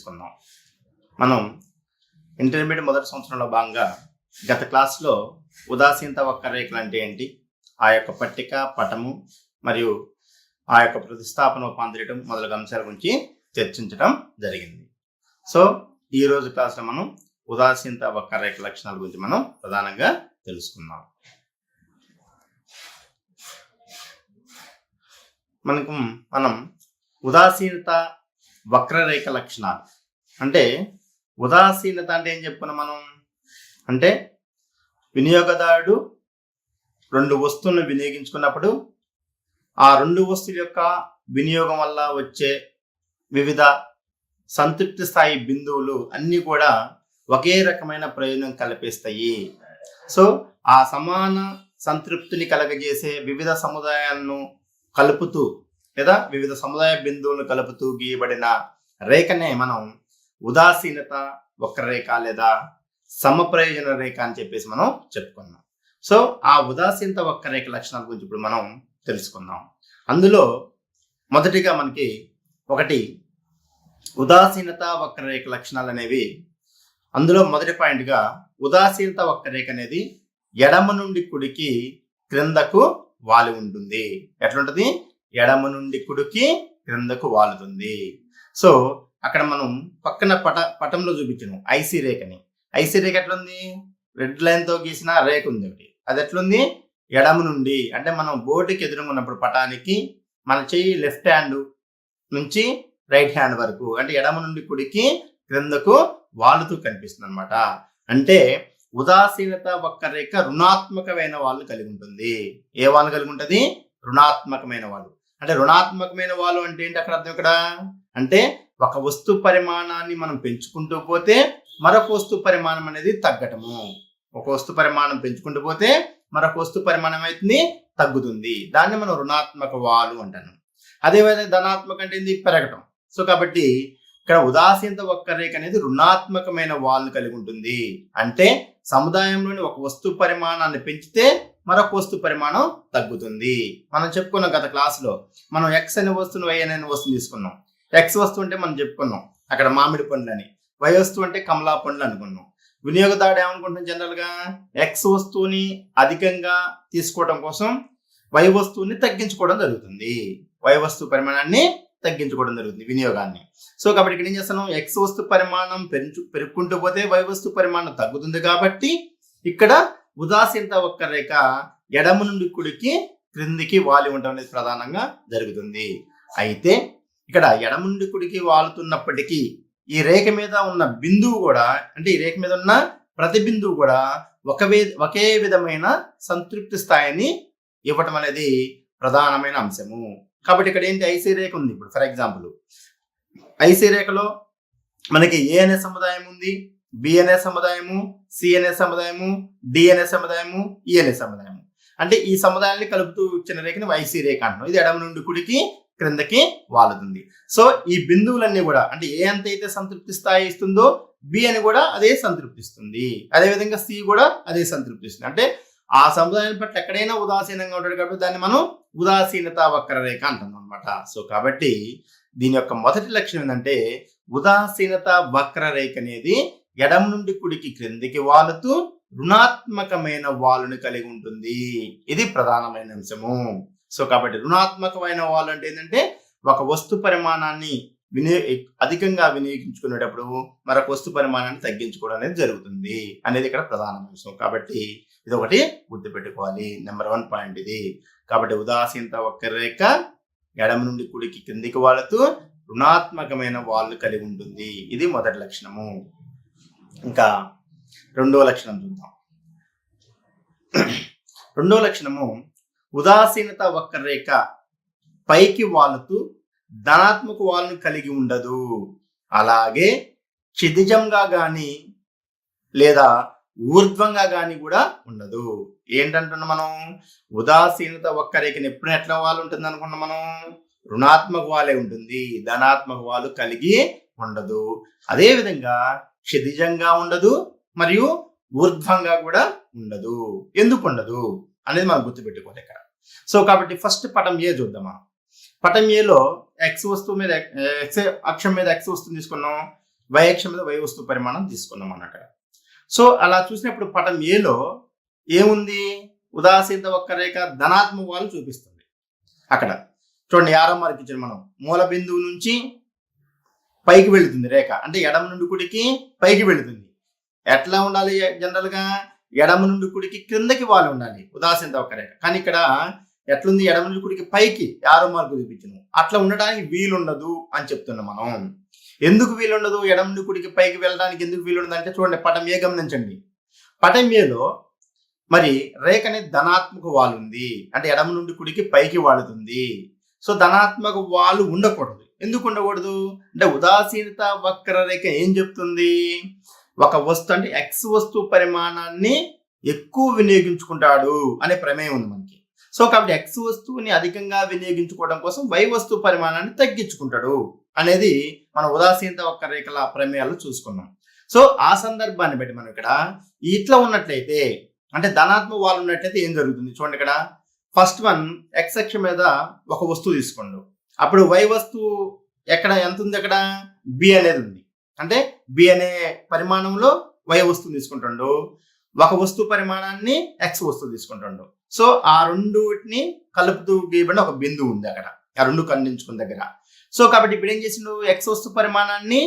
తెలుసుకుందాం. మనం ఇంటర్మీడియట్ మొదటి సంవత్సరంలో భాగంగా గత క్లాస్లో ఉదాసీనత వక్రరేఖలు అంటే ఏంటి, ఆ యొక్క పట్టిక, పటము మరియు ఆ యొక్క ప్రతిస్థాపన రూపాంతరం మొదలగు అంశాల గురించి చర్చించడం జరిగింది. సో ఈ రోజు క్లాస్లో మనం ఉదాసీనత వక్రరేఖ లక్షణాల గురించి మనం ప్రధానంగా తెలుసుకుందాం. మనం ఉదాసీనత వక్రరేఖ లక్షణాలు అంటే, ఉదాసీనత అంటే ఏం చెప్పుకున్నాం మనం అంటే, వినియోగదారుడు రెండు వస్తువులను వినియోగించుకున్నప్పుడు ఆ రెండు వస్తువుల యొక్క వినియోగం వల్ల వచ్చే వివిధ సంతృప్తి స్థాయి బిందువులు అన్నీ కూడా ఒకే రకమైన ప్రయోజనం కల్పిస్తాయి. సో ఆ సమాన సంతృప్తిని కలగజేసే వివిధ సముదాయాలను కలుపుతూ లేదా వివిధ సముదాయ బిందువులను కలుపుతూ గీయబడిన రేఖనే మనం ఉదాసీనత వక్రరేఖ లేదా సమప్రయోజన రేఖ అని చెప్పేసి మనం చెప్పుకున్నాం. సో ఆ ఉదాసీనత వక్రరేఖ లక్షణాల గురించి ఇప్పుడు మనం తెలుసుకుందాం. అందులో మొదటిగా మనకి ఒకటి ఉదాసీనత వక్రరేఖ లక్షణాలు అనేవి, అందులో మొదటి పాయింట్గా ఉదాసీనత వక్రరేఖ అనేది ఎడమ నుండి కుడికి క్రిందకు వాలి ఉంటుంది. ఎట్లుంటది? ఎడమ నుండి కుడికి క్రిందకు వాలుతుంది. సో అక్కడ మనం పక్కన పటంలో చూపించాను ఐసీ రేఖని. ఐసీ రేఖ ఎట్లుంది? రెడ్ లైన్ తో గీసిన రేఖ ఉంది ఒకటి. అది ఎట్లుంది? ఎడమ నుండి అంటే మనం బోర్డుకి ఎదురుగా ఉన్నప్పుడు పటానికి మన చెయ్యి లెఫ్ట్ హ్యాండ్ నుంచి రైట్ హ్యాండ్ వరకు అంటే ఎడమ నుండి కుడికి క్రిందకు వాలుతూ కనిపిస్తుంది అనమాట. అంటే ఉదాసీనత వక్రరేఖ రుణాత్మకమైన వాళ్ళు కలిగి ఉంటుంది. ఏ వాళ్ళు కలిగి ఉంటుంది? రుణాత్మకమైన వాళ్ళు. అంటే రుణాత్మకమైన వాళ్ళు అంటే ఏంటి అక్కడ అర్థం? ఇక్కడ అంటే ఒక వస్తు పరిమాణాన్ని మనం పెంచుకుంటూ పోతే మరొక వస్తు పరిమాణం అనేది తగ్గటము. ఒక వస్తు పరిమాణం పెంచుకుంటూ పోతే మరొక వస్తు పరిమాణం అయితే తగ్గుతుంది. దాన్ని మనం రుణాత్మక వాలు అంటాను. అదేవిధంగా ధనాత్మక అంటే ఏంది? పెరగటం. సో కాబట్టి ఇక్కడ ఉదాసీనత వక్రరేఖ అనేది రుణాత్మకమైన వాళ్ళను కలిగి ఉంటుంది. అంటే సముదాయంలోని ఒక వస్తు పరిమాణాన్ని పెంచితే మరొక వస్తు పరిమాణం తగ్గుతుంది. మనం చెప్పుకున్నాం గత క్లాసులో, మనం ఎక్స్ అనే వస్తువును వై అనే వస్తువు తీసుకున్నాం. ఎక్స్ వస్తువు అంటే మనం చెప్పుకున్నాం అక్కడ మామిడి పండ్లు అని, వై వస్తువు అంటే కమలా పండ్లు అనుకున్నాం. వినియోగదారుడు ఏమనుకుంటున్నాం? జనరల్ గా ఎక్స్ వస్తువుని అధికంగా తీసుకోవడం కోసం వై వస్తువుని తగ్గించుకోవడం జరుగుతుంది. వై వస్తువు పరిమాణాన్ని తగ్గించుకోవడం జరుగుతుంది, వినియోగాన్ని. సో కాబట్టి ఇక్కడ ఏం చేస్తాను? ఎక్స్ వస్తు పరిమాణం పెరుగుకుంటూ పోతే వై వస్తు పరిమాణం తగ్గుతుంది. కాబట్టి ఇక్కడ ఉదాసీనత వక్రరేఖ ఎడమ నుండి కుడికి క్రిందికి వాలి ఉండడం అనేది ప్రధానంగా జరుగుతుంది. అయితే ఇక్కడ ఎడమ నుండి కుడికి వాలుతున్నప్పటికీ ఈ రేఖ మీద ఉన్న బిందువు కూడా అంటే ఈ రేఖ మీద ఉన్న ప్రతి బిందువు కూడా ఒకే విధమైన సంతృప్తి స్థాయిని ఇవ్వటం అనేది ప్రధానమైన అంశము. కాబట్టి ఇక్కడ ఏంటి? ఐసీ రేఖ ఉంది. ఇప్పుడు ఫర్ ఎగ్జాంపుల్ ఐసీ రేఖలో మనకి ఏ అనే సముదాయం ఉంది, బి అనే సముదాయము, సి అనే సముదాయము, డి అనే సముదాయము, ఈ అనే సముదాయము. అంటే ఈ సముదాయాన్ని కలుపుతూ ఇచ్చిన రేఖని ఐసీ రేఖ అంటున్నాం. ఇది ఎడమ నుండి కుడికి క్రిందకి వాలుతుంది. సో ఈ బిందువులన్నీ కూడా అంటే ఏ అంత అయితే సంతృప్తి స్థాయి ఇస్తుందో బి అని కూడా అదే సంతృప్తిస్తుంది. అదేవిధంగా సి కూడా అదే సంతృప్తిస్తుంది. అంటే ఆ సముదాయం పట్ల ఎక్కడైనా ఉదాసీనంగా ఉంటాడు కాబట్టి దాన్ని మనం ఉదాసీనత వక్రరేఖ అంటున్నాం అనమాట. సో కాబట్టి దీని యొక్క మొదటి లక్షణం ఏంటంటే, ఉదాసీనత వక్రరేఖ అనేది ఎడమ నుండి కుడికి క్రిందికి వాలుతూ రుణాత్మకమైన వాలుని కలిగి ఉంటుంది. ఇది ప్రధానమైన అంశము. సో కాబట్టి రుణాత్మకమైన వాలు అంటే ఏంటంటే, ఒక వస్తు పరిమాణాన్ని అధికంగా వినియోగించుకునేటప్పుడు మరొక వస్తు పరిమాణాన్ని తగ్గించుకోవడం అనేది జరుగుతుంది అనేది ఇక్కడ ప్రధాన అంశం. కాబట్టి ఇది ఒకటి గుర్తుపెట్టుకోవాలి. నెంబర్ 1 పాయింట్ ఇది. కాబట్టి ఉదాసీనత వక్రరేఖ ఎడమ నుండి కుడికి క్రిందికి వాలుతూ రుణాత్మకమైన వాళ్ళు కలిగి ఉంటుంది. ఇది మొదటి లక్షణము. ఇంకా రెండో లక్షణం చూద్దాం. రెండో లక్షణము ఉదాసీనత వక్రరేఖ పైకి వాలుతూ ధనాత్మక వాళ్ళను కలిగి ఉండదు. అలాగే క్షితిజంగా గాని లేదా ఊర్ధ్వంగా గాని కూడా ఉండదు. ఏంటంటున్నాం మనం? ఉదాసీనత వక్రరేఖని ఎప్పుడు ఎట్లా వాళ్ళు ఉంటుంది అనుకున్నాం మనం? రుణాత్మక వాళ్ళే ఉంటుంది, ధనాత్మక వాళ్ళు కలిగి ఉండదు. అదే విధంగా క్షితిజంగా ఉండదు మరియు ఊర్ధ్వంగా కూడా ఉండదు. ఎందుకు ఉండదు అనేది మనం గుర్తుపెట్టుకోవాలి ఇక్కడ. సో కాబట్టి ఫస్ట్ పటం ఏ చూద్దామా. పటం ఏలో ఎక్స్ వస్తువు మీద ఎక్స్ అక్షం మీద ఎక్స్ వస్తువు తీసుకున్నాం, y అక్షం మీద y వస్తువు పరిమాణం తీసుకున్నాం మనం అక్కడ. సో అలా చూసినప్పుడు పటం ఏలో ఏముంది, ఉదాసీనత వక్రరేఖ ధనాత్మక వాలు చూపిస్తుంది. అక్కడ చూడండి, ఆరో మార్క్ ఇచ్చాను మనం. మూల బిందువు నుంచి పైకి వెళుతుంది రేఖ, అంటే ఎడమ నుండి కుడికి పైకి వెళుతుంది. ఎట్లా ఉండాలి జనరల్ గా, ఎడమ నుండి కుడికి క్రిందకి వాళ్ళు ఉండాలి ఉదాసీనత వక్రరేఖ. కానీ ఇక్కడ ఎట్లుంది, ఎడమ నుండి కుడికి పైకి, ఆరో మార్కు చూపించను. అట్లా ఉండడానికి వీలుండదు అని చెప్తున్నాం మనం. ఎందుకు వీలుండదు, ఎడమ నుండి కుడికి పైకి వెళ్ళడానికి ఎందుకు వీలుండదు అంటే చూడండి, పటం ఏ గమనించండి. పటం ఏలో మరి రేఖ అనేది ధనాత్మక వాలు ఉంది, అంటే ఎడమ నుండి కుడికి పైకి వాడుతుంది. సో ధనాత్మక వాలు ఉండకూడదు. ఎందుకు ఉండకూడదు అంటే ఉదాసీనత వక్రరేఖ ఏం చెప్తుంది, ఒక వస్తువు అంటే ఎక్స్ వస్తువు పరిమాణాన్ని ఎక్కువ వినియోగించుకుంటాడు అనే ప్రమేయం ఉంది మనకి. సో కాబట్టి ఎక్స్ వస్తువుని అధికంగా వినియోగించుకోవడం కోసం వై వస్తువు పరిమాణాన్ని తగ్గించుకుంటాడు అనేది మన ఉదాసీనత వక్రరేఖల ప్రమేయాలు చూసుకున్నాం. సో ఆ సందర్భాన్ని బట్టి మనం ఇక్కడ ఇట్లా ఉన్నట్లయితే, అంటే ధనాత్మక వాలు ఉన్నట్లయితే ఏం జరుగుతుంది చూడండి. ఇక్కడ ఫస్ట్ వన్ ఎక్స్ అక్షం మీద ఒక వస్తువు తీసుకోండు, అప్పుడు వై వస్తువు ఎక్కడ ఎంత ఉంది, అక్కడ బి అనేది ఉంది. అంటే బి అనే పరిమాణంలో వై వస్తువు తీసుకుంటుండు, ఒక వస్తువు పరిమాణాన్ని ఎక్స్ వస్తువు తీసుకుంటుండు. సో ఆ రెండుని కలుపుతూ గీయబడిన ఒక బిందువు ఉంది అక్కడ, ఆ రెండు ఖండించుకున్న దగ్గర. సో కాబట్టి ఇప్పుడు ఏం చేసిండు, ఎక్స్ వస్తువు పరిమాణాన్ని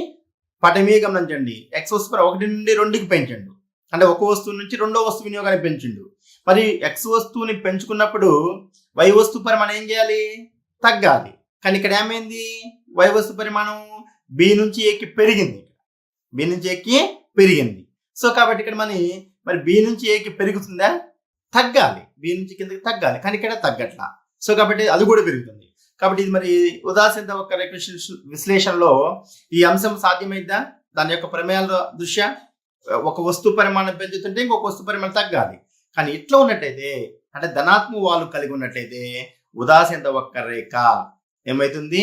పటమే గమనించండి, ఎక్స్ వస్తువు 1 నుండి 2కి పెంచండు, అంటే ఒక వస్తువు నుంచి రెండో వస్తువు వినియోగాన్ని పెంచిండు. మరి ఎక్స్ వస్తువుని పెంచుకున్నప్పుడు వై వస్తువు పరిమాణం ఏం చేయాలి, తగ్గాలి. కానీ ఇక్కడ ఏమైంది, వై వస్తువు పరిమాణం బి నుంచి ఏకి పెరిగింది, బి నుంచి ఏకి పెరిగింది. సో కాబట్టి ఇక్కడ మరి బి నుంచి ఏకి పెరుగుతుందా, తగ్గాలి, బి నుంచి కిందకి తగ్గాలి. కానీ ఇక్కడ తగ్గట్లా. సో కాబట్టి అది కూడా పెరుగుతుంది. కాబట్టి ఇది మరి ఉదాసీనత వక్రరేఖ విశ్లేషణలో ఈ అంశం సాధ్యమైద్దా, దాని యొక్క ప్రమేయాల దృష్ట్యా ఒక వస్తువు పరిమాణం పెంచుతుంటే ఇంకొక వస్తువు పరిమాణం తగ్గాలి. కానీ ఇట్లా ఉన్నట్లయితే, అంటే ధనాత్మక వాలు కలిగి ఉన్నట్లయితే ఉదాసీనత వక్రరేఖ ఏమైతుంది,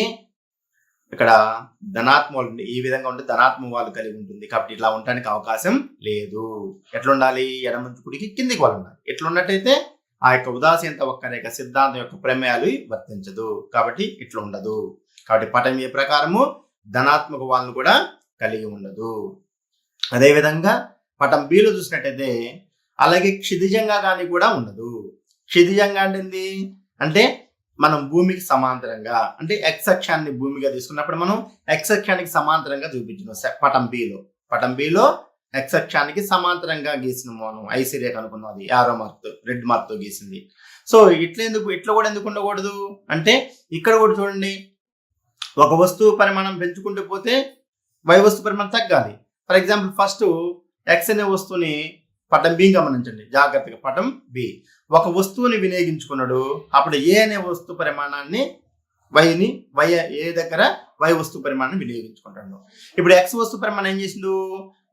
ఇక్కడ ధనాత్మక ఈ విధంగా ఉంటే ధనాత్మక వాలు కలిగి ఉంటుంది. కాబట్టి ఇట్లా ఉండడానికి అవకాశం లేదు. ఎట్లా ఉండాలి, ఎడమ నుంచి కుడికి కిందికి వాళ్ళు ఉండాలి. ఎట్లా ఉన్నట్టయితే ఆ యొక్క ఉదాసీనత వక్రరేఖ సిద్ధాంతం యొక్క ప్రమేయాలు వర్తించదు. కాబట్టి ఇట్లా ఉండదు. కాబట్టి పటం ఏ ప్రకారము ధనాత్మక వాలను కూడా కలిగి ఉండదు. అదేవిధంగా పటం బిలో చూసినట్టయితే అలాగే క్షితిజంగా కానీ కూడా ఉండదు. క్షితిజంగా అంటే అంటే మనం భూమికి సమాంతరంగా, అంటే ఎక్స్ అక్షాన్ని భూమిగా తీసుకున్నప్పుడు మనం ఎక్స్ అక్షానికి సమాంతరంగా చూపించినాం పటం బిలో ఎక్స్ అక్షానికి సమాంతరంగా గీసిన మనం ఐసి రేఖ అనుకున్నాం, అది యారో మార్క్ రెడ్ మార్క్ తో గీసింది. సో ఇట్లా కూడా ఎందుకు ఉండకూడదు అంటే ఇక్కడ కూడా చూడండి, ఒక వస్తువు పరిమాణం పెంచుకుంటూ పోతే వై వస్తువు పరిమాణం తగ్గాలి. ఫర్ ఎగ్జాంపుల్ ఫస్ట్ ఎక్స్ అనే వస్తువుని పటం బి గమనించండి జాగ్రత్తగా, పటం బి ఒక వస్తువుని వినియోగించుకున్నాడు, అప్పుడు ఏ అనే వస్తువు పరిమాణాన్ని వై ఏ దగ్గర వై వస్తువు పరిమాణాన్ని వినియోగించుకుంటాడు. ఇప్పుడు ఎక్స్ వస్తువు పరిమాణం ఏం చేసిండు,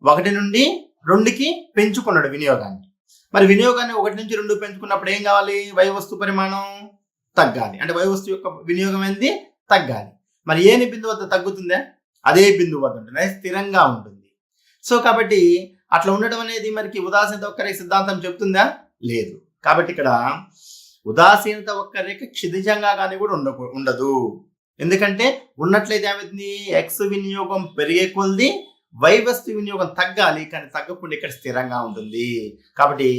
1 నుండి 2కి పెంచుకున్నాడు వినియోగాన్ని. మరి వినియోగాన్ని 1 నుంచి 2 పెంచుకున్నప్పుడు ఏం కావాలి, వై వస్తువు పరిమాణం తగ్గాలి, అంటే వై వస్తువు యొక్క వినియోగం ఏంది తగ్గాలి. మరి ఏని బిందువు వద్ద తగ్గుతుందా, అదే బిందువు వద్ద ఉంటుంది, స్థిరంగా ఉంటుంది. సో కాబట్టి అట్లా ఉండడం అనేది మనకి ఉదాసీనత వక్రరేఖ సిద్ధాంతం చెప్తుందా, లేదు. కాబట్టి ఇక్కడ ఉదాసీనత వక్రరేఖ క్షితిజంగా కానీ కూడా ఉండదు. ఎందుకంటే ఉన్నట్లయితే ఏమవుతుంది, ఎక్స్ వినియోగం పెరిగే కొలది వై వస్తువు వినియోగం తగ్గాలి, కానీ తగ్గకుండా ఇక్కడ స్థిరంగా ఉంటుంది. కాబట్టి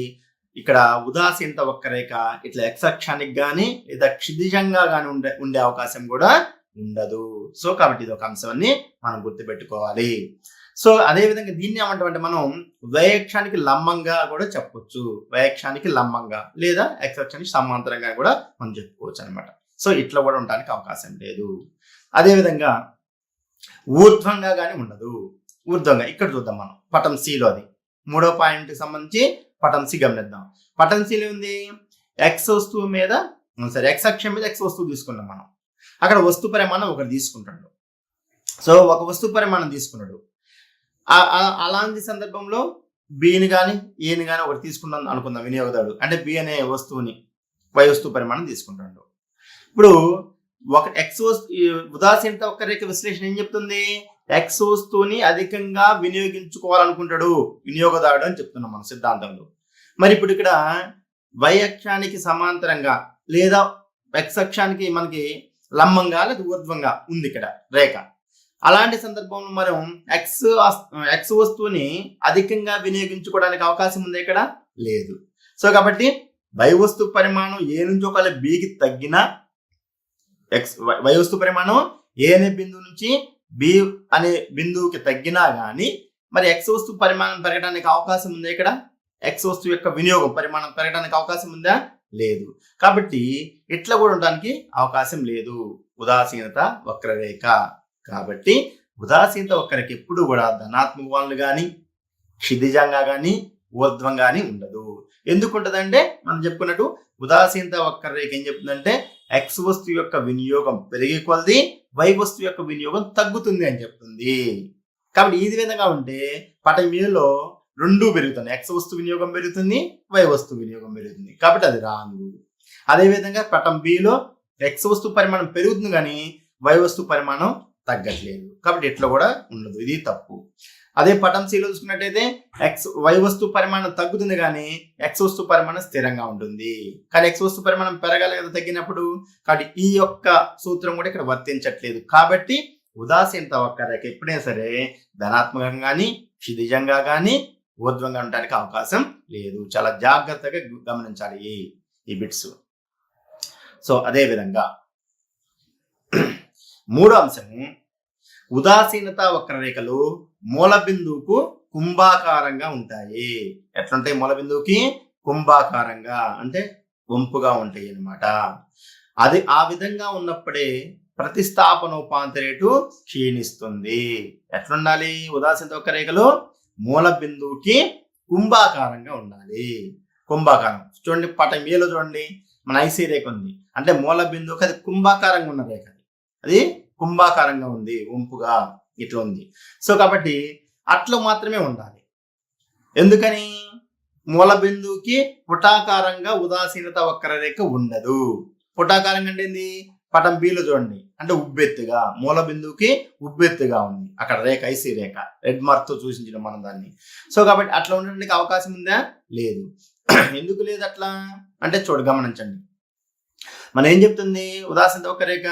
ఇక్కడ ఉదాసీనత వక్రరేఖ ఇట్లా ఎక్స్ అక్షానికి కానీ లేదా క్షితిజంగా కానీ ఉండే అవకాశం కూడా ఉండదు. సో కాబట్టి ఇది ఒక అంశాన్ని మనం గుర్తుపెట్టుకోవాలి. సో అదే విధంగా దీన్ని ఏమంటామంటే మనం వయక్షానికి లంబంగా కూడా చెప్పొచ్చు, వయక్షానికి లంబంగా లేదా ఎక్స్ అక్షానికి సమాంతరంగా కూడా మనం చెప్పుకోవచ్చు అనమాట. సో ఇట్లా కూడా ఉండడానికి అవకాశం లేదు. అదేవిధంగా ఊర్ధ్వంగా కానీ ఉండదు. ఊర్ధ్వంగా ఇక్కడ చూద్దాం మనం పటం సిలో, అది 3వ పాయింట్కి సంబంధించి పటం సి గమనిద్దాం. పటం సిలో ఉంది, ఎక్స్ వస్తువు మీద ఎక్స్ అక్షం మీద ఎక్స్ వస్తువు తీసుకున్నాం మనం. అక్కడ వస్తు పరిమాణం ఒకటి తీసుకుంటాడు. సో ఒక వస్తువు పరిమాణం తీసుకున్నాడు, అలాంటి సందర్భంలో బిని కానీ ఏని కానీ ఒకటి తీసుకున్నాం అనుకుందాం వినియోగదారుడు, అంటే బి అనే వస్తువుని వై వస్తువు పరిమాణం తీసుకుంటాడు. ఇప్పుడు ఒక ఎక్స్ ఉదాసీనత వక్రరేఖ విశ్లేషణ ఏం చెప్తుంది, ఎక్స్ వస్తువుని అధికంగా వినియోగించుకోవాలనుకుంటాడు వినియోగదారుడు అని చెప్తున్నాం మన సిద్ధాంతంలో. మరి ఇప్పుడు ఇక్కడ వై అక్షానికి సమాంతరంగా లేదా ఎక్స్ అక్షానికి మనకి లంబంగా లేదా ఊర్ధ్వంగా ఉంది ఇక్కడ రేఖ. అలాంటి సందర్భంలో మనం ఎక్స్ వస్తువుని అధికంగా వినియోగించుకోవడానికి అవకాశం ఉంది ఇక్కడ లేదు. సో కాబట్టి వై వస్తువు పరిమాణం ఏ నుంచి ఒకవేళ బికి తగ్గినా వై వస్తువు పరిమాణం ఏ అనే బిందువు నుంచి బి అనే బిందువుకి తగ్గినా గానీ మరి ఎక్స్ వస్తువు పరిమాణం పెరగడానికి అవకాశం ఉందా ఇక్కడ? ఎక్స్ వస్తువు యొక్క వినియోగం పరిమాణం పెరగడానికి అవకాశం ఉందా? లేదు. కాబట్టి ఇట్లా కూడా ఉండడానికి అవకాశం లేదు ఉదాసీనత వక్రరేఖ. కాబట్టి ఉదాసీనత వక్రరేఖ ఎప్పుడు కూడా ధనాత్మక వాలు కానీ క్షితిజంగా కానీ ఊర్ధ్వం కానీ ఉండదు. ఎందుకు ఉంటుందంటే మనం చెప్పుకున్నట్టు ఉదాసీనత వక్రరేఖ ఏం చెప్తుందంటే ఎక్స్ వస్తువు యొక్క వినియోగం పెరిగే కొలది వై వస్తువు యొక్క వినియోగం తగ్గుతుంది అని చెప్తుంది. కాబట్టి ఈ విధంగా ఉంటే పటం మీలో రెండు పెరుగుతుంది, ఎక్స్ వస్తువు వినియోగం పెరుగుతుంది, వై వస్తువు వినియోగం పెరుగుతుంది. కాబట్టి అది రాంగ్. అదేవిధంగా పటం బిలో ఎక్స్ వస్తువు పరిమాణం పెరుగుతుంది కానీ వై వస్తువు పరిమాణం తగ్గట్లేదు. కాబట్టి ఇట్లా కూడా ఉండదు, ఇది తప్పు. అదే పటం సిలో చూసుకున్నట్టయితే వై వస్తువు పరిమాణం తగ్గుతుంది కానీ ఎక్స్ వస్తువు పరిమాణం స్థిరంగా ఉంటుంది. కానీ ఎక్స్ వస్తువు పరిమాణం పెరగాలి కదా తగ్గినప్పుడు. కాబట్టి ఈ యొక్క సూత్రం కూడా ఇక్కడ వర్తించట్లేదు. కాబట్టి ఉదాసీనత వక్రరేఖ ఎప్పుడైనా సరే ధనాత్మకంగా కానీ క్షితిజంగా కానీ ఊర్ధ్వంగా ఉండడానికి అవకాశం లేదు. చాలా జాగ్రత్తగా గమనించాలి ఈ బిట్స్. సో అదే విధంగా మూడో అంశము ఉదాసీనత వక్రరేఖలు మూల బిందువుకు కుంభాకారంగా ఉంటాయి. ఎట్లుంటాయి? మూల బిందువుకి కుంభాకారంగా అంటే వంపుగా ఉంటాయి అన్నమాట. అది ఆ విధంగా ఉన్నప్పుడే ప్రతిస్థాపనోపాంత రేటు క్షీణిస్తుంది. ఎట్లుండాలి? ఉదాసీనత వక్రరేఖలు మూల బిందువుకి కుంభాకారంగా ఉండాలి. కుంభాకారం చూడండి, పటం ఏలో చూడండి మన ఐసీ రేఖ ఉంది అంటే మూల బిందువుకి అది కుంభాకారంగా ఉన్న రేఖ, అది కుంభాకారంగా ఉంది, వంపుగా ఇట్లా ఉంది. సో కాబట్టి అట్లా మాత్రమే ఉండాలి. ఎందుకని? మూల బిందువుకి పుటాకారంగా ఉదాసీనత వక్రరేఖ ఉండదు. పుటాకారంగా అంటే ఏంది? పటం బిలో చూడండి అంటే ఉబ్బెత్తుగా, మూల బిందువుకి ఉబ్బెత్తుగా ఉంది అక్కడ రేఖ, ఐసీ రేఖ రెడ్ మార్క్ తో చూసించడం మనం దాన్ని. సో కాబట్టి అట్లా ఉండడానికి అవకాశం ఉందా? లేదు. ఎందుకు లేదు అట్లా అంటే గమనించండి. మనం ఏం చెప్తుంది? ఉదాసీనత వక్రరేఖ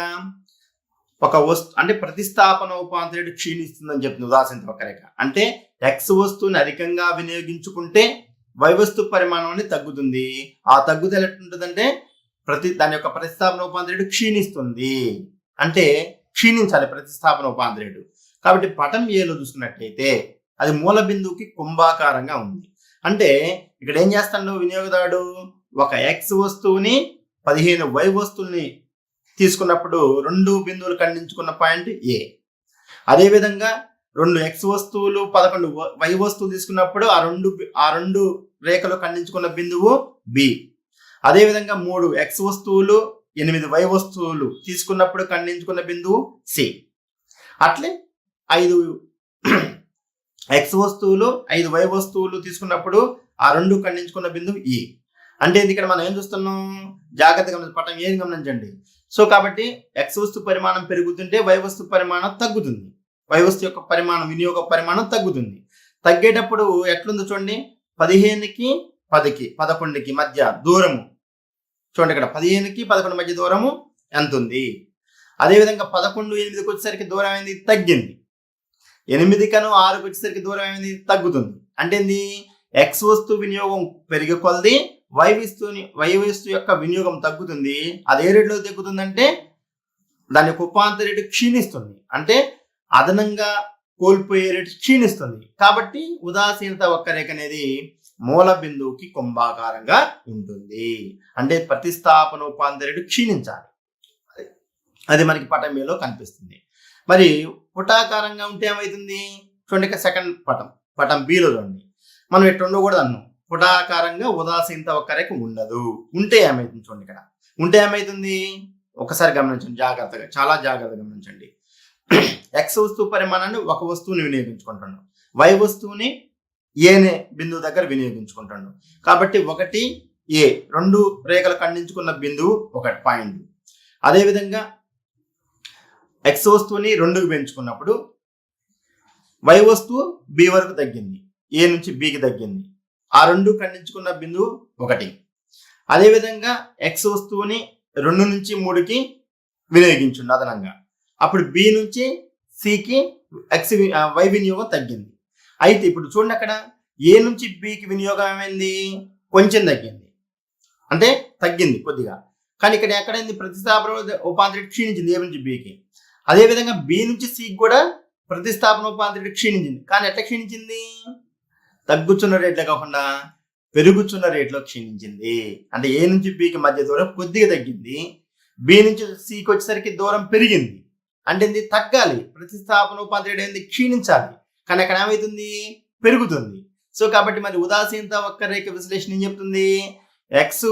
ఒక వస్తువు అంటే ప్రతిస్థాపన ఉపాంత రేటు క్షీణిస్తుందని చెప్తుంది ఉదాసీనత వక్రరేఖ. అంటే ఎక్స్ వస్తువుని అధికంగా వినియోగించుకుంటే వై వస్తువు పరిమాణం అనేది తగ్గుతుంది. ఆ తగ్గుదల ఎట్లుంటుందంటే దాని యొక్క ప్రతిస్థాపన ఉపాంత రేటు క్షీణిస్తుంది. అంటే క్షీణించాలి ప్రతిస్థాపన ఉపాంత రేటు. కాబట్టి పటం ఏలో చూసుకున్నట్లయితే అది మూల బిందువుకి కుంభాకారంగా ఉంది. అంటే ఇక్కడ ఏం చేస్తాడు వినియోగదారుడు? ఒక ఎక్స్ వస్తువుని 15 వై వస్తువుల్ని తీసుకున్నప్పుడు రెండు బిందువులు ఖండించుకున్న పాయింట్ ఏ. అదేవిధంగా 2 ఎక్స్ వస్తువులు 11 వై వస్తువులు తీసుకున్నప్పుడు ఆ రెండు రేఖలు ఖండించుకున్న బిందువు బి. అదేవిధంగా 3 ఎక్స్ వస్తువులు 8 వై వస్తువులు తీసుకున్నప్పుడు ఖండించుకున్న బిందువు సి. అట్లే 5 ఎక్స్ వస్తువులు 5 వై వస్తువులు తీసుకున్నప్పుడు ఆ రెండు ఖండించుకున్న బిందువు ఈ. అంటే ఇక్కడ మనం ఏం చూస్తున్నాం? జాగ్రత్తగా పటం ఏం గమనించండి. సో కాబట్టి ఎక్స్ వస్తువు పరిమాణం పెరుగుతుంటే వై వస్తువు పరిమాణం తగ్గుతుంది. వై వస్తువు యొక్క పరిమాణం వినియోగ పరిమాణం తగ్గుతుంది. తగ్గేటప్పుడు ఎట్లుందో చూడండి, 15కి 10కి 11కి మధ్య దూరము చూడండి. ఇక్కడ 15కి 11 మధ్య దూరము ఎంత ఉంది? అదేవిధంగా 11 8కి వచ్చేసరికి దూరం అయింది తగ్గింది. 8 కను 6కి వచ్చేసరికి దూరం అయింది తగ్గుతుంది. అంటే ఏంది? ఎక్స్ వస్తువు వినియోగం పెరిగే కొలది వై వస్తువు యొక్క వినియోగం తగ్గుతుంది. అది ఏ రేట్లో తగ్గుతుందంటే దాని యొక్క ఉపాంత రేటు క్షీణిస్తుంది. అంటే అదనంగా కోల్పోయే రేటు క్షీణిస్తుంది. కాబట్టి ఉదాసీనత వక్రరేఖ అనేది మూల బిందువుకి కుంభాకారంగా ఉంటుంది. అంటే ప్రతిస్థాపన ఉపాంత రేటు క్షీణించాలి. అది మనకి పటం ఏలో కనిపిస్తుంది. మరి పుటాకారంగా ఉంటే ఏమవుతుంది? చూడండి సెకండ్ పటం బిలో చూడండి. మనం ఎట్లా ఉండకూడదు అన్నాం, పుటాకారంగా ఉదాసీనత వక్రరేఖ ఉండదు. ఉంటే ఏమైతుంది? చూడండి ఇక్కడ ఉంటే ఏమైతుంది ఒకసారి గమనించండి జాగ్రత్తగా, చాలా జాగ్రత్తగా గమనించండి. ఎక్స్ వస్తువు పరిమాణాన్ని ఒక వస్తువుని వినియోగించుకుంటున్నాం, వై వస్తువుని ఏనే బిందువు దగ్గర వినియోగించుకుంటున్నాం. కాబట్టి 1 ఏ రెండు రేఖలు ఖండించుకున్న బిందువు 1 పాయింట్. అదేవిధంగా ఎక్స్ వస్తువుని 2కి పెంచుకున్నప్పుడు వై వస్తువు బి వరకు తగ్గింది, ఏ నుంచి బికి తగ్గింది. ఆ రెండు ఖండించుకున్న బిందువు 1. అదేవిధంగా ఎక్స్ వస్తువుని 2 నుంచి 3కి వినియోగించుండు అదనంగా. అప్పుడు బి నుంచి సికి వై వినియోగం తగ్గింది. అయితే ఇప్పుడు చూడండి అక్కడ ఏ నుంచి బికి వినియోగం ఏమైంది, కొంచెం తగ్గింది, అంటే తగ్గింది కొద్దిగా. కానీ ఇక్కడ ఎక్కడైంది, ప్రతిస్థాపన ఉపాంతరి క్షీణించింది ఏ నుంచి బికి. అదేవిధంగా బి నుంచి సికి కూడా ప్రతిస్థాపన ఉపాంతరి క్షీణించింది. కానీ ఎట్లా క్షీణించింది, తగ్గుచున్న రేట్లో కాకుండా పెరుగుచున్న రేట్లో క్షీణించింది. అంటే ఏ నుంచి బికి మధ్య దూరం కొద్దిగా తగ్గింది, బి నుంచి సికి వచ్చేసరికి దూరం పెరిగింది. అంటే ఇది తగ్గాలి, ప్రతిస్థాపన ఉపాంతరి ఏంది, క్షీణించాలి. కానీ అక్కడ ఏమవుతుంది, పెరుగుతుంది. సో కాబట్టి మరి ఉదాసీనత వక్రరేఖ విశ్లేషణ ఏం చెప్తుంది, ఎక్స్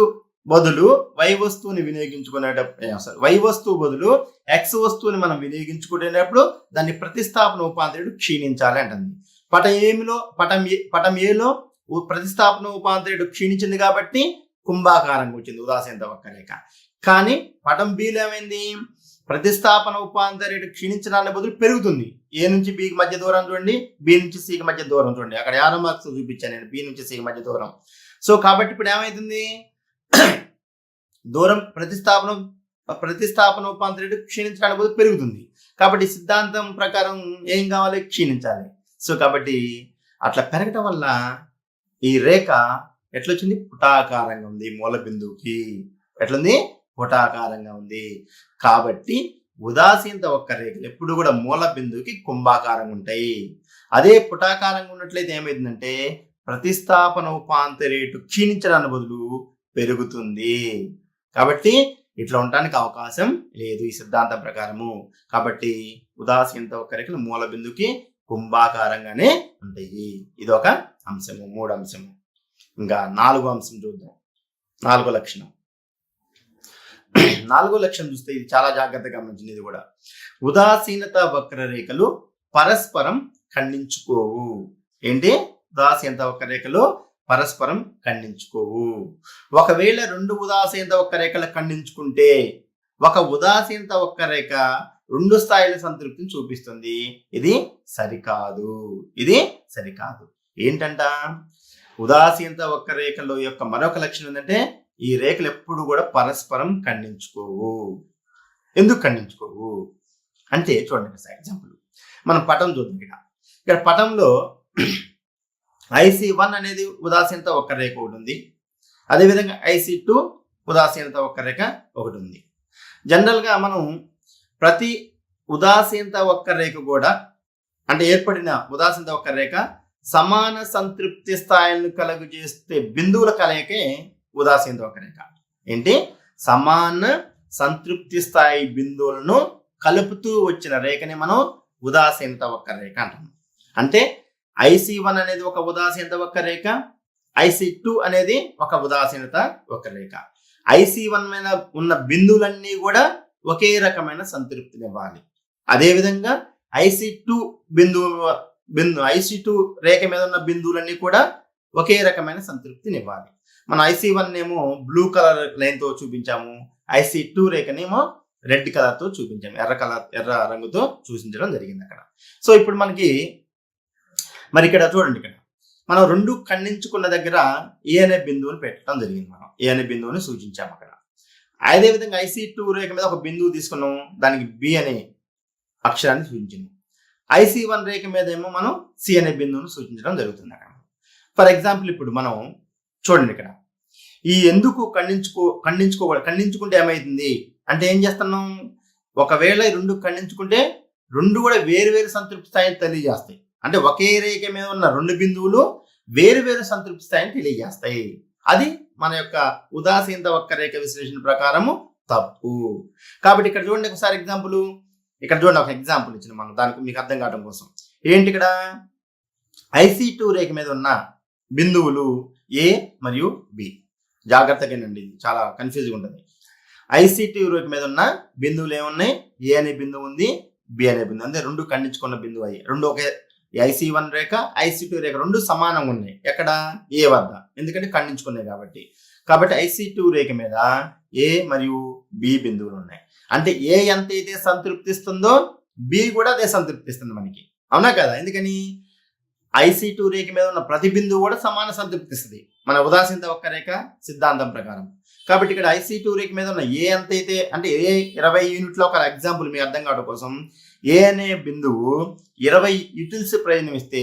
బదులు వై వస్తువుని వినియోగించుకునేటప్పుడు, వై వస్తువు బదులు ఎక్స్ వస్తువుని మనం వినియోగించుకునేటప్పుడు దాన్ని ప్రతిస్థాపన ఉపాంతరుడు క్షీణించాలి అంటుంది. పటం ఏలో ప్రతిస్థాపన ఉపాంతరుడు క్షీణించింది కాబట్టి కుంభాకారంగా వచ్చింది ఉదాసీనత వక్రరేఖ. కానీ పటం బిలో ఏమైంది, ప్రతిస్థాపన ఉపాంతరుడు క్షీణించడానికి బదులు పెరుగుతుంది. ఏ నుంచి బికి మధ్య దూరం చూడండి, బి నుంచి సికి మధ్య దూరం చూడండి, అక్కడ యారో మార్క్స్ చూపించాను నేను, బి నుంచి సికి మధ్య దూరం. సో కాబట్టి ఇప్పుడు ఏమైతుంది, దూరం ప్రతిస్థాపన ఉపాంతరుడు క్షీణించడానికి బదులు పెరుగుతుంది. కాబట్టి సిద్ధాంతం ప్రకారం ఏం కావాలి, క్షీణించాలి. సో కాబట్టి అట్లా పెరగటం వల్ల ఈ రేఖ ఎట్లొచ్చింది, పుటాకారంగా ఉంది, మూల బిందువుకి ఎట్లుంది, పుటాకారంగా ఉంది. కాబట్టి ఉదాసీనత వక్రరేఖలు ఎప్పుడు కూడా మూల బిందువుకి కుంభాకారంగా ఉంటాయి. అదే పుటాకారంగా ఉన్నట్లయితే ఏమైందంటే ప్రతిస్థాపన ఉపాంతరేటు క్షీణించడానికి బదులు పెరుగుతుంది. కాబట్టి ఇట్లా ఉండడానికి అవకాశం లేదు ఈ సిద్ధాంతం ప్రకారము. కాబట్టి ఉదాసీనత వక్రరేఖలు మూల బిందువుకి కుంభాకారంగానే ఉంటాయి. ఇది ఒక అంశము, 3వ అంశము. ఇంకా 4వ అంశం చూద్దాం. 4వ లక్షణం. 4వ లక్షణం చూస్తే ఇది చాలా జాగ్రత్తగా గమనించింది. ఇది కూడా ఉదాసీనత వక్రరేఖలు పరస్పరం ఖండించుకోవు. ఏంటి, ఉదాసీనత వక్రరేఖలు పరస్పరం ఖండించుకోవు. ఒకవేళ 2 ఉదాసీనత వక్రరేఖలు ఖండించుకుంటే ఒక ఉదాసీనత వక్రరేఖ 2 స్థాయిల సంతృప్తిని చూపిస్తుంది. ఇది సరికాదు, ఇది సరికాదు. ఏంటంట, ఉదాసీనత వక్రరేఖల యొక్క మరొక లక్షణం ఏంటంటే ఈ రేఖలు ఎప్పుడు కూడా పరస్పరం ఖండించుకోవు. ఎందుకు ఖండించుకోవు అంటే చూడండి, ఎగ్జాంపుల్ మనం పటం చూద్దాం. ఇక్కడ పటంలో IC1 అనేది ఉదాసీనత వక్రరేఖ ఒకటి ఉంది, అదేవిధంగా IC2 ఉదాసీనత వక్రరేఖ ఒకటి ఉంది. జనరల్గా మనం ప్రతి ఉదాసీనత వక్రరేఖ కూడా, అంటే ఏర్పడిన ఉదాసీనత వక్రరేఖ సమాన సంతృప్తి స్థాయిలను కలుగు చేస్తే బిందువుల కలయికే ఉదాసీనత వక్రరేఖ. ఏంటి, సమాన సంతృప్తి స్థాయి బిందువులను కలుపుతూ వచ్చిన రేఖని మనం ఉదాసీనత వక్రరేఖ అంటాం. అంటే IC1 అనేది ఒక ఉదాసీనత వక్రరేఖ, IC2 అనేది ఒక ఉదాసీనత వక్రరేఖ. IC1 మీద ఉన్న బిందువులన్నీ కూడా ఒకే రకమైన సంతృప్తినివ్వాలి. అదేవిధంగా IC2 IC2 రేఖ మీద ఉన్న బిందువులన్నీ కూడా ఒకే రకమైన సంతృప్తినివ్వాలి. మన IC1 ఏమో బ్లూ కలర్ లైన్ తో చూపించాము, IC2 రేఖనేమో రెడ్ కలర్ తో చూపించాము, ఎర్ర రంగుతో చూపించడం జరిగింది అక్కడ. సో ఇప్పుడు మనకి మరి ఇక్కడ చూడండి, ఇక్కడ మనం 2 ఖండించుకున్న దగ్గర ఏ అనే బిందువుని పెట్టడం జరిగింది. మనం ఏ అనే బిందువుని సూచించాము అక్కడ. అదేవిధంగా IC2 రేఖ మీద ఒక బిందువు తీసుకున్నాం, దానికి B అనే అక్షరాన్ని సూచించాము. IC1 రేఖ మీద ఏమో మనం C అనే బిందువును సూచించడం జరుగుతుంది అక్కడ. ఫర్ ఎగ్జాంపుల్ ఇప్పుడు మనం చూడండి, ఇక్కడ ఈ ఎందుకు ఖండించుకుంటే ఏమైతుంది అంటే ఏం చేస్తున్నాం, ఒకవేళ ఈ 2 ఖండించుకుంటే 2 కూడా వేరు సంతృప్తి స్థాయిని తెలియజేస్తాయి. అంటే ఒకే రేఖ మీద ఉన్న 2 బిందువులు వేరు సంతృప్తి స్థాయిని తెలియజేస్తాయి. అది మన యొక్క ఉదాసీనత వక్రరేఖ విశ్లేషణ ప్రకారము తప్పు. కాబట్టి ఇక్కడ చూడండి ఒకసారి ఎగ్జాంపుల్, ఇక్కడ చూడండి ఒక ఎగ్జాంపుల్ ఇచ్చిన మనం, దానికి మీకు అర్థం కావడం కోసం. ఏంటి, ఇక్కడ IC2 రేఖ మీద ఉన్న బిందువులు A మరియు B. జాగ్రత్తగానండి, చాలా కన్ఫ్యూజ్గా ఉంటుంది. IC2 రేఖ మీద ఉన్న బిందువులు ఏమున్నాయి, A అనే బిందువు ఉంది, B అనే బిందువు, అంటే 2 ఖండించుకున్న బిందువు అయ్యి 2 ఒకే. IC1 రేఖ IC2 రేఖ 2 సమానంగా ఉన్నాయి ఎక్కడ, A వద్ద, ఎందుకంటే ఖండించుకున్నాయి కాబట్టి. IC2 రేఖ మీద A మరియు B బిందువులు ఉన్నాయి. అంటే A ఎంత అయితే సంతృప్తిస్తుందో B కూడా అదే సంతృప్తిస్తుంది మనకి, అవునా కదా? ఎందుకని IC2 రేఖ మీద ఉన్న ప్రతి బిందువు కూడా సమాన సంతృప్తిస్తుంది మన ఉదాసీనత వక్రరేఖ సిద్ధాంతం ప్రకారం. కాబట్టి ఇక్కడ IC2 రేఖ మీద ఉన్న ఏ ఎంత అయితే, అంటే ఏ 20 యూనిట్లో ఒక ఎగ్జాంపుల్ మీ అర్థం కావడం కోసం ఏ అనే బిందువు 20 యూటిల్స్ ప్రయాణిస్తే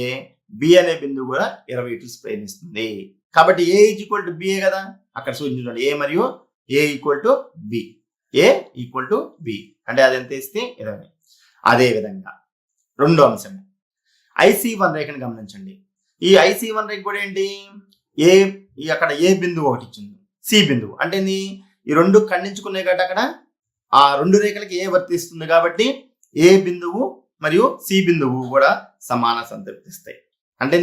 బి అనే బిందువు కూడా 20 యూటిల్స్ ప్రయాణిస్తుంది. కాబట్టి ఏ ఈక్వల్ టు బిఏ కదా, అక్కడ సూచించండి ఏ మరియు A equal to B. A equal to B అంటే అది ఎంత ఇస్తే 20. అదే విధంగా రెండో అంశం IC1 రేఖను గమనించండి. ఈ IC1 రేఖ కూడా ఏంటి, అక్కడ ఏ బిందువు ఒకటి ఇచ్చింది, సి బిందువు అంటే ఈ రెండు ఖండించుకున్నాయి కాబట్టి అక్కడ ఆ రెండు రేఖలకి ఏ వర్తిస్తుంది కాబట్టి ఏ బిందువు మరియు సి బిందువు కూడా సమాన సంతృప్తిస్తాయి. అంటే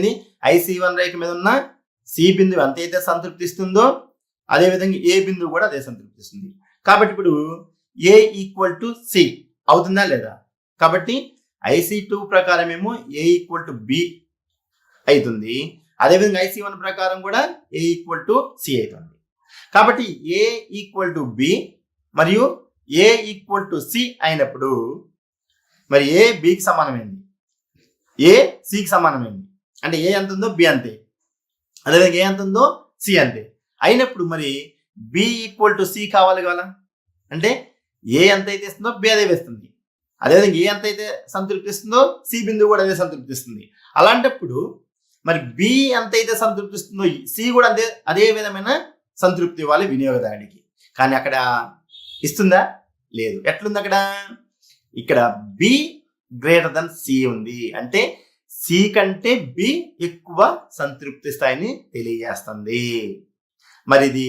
IC1 రేఖ మీద ఉన్న సి బిందువు ఎంతైతే సంతృప్తిస్తుందో అదేవిధంగా ఏ బిందువు కూడా అదే సంతృప్తిస్తుంది. కాబట్టి ఇప్పుడు ఏ ఈక్వల్ టు సి అవుతుందా లేదా, కాబట్టి IC2 ప్రకారం ఏమో ఏ ఈక్వల్ టు బి అవుతుంది, అదేవిధంగా IC1 ప్రకారం కూడా ఏ ఈక్వల్ టు సి అవుతుంది. కాబట్టి ఏ ఈక్వల్ టు బి మరియు ఏ ఈక్వల్ టు సి అయినప్పుడు మరి ఏ బికి సమానమైంది, ఏ సికి సమానమైంది, అంటే ఏ ఎంత ఉందో బి అంతే, అదేవిధంగా ఏ ఎంత ఉందో సి అంతే అయినప్పుడు మరి బి ఈక్వల్ టు సి కావాలి కదా, అంటే ఏ ఎంత అయితే ఇస్తుందో బి అదే వేస్తుంది, అదేవిధంగా ఏ ఎంత అయితే సంతృప్తిస్తుందో సి బిందువు కూడా అదే సంతృప్తిస్తుంది. అలాంటప్పుడు మరి బి ఎంత అయితే సంతృప్తిస్తుందో సి కూడా అదే విధమైన సంతృప్తి ఇవ్వాలి వినియోగదారుడికి. కానీ అక్కడ ఇస్తుందా, లేదు. ఎట్లుంది అక్కడ, ఇక్కడ బి గ్రేటర్ దెన్ సి ఉంది, అంటే సి కంటే బి ఎక్కువ సంతృప్తి స్థాయిని తెలియజేస్తుంది. మరి ఇది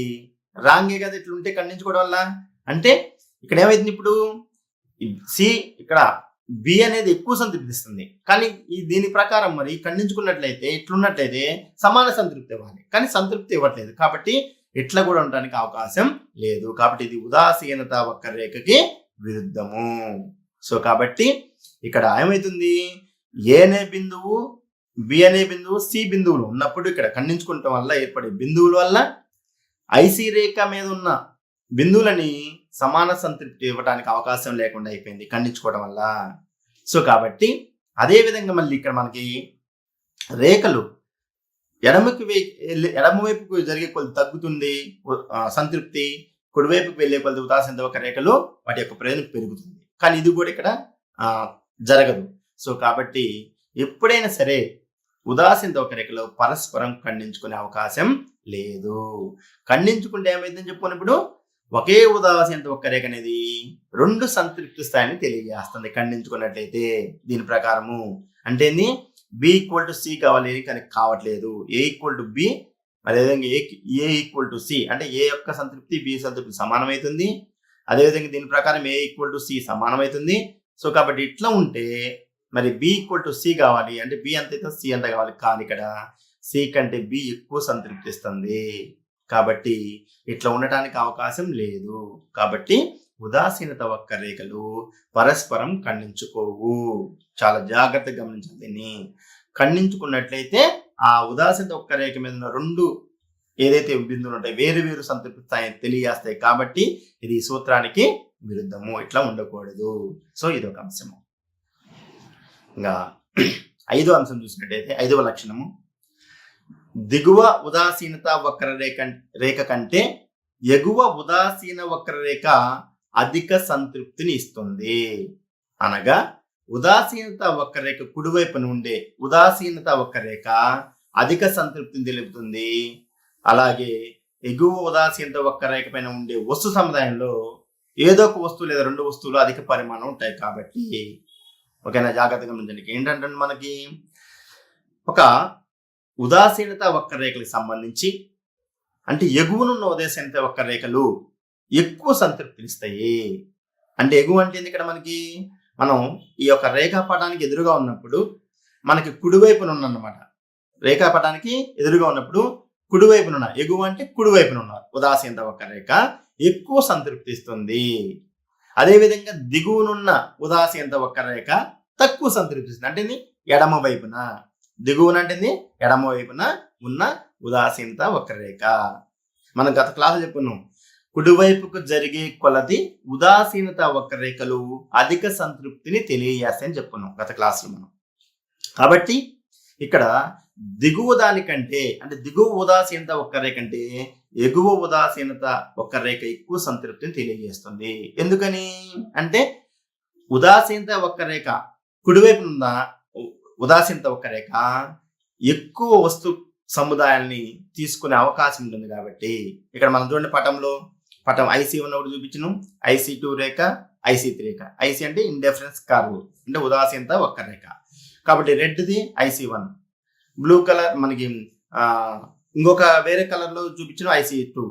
రాంగే కదా, ఇట్లుంటే ఖండించుకోవడం వల్ల. అంటే ఇక్కడ ఏమైతుంది, ఇప్పుడు సి ఇక్కడ బి అనేది ఎక్కువ సంతృప్తిస్తుంది, కానీ దీని ప్రకారం మరి ఖండించుకున్నట్లయితే ఇట్లున్నట్లయితే సమాన సంతృప్తి ఇవ్వాలి, కానీ సంతృప్తి ఇవ్వట్లేదు కాబట్టి ఇట్లా కూడా ఉండడానికి అవకాశం లేదు. కాబట్టి ఇది ఉదాసీనత వక్రరేఖకి విరుద్ధము. సో కాబట్టి ఇక్కడ ఏమైతుంది, ఏ అనే బిందువు బి అనే బిందువు సి బిందువులు ఉన్నప్పుడు ఇక్కడ ఖండించుకోవటం వల్ల ఏర్పడే బిందువుల వల్ల ఐసి రేఖ మీద ఉన్న బిందువులని సమాన సంతృప్తి ఇవ్వడానికి అవకాశం లేకుండా అయిపోయింది ఖండించుకోవడం వల్ల. సో కాబట్టి అదే విధంగా మళ్ళీ ఇక్కడ మనకి రేఖలు ఎడమవైపుకు జరిగే కొద్ది తగ్గుతుంది సంతృప్తి, కుడివైపుకు వెళ్ళే కొద్ది ఉదాసీనత ఒక రేఖలు వాటి యొక్క ప్రయోజనం పెరుగుతుంది, కానీ ఇది కూడా ఇక్కడ జరగదు. సో కాబట్టి ఎప్పుడైనా సరే ఉదాసీనత ఒక రేఖలో పరస్పరం ఖండించుకునే అవకాశం లేదు. ఖండించుకుంటే ఏమైందని చెప్పుకున్నప్పుడు ఒకే ఉదాసీనత ఒక్క రేఖ అనేది రెండు సంతృప్తి స్థాయిని తెలియజేస్తుంది ఖండించుకున్నట్లయితే. దీని ప్రకారము అంటే బి ఈక్వల్ టు సి కావాలి, కానీ కావట్లేదు. ఏ ఈక్వల్ టు బి, అదేవిధంగా ఏ ఈక్వల్ టు సి అంటే ఏ యొక్క సంతృప్తి బి సంతృప్తి సమానమవుతుంది, అదేవిధంగా దీని ప్రకారం ఏ ఈక్వల్ టు సి సమానమవుతుంది. సో కాబట్టి ఇట్లా ఉంటే మరి బి ఈక్వల్ టు సి కావాలి, అంటే బి ఎంత అయితే సి అంత కావాలి, కానీ ఇక్కడ సి కంటే బి ఎక్కువ సంతృప్తిస్తుంది కాబట్టి ఇట్లా ఉండటానికి అవకాశం లేదు. కాబట్టి ఉదాసీనత వక్రరేఖలు పరస్పరం ఖండించుకోవు. చాలా జాగ్రత్తగా గమనించాలి దీన్ని. ఖండించుకున్నట్లయితే ఆ ఉదాసీనత వక్రరేఖ మీద ఉన్న రెండు ఏదైతే బిందువులు ఉంటాయి వేరు వేరు సంతృప్తి స్థాయిని తెలియజేస్తాయి కాబట్టి ఇది సూత్రానికి విరుద్ధము, ఇట్లా ఉండకూడదు. సో ఇదొక అంశము. ఇంకా 5వ అంశం చూసినట్టయితే 5వ లక్షణము, దిగువ ఉదాసీనత వక్రరేఖ కంటే ఎగువ ఉదాసీన వక్రరేఖ అధిక సంతృప్తిని ఇస్తుంది. అనగా ఉదాసీనత వక్రరేఖ కుడివైపున ఉండే ఉదాసీనత వక్రరేఖ అధిక సంతృప్తిని తెలుపుతుంది. అలాగే ఎగువ ఉదాసీనత వక్రరేఖ పైన ఉండే వస్తు సముదాయంలో ఏదో ఒక వస్తువు లేదా రెండు వస్తువులు అధిక పరిమాణం ఉంటాయి కాబట్టి ఓకేనా, జాగ్రత్తగా గమనించండి. ఏంటంటే మనకి ఒక ఉదాసీనత వక్రరేఖలకు సంబంధించి అంటే ఎగువనున్న ఉదాసీనత వక్రరేఖలు ఎక్కువ సంతృప్తినిస్తాయి. అంటే ఎగువ అంటే ఇక్కడ మనకి మనం ఈ యొక్క రేఖాపటానికి ఎదురుగా ఉన్నప్పుడు మనకి కుడివైపున ఉన్నమాట, రేఖాపటానికి ఎదురుగా ఉన్నప్పుడు కుడివైపున ఉన్న ఎగువ అంటే కుడివైపున ఉన్న ఉదాసీనత వక్రరేఖ ఎక్కువ సంతృప్తిస్తుంది. అదేవిధంగా దిగువనున్న ఉదాసీనత వక్రరేఖ తక్కువ సంతృప్తిస్తుంది. అంటే ఎడమ వైపున, దిగువన అంటే ఎడమ వైపున ఉన్న ఉదాసీనత వక్రరేఖ. మనం గత క్లాసు చెప్పుకున్నాం, కుడివైపుకు జరిగే కొలది ఉదాసీనత వక్రరేఖలు అధిక సంతృప్తిని తెలియజేస్తాయని చెప్పుకున్నాం గత క్లాసులో మనం. కాబట్టి ఇక్కడ దిగువ దానికంటే అంటే దిగువ ఉదాసీనత వక్రరేఖ కంటే ఎగువ ఉదాసీనత వక్రరేఖ ఎక్కువ సంతృప్తిని తెలియజేస్తుంది. ఎందుకని అంటే ఉదాసీనత వక్రరేఖ కుడివైపు ఉన్న ఉదాసీనత వక్రరేఖ ఎక్కువ వస్తు సముదాయాన్ని తీసుకునే అవకాశం ఉంటుంది కాబట్టి ఇక్కడ మనం చూడండి పటం IC1 ఒకటి చూపించను, IC2 రేఖ, IC3 రేఖ. IC అంటే ఇండిఫరెన్స్ కర్వ్, అంటే ఉదాసీనత వక్రరేఖ. కాబట్టి రెడ్ది IC1, బ్లూ కలర్ మనకి ఇంకొక వేరే కలర్ లో చూపించిన IC2,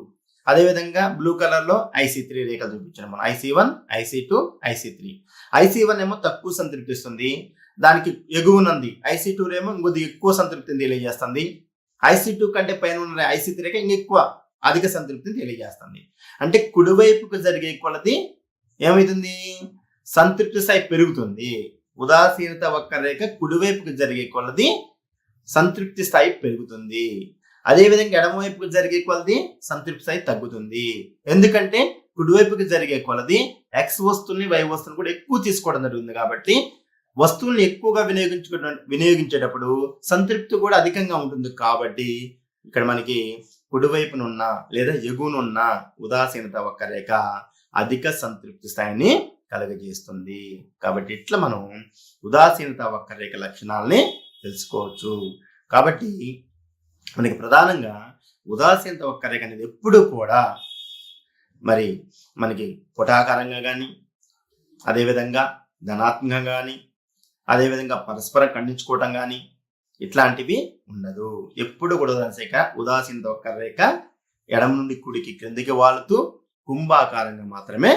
అదేవిధంగా బ్లూ కలర్ లో IC3 రేఖలు చూపించాను మనం. IC1, IC2, IC3. IC1 ఏమో తక్కువ సంతృప్తి ఇస్తుంది, దానికి ఎగువనుంది. IC2 ఏమో ఇంకొద్ది ఎక్కువ సంతృప్తిని తెలియజేస్తుంది. IC2 కంటే పైన ఉన్న IC3 రేఖ ఇంకెక్కువ అధిక సంతృప్తిని తెలియజేస్తుంది. అంటే కుడివైపుకు జరిగే కొలది ఏమవుతుంది, సంతృప్తి స్థాయి పెరుగుతుంది. ఉదాసీనత వక్రరేఖ కుడివైపుకు జరిగే కొలది సంతృప్తి స్థాయి పెరుగుతుంది. అదేవిధంగా ఎడమవైపుకు జరిగే కొలది సంతృప్తి స్థాయి తగ్గుతుంది. ఎందుకంటే కుడివైపుకి జరిగే కొలది X వస్తువుని Y వస్తువుని కూడా ఎక్కువ తీసుకోవడం జరుగుతుంది. కాబట్టి వస్తువుల్ని ఎక్కువగా వినియోగించేటప్పుడు సంతృప్తి కూడా అధికంగా ఉంటుంది. కాబట్టి ఇక్కడ మనకి కుడివైపునున్న లేదా ఎగువనున్న ఉదాసీనత వక్రరేఖ అధిక సంతృప్తి స్థాయిని కలుగజేస్తుంది. కాబట్టి ఇట్లా మనం ఉదాసీనత వక్రరేఖ లక్షణాలని తెలుసుకోవచ్చు. కాబట్టి మనకి ప్రధానంగా ఉదాసీనత వక్రరేఖ అనేది ఎప్పుడూ కూడా మరి మనకి పుటాకారంగా కానీ, అదేవిధంగా ధనాత్మకంగా కానీ, అదేవిధంగా పరస్పరం ఖండించుకోవటం కానీ ఇట్లాంటివి ఉండదు. ఎప్పుడు కూడా ఉదాసీనత వక్రరేఖ ఎడమ నుండి కుడికి క్రిందికి వాలుతూ కుంభాకారంగా మాత్రమే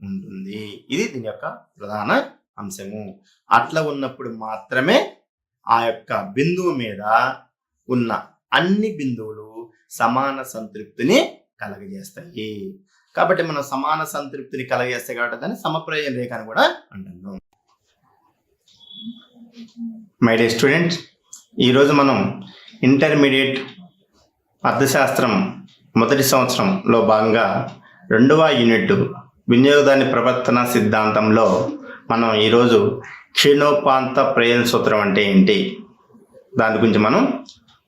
ఉంటుంది. ఇది దీని యొక్క ప్రధాన అంశము. అట్లా ఉన్నప్పుడు మాత్రమే ఆ యొక్క బిందువు మీద ఉన్న అన్ని బిందువులు సమాన సంతృప్తిని కలగజేస్తాయి. కాబట్టి మనం సమాన సంతృప్తిని కలగజేస్తాయి కాబట్టి దాన్ని సమప్రయోజన రేఖ అని కూడా అంటున్నాం. మై డే స్టూడెంట్స్, ఈరోజు మనం ఇంటర్మీడియట్ అర్థశాస్త్రం మొదటి సంవత్సరంలో భాగంగా 2వ యూనిట్ వినియోగదాని ప్రవర్తన సిద్ధాంతంలో మనం ఈరోజు క్షీణోపాంత ప్రయోజన సూత్రం అంటే ఏంటి దాని గురించి మనం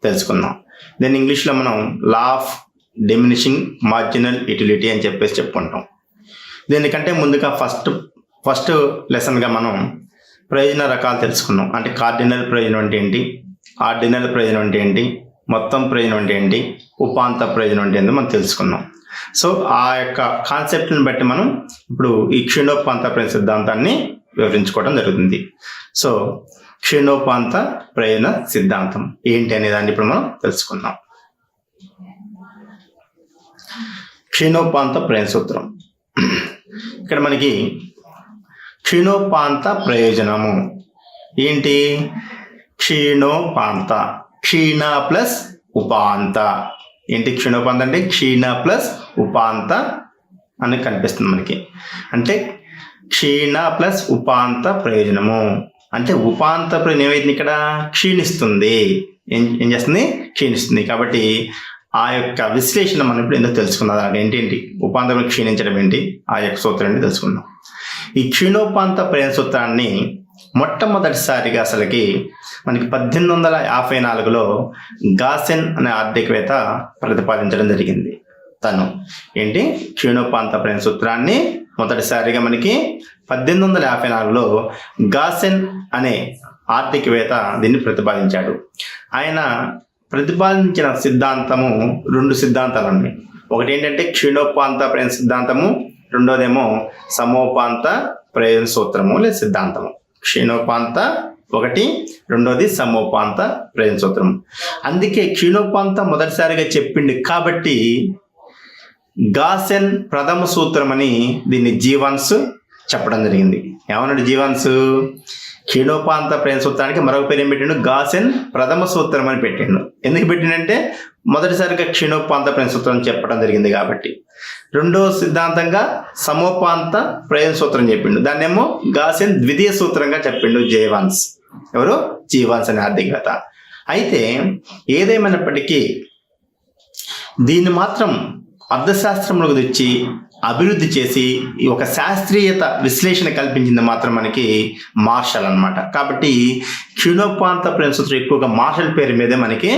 తెలుసుకుందాం. దీన్ని ఇంగ్లీష్లో మనం law of diminishing marginal utility అని చెప్పుకుంటాం. దీనికంటే ముందుగా ఫస్ట్ లెసన్గా మనం ప్రయోజన రకాలు తెలుసుకున్నాం. అంటే కార్డినల్ ప్రయోజనం అంటే ఏంటి, ఆర్డినల్ ప్రయోజనం అంటే ఏంటి, మొత్తం ప్రయోజనం అంటే ఏంటి, ఉపాంత ప్రయోజనం అంటే ఏంటో మనం తెలుసుకున్నాం. సో ఆ యొక్క కాన్సెప్ట్ని బట్టి మనం ఇప్పుడు ఈ క్షీణోపాంత ప్రయోజన సిద్ధాంతాన్ని వివరించుకోవడం జరుగుతుంది. సో క్షీణోపాంత ప్రయోజన సిద్ధాంతం ఏంటి అనే దాన్ని ఇప్పుడు మనం తెలుసుకుందాం. క్షీణోపాంత ప్రయోజన సూత్రం. ఇక్కడ మనకి క్షీణోపాంత ప్రయోజనము ఏంటి, క్షీణోపాంత, క్షీణ ప్లస్ ఉపాంత. ఏంటి క్షీణోపాంత అంటే క్షీణ ప్లస్ ఉపాంత అని కనిపిస్తుంది మనకి. అంటే క్షీణ ప్లస్ ఉపాంత ప్రయోజనము అంటే ఉపాంత ప్రయోజనం ఏమైంది, ఇక్కడ క్షీణిస్తుంది. ఏం చేస్తుంది, క్షీణిస్తుంది. కాబట్టి ఆ యొక్క విశ్లేషణ మనం ఇప్పుడు ఎందుకు తెలుసుకున్నది, ఏంటి ఉపాంతం క్షీణించడం ఏంటి, ఆ యొక్క సూత్రం ఏంటి తెలుసుకుందాం. ఈ క్షీణోపాంత ప్రయోజన సూత్రాన్ని మొట్టమొదటిసారిగా అసలుకి మనకి 1854లో గాసెన్ అనే ఆర్థికవేత్త ప్రతిపాదించడం జరిగింది. తను ఏంటి క్షీణోపాంత ప్రయోజన సూత్రాన్ని మొదటిసారిగా మనకి 1854లో గాసెన్ అనే ఆర్థికవేత్త దీన్ని ప్రతిపాదించాడు. ఆయన ప్రతిపాదించిన సిద్ధాంతము 2 సిద్ధాంతాలు ఉన్నాయి. ఒకటి ఏంటంటే క్షీణోపాంత ప్రయోజన సిద్ధాంతము, రెండోదేమో సమోపాంత ప్రయోజన సూత్రము లేదా సిద్ధాంతము. క్షీణోపాంత ఒకటి, రెండోది సమోపాంత ప్రయోజన సూత్రము. అందుకే క్షీణోపాంత మొదటిసారిగా చెప్పిండు కాబట్టి గాసెన్ ప్రథమ సూత్రం అని దీన్ని జీవాన్స్ చెప్పడం జరిగింది. ఏమన్నాడు జీవాన్స్, క్షీణోపాంత ప్రయోజన సూత్రానికి మరొక పేరు ఏం పెట్టిండు, గాసెన్ ప్రథమ సూత్రం అని పెట్టిండు. ఎందుకు పెట్టిండంటే మొదటిసారిగా క్షీణోపాంత ప్రయోజన సూత్రం చెప్పడం జరిగింది కాబట్టి. రెండో సిద్ధాంతంగా సమోపాంత ప్రయోజన సూత్రం చెప్పిండు, దాన్నేమో గాసెన్ ద్వితీయ సూత్రంగా చెప్పిండు జీవాన్స్. ఎవరు, జీవాన్స్ అనే ఆర్థికవేత్త. అయితే ఏదేమైనప్పటికీ దీన్ని మాత్రం అర్థశాస్త్రంలోకి తెచ్చి అభివృద్ధి చేసి ఈ ఒక శాస్త్రీయత విశ్లేషణ కల్పించింది మాత్రం మనకి మార్షల్ అన్నమాట. కాబట్టి క్షీణోపాంత ప్రయోజన సూత్రం ఎక్కువగా మార్షల్ పేరు మీదే మనకి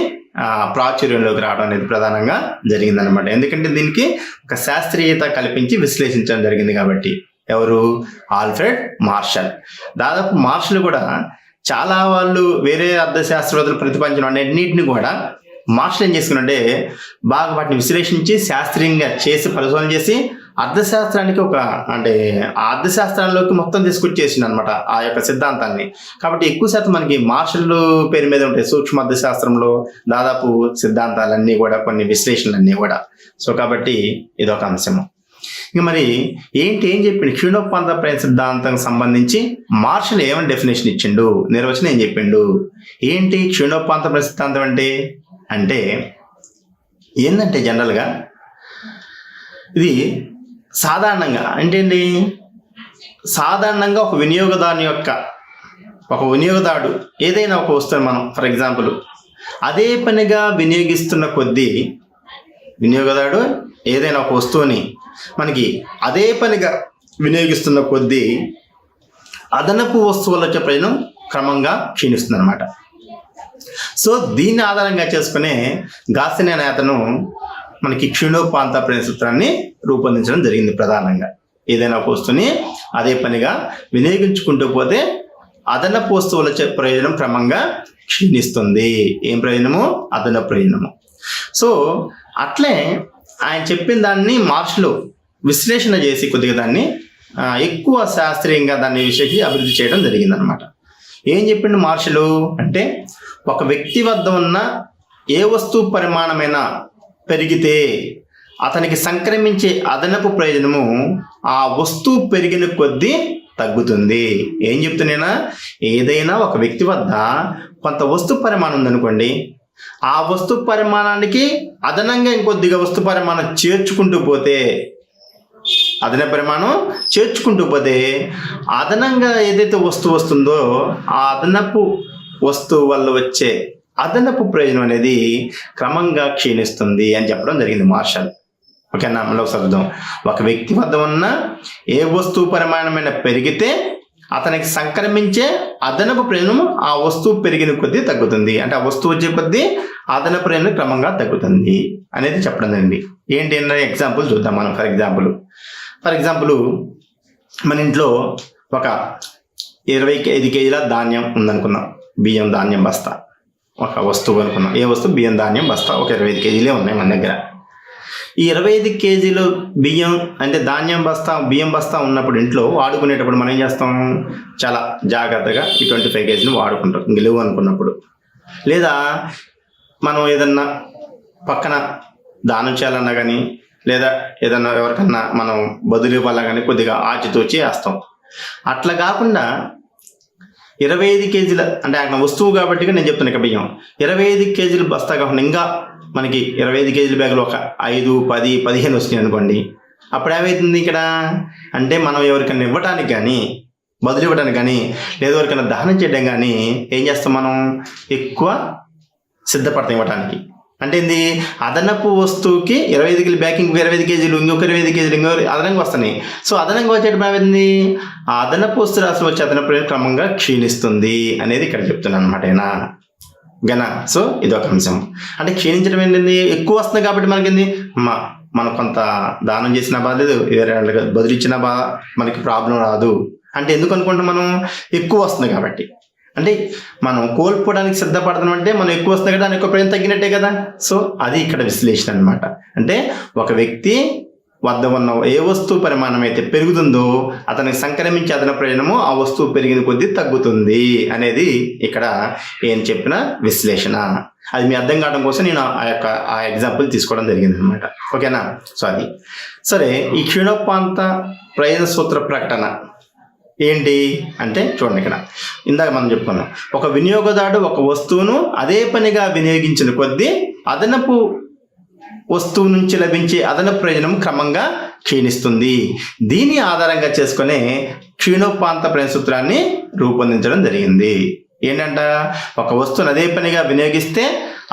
ప్రాచుర్యంలోకి రావడం అనేది ప్రధానంగా జరిగిందనమాట. ఎందుకంటే దీనికి ఒక శాస్త్రీయత కల్పించి విశ్లేషించడం జరిగింది కాబట్టి. ఎవరు? Alfred martial. దాదాపు మార్షల్ కూడా చాలా వాళ్ళు వేరే అర్థశాస్త్రవేత్తలు ప్రతిపాదించిన అన్నింటిని కూడా మార్షల్ ఏం చేసుకున్నాడంటే బాగా వాటిని విశ్లేషించి శాస్త్రీయంగా చేసి పరిశోధన చేసి అర్థశాస్త్రానికి అంటే ఆ అర్థశాస్త్రంలోకి మొత్తం తీసుకొచ్చేసింది అనమాట ఆ యొక్క సిద్ధాంతాన్ని. కాబట్టి ఎక్కువ శాతం మనకి మార్షల్ పేరు మీద ఉంటాయి సూక్ష్మ అర్థశాస్త్రంలో దాదాపు సిద్ధాంతాలన్నీ కూడా, కొన్ని విశ్లేషణలన్నీ కూడా. సో కాబట్టి ఇదొక అంశము. ఇక మరి ఏం చెప్పిండు క్షీణోపాంత ప్రయాణ సిద్ధాంతం సంబంధించి మార్షల్ ఏమని డెఫినేషన్ ఇచ్చిండు, నిర్వచనం ఏం చెప్పిండు? ఏంటి క్షీణోపాంత ప్రయాణ సిద్ధాంతం అంటే ఏంటంటే జనరల్గా ఇది సాధారణంగా సాధారణంగా ఒక వినియోగదారుడు ఏదైనా ఒక వస్తువుని మనం ఫర్ ఎగ్జాంపుల్ అదే పనిగా వినియోగిస్తున్న కొద్దీ, వినియోగదారుడు ఏదైనా ఒక వస్తువుని మనకి అదే పనిగా వినియోగిస్తున్న కొద్దీ అదనపు వస్తువుల యొక్క ప్రయోజనం క్రమంగా క్షీణిస్తుంది అనమాట. సో దీన్ని ఆధారంగా చేసుకునే గాస్సిన్ అనే అతను మనకి క్షీణోపాంత ప్రయాణ సూత్రాన్ని రూపొందించడం జరిగింది. ప్రధానంగా ఏదైనా ఒక వస్తువుని అదే పనిగా వినియోగించుకుంటూ పోతే అదనపు వస్తువుల ప్రయోజనం క్రమంగా క్షీణిస్తుంది. ఏం ప్రయోజనము? అదనపు ప్రయోజనము. సో అట్లే ఆయన చెప్పిన దాన్ని మార్షల్ విశ్లేషణ చేసి కొద్దిగా దాన్ని ఎక్కువ శాస్త్రీయంగా దాన్ని విశ్లేషించి అభివృద్ధి చేయడం జరిగింది అనమాట. ఏం చెప్పిండు మార్షల్ అంటే ఒక వ్యక్తి వద్ద ఉన్న ఏ వస్తువు పరిమాణమైనా పెరిగితే అతనికి సంక్రమించే అదనపు ప్రయోజనము ఆ వస్తువు పెరిగిన కొద్దీ తగ్గుతుంది. ఏం చెప్తున్నా, ఏదైనా ఒక వ్యక్తి వద్ద కొంత వస్తు పరిమాణం ఉందనుకోండి, ఆ వస్తు పరిమాణానికి అదనంగా ఇంకొద్దిగా వస్తు పరిమాణం చేర్చుకుంటూ పోతే అదనంగా ఏదైతే వస్తువు వస్తుందో ఆ అదనపు వస్తువు వల్ల వచ్చే అదనపు ప్రయోజనం అనేది క్రమంగా క్షీణిస్తుంది అని చెప్పడం జరిగింది మార్షల్. ఓకేనా? మళ్ళీ ఒకసారి చూద్దాం. ఒక వ్యక్తి వద్ద ఉన్న ఏ వస్తువు పరిమాణమైన పెరిగితే అతనికి సంక్రమించే అదనపు ప్రయోజనం ఆ వస్తువు పెరిగిన కొద్దీ తగ్గుతుంది. అంటే ఆ వస్తువు వచ్చే కొద్దీ అదనపు ప్రయోజనం క్రమంగా తగ్గుతుంది అనేది చెప్పడం జరిగింది. ఏంటి ఎగ్జాంపుల్ చూద్దాం మనం. ఫర్ ఎగ్జాంపుల్ మన ఇంట్లో ఒక 25 కేజీల ధాన్యం ఉందనుకుందాం. బియ్యం ధాన్యం బస్తా ఒక వస్తువు అనుకున్నాం. ఏ వస్తువు? బియ్యం ధాన్యం బస్తా ఒక 25 కేజీలే ఉన్నాయి మన దగ్గర. ఈ 25 కేజీలు బియ్యం అంటే ధాన్యం బస్తా బియ్యం బస్తా ఉన్నప్పుడు ఇంట్లో వాడుకునేటప్పుడు మనం ఏం చేస్తాం? చాలా జాగ్రత్తగా ఈ 25 కేజీలు వాడుకుంటాం ఇంక లేవు అనుకున్నప్పుడు. లేదా మనం ఏదన్నా పక్కన దానం చేయాలన్నా కానీ, లేదా ఏదన్నా ఎవరికన్నా మనం బదులు ఇవ్వాలన్నా కానీ కొద్దిగా ఆచితూచి వేస్తాం. అట్లా కాకుండా 25 కేజీల అంటే ఆయన వస్తువు కాబట్టి నేను చెప్తున్నా. ఇక బియ్యం 25 కేజీలు బస్తా కాకుండా ఇంకా మనకి 25 కేజీల బ్యాగులు ఒక 5, 10, 15 వస్తున్నాయి అనుకోండి. అప్పుడు ఏమవుతుంది ఇక్కడ అంటే మనం ఎవరికైనా ఇవ్వడానికి కానీ, బదులు ఇవ్వడానికి కానీ, లేదా ఎవరికైనా దహనం చేయడం కానీ ఏం చేస్తాం? మనం ఎక్కువ సిద్ధపడతాం ఇవ్వడానికి. అంటే ఏంది? అదనపు వస్తువుకి 25 కేజీలు బ్యాకింగ్, 25 కేజీలు ఇంకొక 25 కేజీలు ఇంకొక అదనంగా వస్తున్నాయి. సో అదనంగా వచ్చేటప్పుడు ఏమైంది? ఆ అదనపు వస్తువు రాసి వచ్చే అదనపు క్రమంగా క్షీణిస్తుంది అనేది ఇక్కడ చెప్తున్నాను అనమాట. గనా సో ఇదొక అంశం. అంటే క్షీణించడం ఏంటండి? ఎక్కువ వస్తుంది కాబట్టి మనకేంది, మనం కొంత దానం చేసిన బాధ లేదు, వేరే బదులు ఇచ్చిన మనకి ప్రాబ్లం రాదు. అంటే ఎందుకు అనుకుంటాం? మనం ఎక్కువ వస్తుంది కాబట్టి. అంటే మనం కోల్పోవడానికి సిద్ధపడతాం అంటే మనం ఎక్కువ వస్తుంది కదా, దాని ఎక్కువ ప్రయోజనం తగ్గినట్టే కదా. సో అది ఇక్కడ విశ్లేషణ అనమాట. అంటే ఒక వ్యక్తి వద్ద ఉన్న ఏ వస్తువు పరిమాణం అయితే పెరుగుతుందో అతనికి సంక్రమించే అదన ప్రయోజనము ఆ వస్తువు పెరిగిన కొద్దీ తగ్గుతుంది అనేది ఇక్కడ ఏం చెప్పిన విశ్లేషణ. అది మీ అర్థం కావడం కోసం నేను ఆ ఎగ్జాంపుల్ తీసుకోవడం జరిగింది అనమాట. ఓకేనా? సో అది సరే. ఈ క్షీణోపాంత ప్రయోజన సూత్ర ప్రకటన ఏంటి అంటే చూడండి, ఇక్కడ ఇందాక మనం చెప్పుకున్నాం, ఒక వినియోగదారుడు ఒక వస్తువును అదే పనిగా వినియోగించిన కొద్దీ అదనపు వస్తువు నుంచి లభించే అదనపు ప్రయోజనం క్రమంగా క్షీణిస్తుంది. దీని ఆధారంగా చేసుకునే క్షీణోపాంత ప్రయోజన సూత్రాన్ని రూపొందించడం జరిగింది. ఏంటంట? ఒక వస్తువును అదే పనిగా వినియోగిస్తే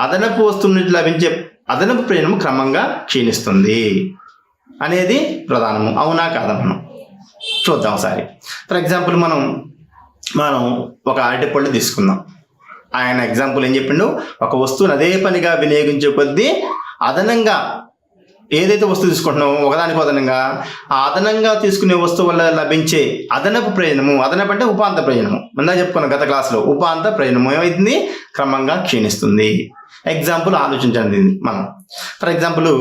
అదనపు వస్తువు నుంచి లభించే అదనపు ప్రయోజనం క్రమంగా క్షీణిస్తుంది అనేది ప్రధానము. అవునా కాదా? మనం చూద్దాం ఒకసారి. ఫర్ ఎగ్జాంపుల్ మనం ఒక అరటిపళ్ళు తీసుకుందాం. ఆయన ఎగ్జాంపుల్ ఏం చెప్పిండు? ఒక వస్తువును అదే పనిగా వినియోగించే కొద్దీ అదనంగా ఏదైతే వస్తువు తీసుకుంటున్నామో ఒకదానికి అదనంగా ఆ అదనంగా తీసుకునే వస్తువు వల్ల లభించే అదనపు ప్రయోజనము, అదనపు అంటే ఉపాంత ప్రయోజనము, ముందా చెప్పుకున్నాం గత క్లాసులో, ఉపాంత ప్రయోజనము ఏమైతుంది, క్రమంగా క్షీణిస్తుంది. ఎగ్జాంపుల్ ఆలోచించండి మనం. ఫర్ ఎగ్జాంపుల్,